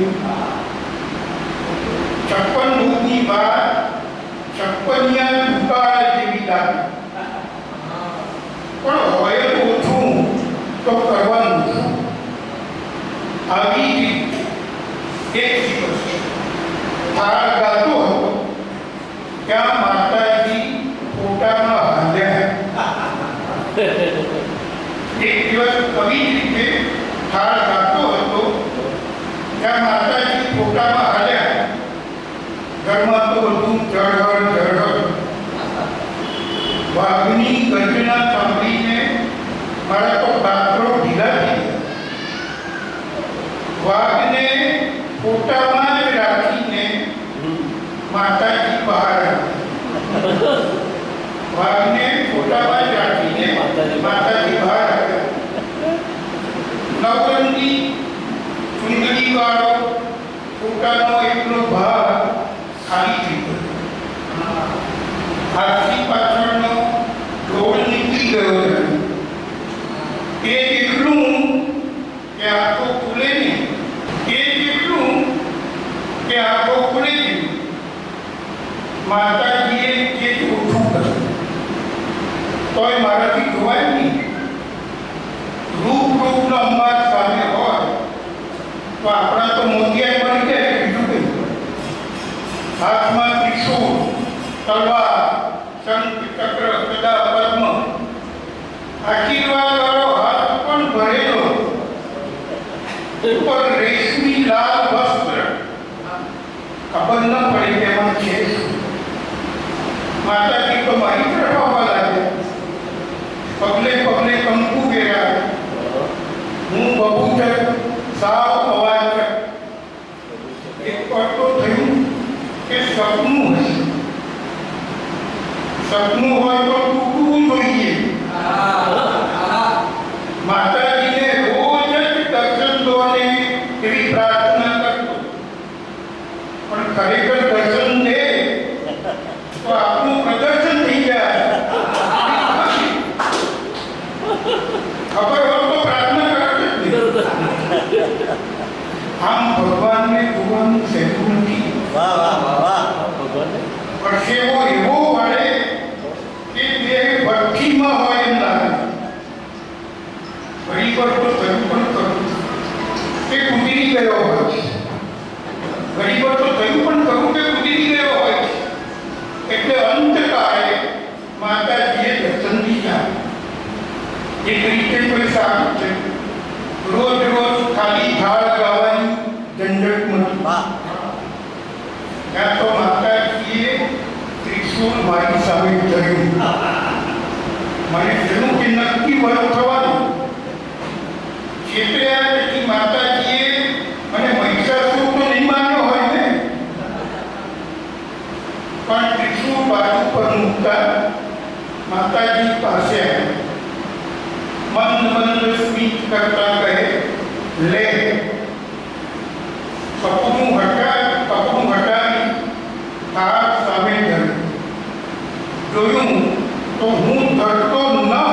56 ભૂખની વાત 56 દુકાળ જેવી લાગે પણ હોય ઓછું તો કરવાનું. આવી રીતે એક દિવસ થાળ ગાતો હતો ત્યાં માતાજી ફોટામાં હાલ્યા. એક દિવસ આવી રીતે થાળ ગાતો હતો ત્યાં માતાજી ફોટામાં હાલ્યા. ઘરમાં તો બધું ઝળહળ ઝળહળ. વાઘની ગર્જના સાંભળીને મારા તો પાત્રો ઢીલા થઈ ગયા. વાઘને ફોટામાં જ રાખીને માતાજી બહાર આવ્યા. વાઘને ફોટામાં જ રાખીને માતાજી બહાર આવ્યા. નવરંગી ચુંદડી વાળો ફોટાનો એટલો ભાગ ખાલી થઈ ગયો. હાથી પાછળનો ઢોળ નીકળી ગયો. એ એટલું કે આંખો ખુલે નહીં, એ જેટલું કે આંખો ખુલે નહીં. માતાજીએ જે ઓછું કર્યું તોય મારાથી જોવાય નહીં. રૂપનો અંબાર સામે હોય તો આપણા તો મોતિયા બની જાય. બીજું કંઈ હાથમાં ત્રિશૂળ, તલવાર, શંખ, ચક્ર, ગદા, પદ્મ, આશીર્વાદ વાળો હાથ પણ ભરેલો, ઉપર રેશમી લાલ વસ્ત્ર. ખબર ન પડે કે એમાં છે શું. માતાજી તો મારી તરફ આવવા લાગ્યા. પગલે પગલે કંકુ વેરાય. હું બબૂચર, સાવ અવાજ. એક વાર તો થયું કે સપનું હશે. સપનું હોય તો તૂટવું જોઈએ. માતાજીને રોજ જ દર્શન દો ને એવી પ્રાર્થના કરતો પણ ખરેખર દર્શન દે તો આપણું પ્રદર્શન થઈ જાય. ખબર હોય તો પ્રાર્થના કરતો જ નહીં. આમ ભગવાનને જોવાનું સહેલું નથી. પરસેવો એવો વળે કે તે ભઠ્ઠીમાં હોય એમ લાગે. ઘણી વાર તો થયું પણ કરું કે કુદરી ગયો હોય છે. ઘણી વાર તો થયું પણ કરું કે કુદરી ગયો હોય છે. એટલે અંતકાળે માતાજીએ દર્શન દીધા. એક રીતે કોઈ સારું છે. રોજ રોજ ખાલી થાળ ગાવાની ઝંઝટ નથી. ત્યાં તો માતાજીએ ત્રિશૂળ મારી સામે ધર્યું. મને થયું કે નક્કી વળો થવાનું. છેતર્યા પછી માતાજીએ મને મહિષા કપડું હટાવી થાળ સામે ધર્યું. જોયું તો હું ધરતો ન હતો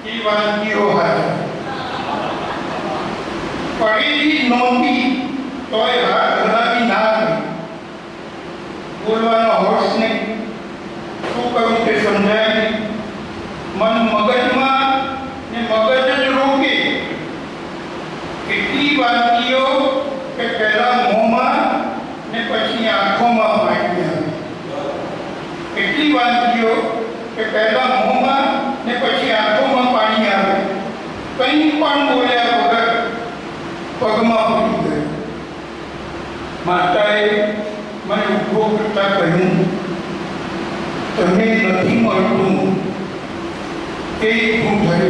એ વાનગીઓ હાજર. પડેલી નહોતી તોય હાથ હલાવી ના આવી. બોલવાનો હોશ નહીં, શું કરું તે સમજાય નહીં. મન મગજમાં ને મગજ જ રોકે. એટલી વાનગીઓ કે પહેલા મોંમાં ને પછી આંખોમાં પાણી આવે. એટલી વાનગીઓ કે પહેલા મોંમાં ને પછી આંખોમાં પાણી આવે. કંઈ પણ બોલ્યા વગર પગમાં પડી ગયો. માતાએ મને ઊભો કરતા કહ્યું, તને નથી મળતું તે તું ધરે.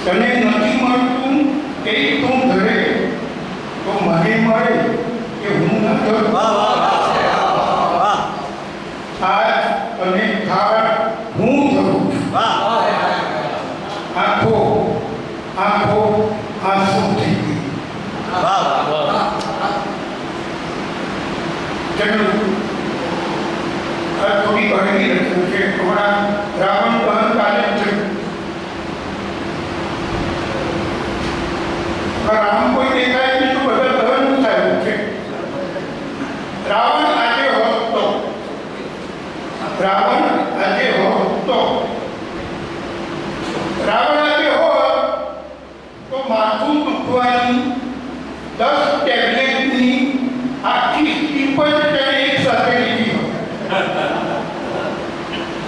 તને નથી મળતું તે તું ધરે તો મને મળે કે હું ન ધરું. આજ અને થાળ હું ધરું છું. આંખો આંસુ થઈ ગઈ. ચલો થોડી ઘણી રચના છે. હમણાં રાવણ દહન કાલે જ છે. રામ કોઈ દેખાય નહીં તો બધા દહન થયું છે. રાવણ આજે હોત તો રાવણ આજે હોત તો માથું દુખવાની 10 ટેબ્લેટની આખી સ્ટીપ જ તેને એક સાથે લીધી હોત.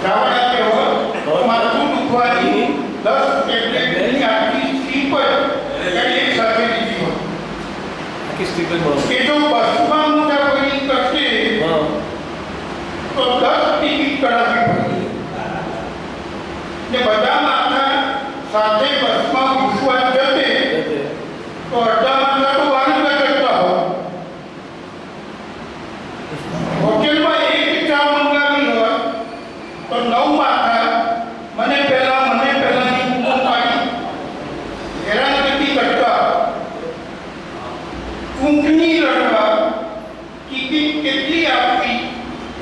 રાવણ આજે હોત તો માથું દુખવાની 10 ટેબ્લેટની આખી સ્ટીપ જ તેને એક સાથે લીધી હોત. કે જો બસમાં મુસાફરી કરશે તો 10 ટિકિટ કઢાવવી પડે. ને બધા માથા સાથે બસમાં ઘૂસવા જશે તો અડધા માથા તો વાંધા કરતા હોય. હોટેલમાં એક ચા મંગાવી હોય તો 9 માથા મને પહેલાની બૂમો પાડી હેરાનગતિ કરતા. ચૂંટણી લડવા ટિકિટ કેટલી આપવી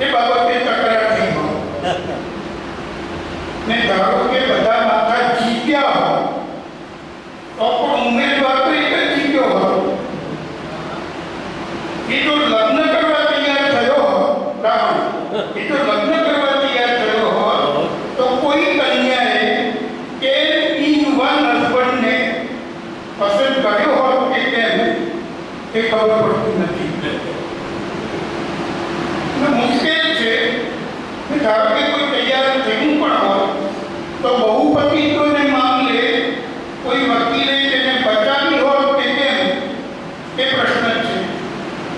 એ બાબતે તકરાર થઈ હોય. ને ધારો કે બધા માથા જીત્યા હોય તો પણ ઉમેદવાર તો એક જ જીત્યો હોય. એ જો લગ્ન કરવા તૈયાર થયો હોય રાવણ, એ જો લગ્ન કરવા તૈયાર થયો હોય તો કોઈ કન્યાએ કે યુવાન હસબન્ડને પસંદ કર્યો હોત કે કેમ એ ખબર પડતી નથી. મુશ્કેલ છે. ધારો કે કોઈ તૈયાર થયું પણ હોય તો બહુપતિત્વને મામલે કોઈ વકીલે તેને બચાવી હોત કે કેમ એ પ્રશ્ન છે.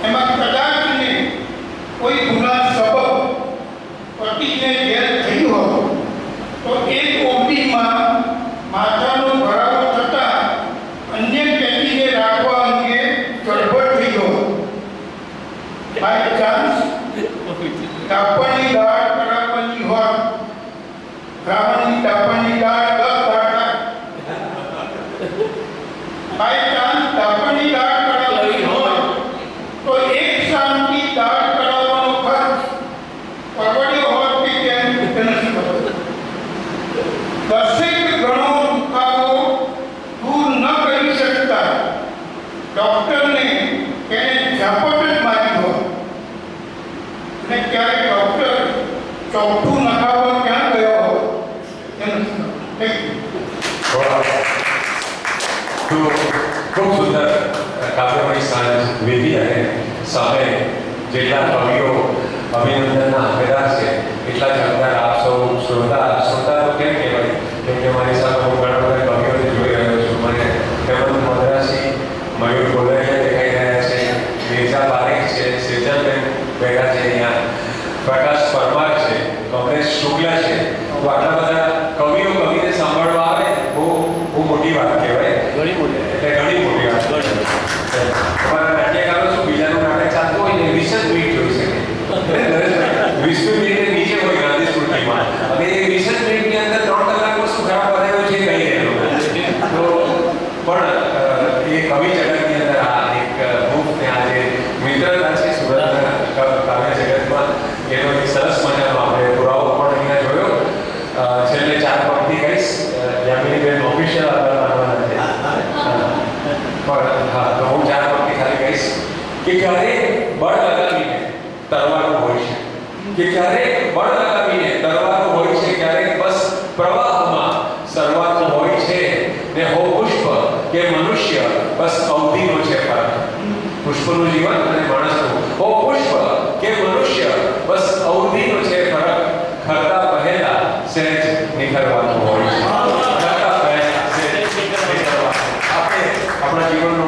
એમાં કદાચ ને કોઈ ગુના સબબ પતિને જેલ થઈ હોત તો એક ઓપીમાં માથાનો ભરાવો થતાં અન્ય કેદીને રાખવા અંગે ગડબડ થઈ હોત. બાય ચાન્સ ટાપણની દાળ કરાવવાની હોત. રાવણની ટાપણની દાળ 10 દાડા. બાય ચાન્સ ટાપણની દાળ કરાવવાની હોય તો એક શામની દાળ કરાવવાનો ખર્ચ પરવડ્યો હોત કે કેમ તે નથી ખબર. 10 ગણો દુખાવો દૂર ન કરી શકતા ડૉક્ટરને એને ઝાપટ જ મારી હોત. અને ક્યારેક ડૉક્ટર ચોખ્ઠું નખાવવા ક્યાં ગયો હોય એ નથી ખબર. તો ખૂબ સુંદર કાવ્યમય સાંજ વિધિ અને સામે જેટલા કવિઓ અભિનંદનના હકદાર છે એટલા જ હકદાર આપ સૌ શ્રોતા તો કેમ કહેવાય? કેમ કે મારી સાથે હું ઘણા બધા કવિઓને જોઈ રહ્યો છું. મને હેમંત મદ્રાસી, મયુર ગોલરિયા દેખાઈ રહ્યા છે, મિર્ઝા પારેખ છે, સેજલબેન બેઠા છે, અહીંયા પ્રકાશ પરમાર છે, કમલેશ શુક્લા છે. તો આટલા બધા કવિઓ કવિને સાંભળવા આવે બહુ મોટી વાત કહેવાય. ઘણી મોટી વાત. અમારા નાટ્યકારો શું બીજાનું નાટક ચાલતું હોય ને 20 જ મિનિટ જોઈ શકે. 20મી મિનિટે નીચે હોય ગાંધી સ્મૃતિમાં અને એ 20 જ મિનિટની અંદર 3 કલાકમાં શું ખરાબ બનાવ્યું છે કહી રહેલો. તો પણ એ કવિ જગતની અંદર આ એક હા તો હું 4 પંક્તિ ખાલી કહીશ કે ક્યારેક બળ લગાવીને તરવાનું હોય છે, કે ક્યારેક બળ લગાવીને તરવાનું હોય છે, ક્યારેક બસ પ્રવાહમાં સરવાનું હોય છે, ને હો પુષ્પ કે મનુષ્ય બસ અવધિનો છે ફરક. પુષ્પનું જીવન અને માણસનું. હો પુષ્પ કે મનુષ્ય બસ અવધિનો છે ફરક. ખરતા પહેલા સહેજ નિખરવાનું હોય છે. ખરતા પહેલા સહેજ નિખરવાનું. આપણે આપણા જીવનનો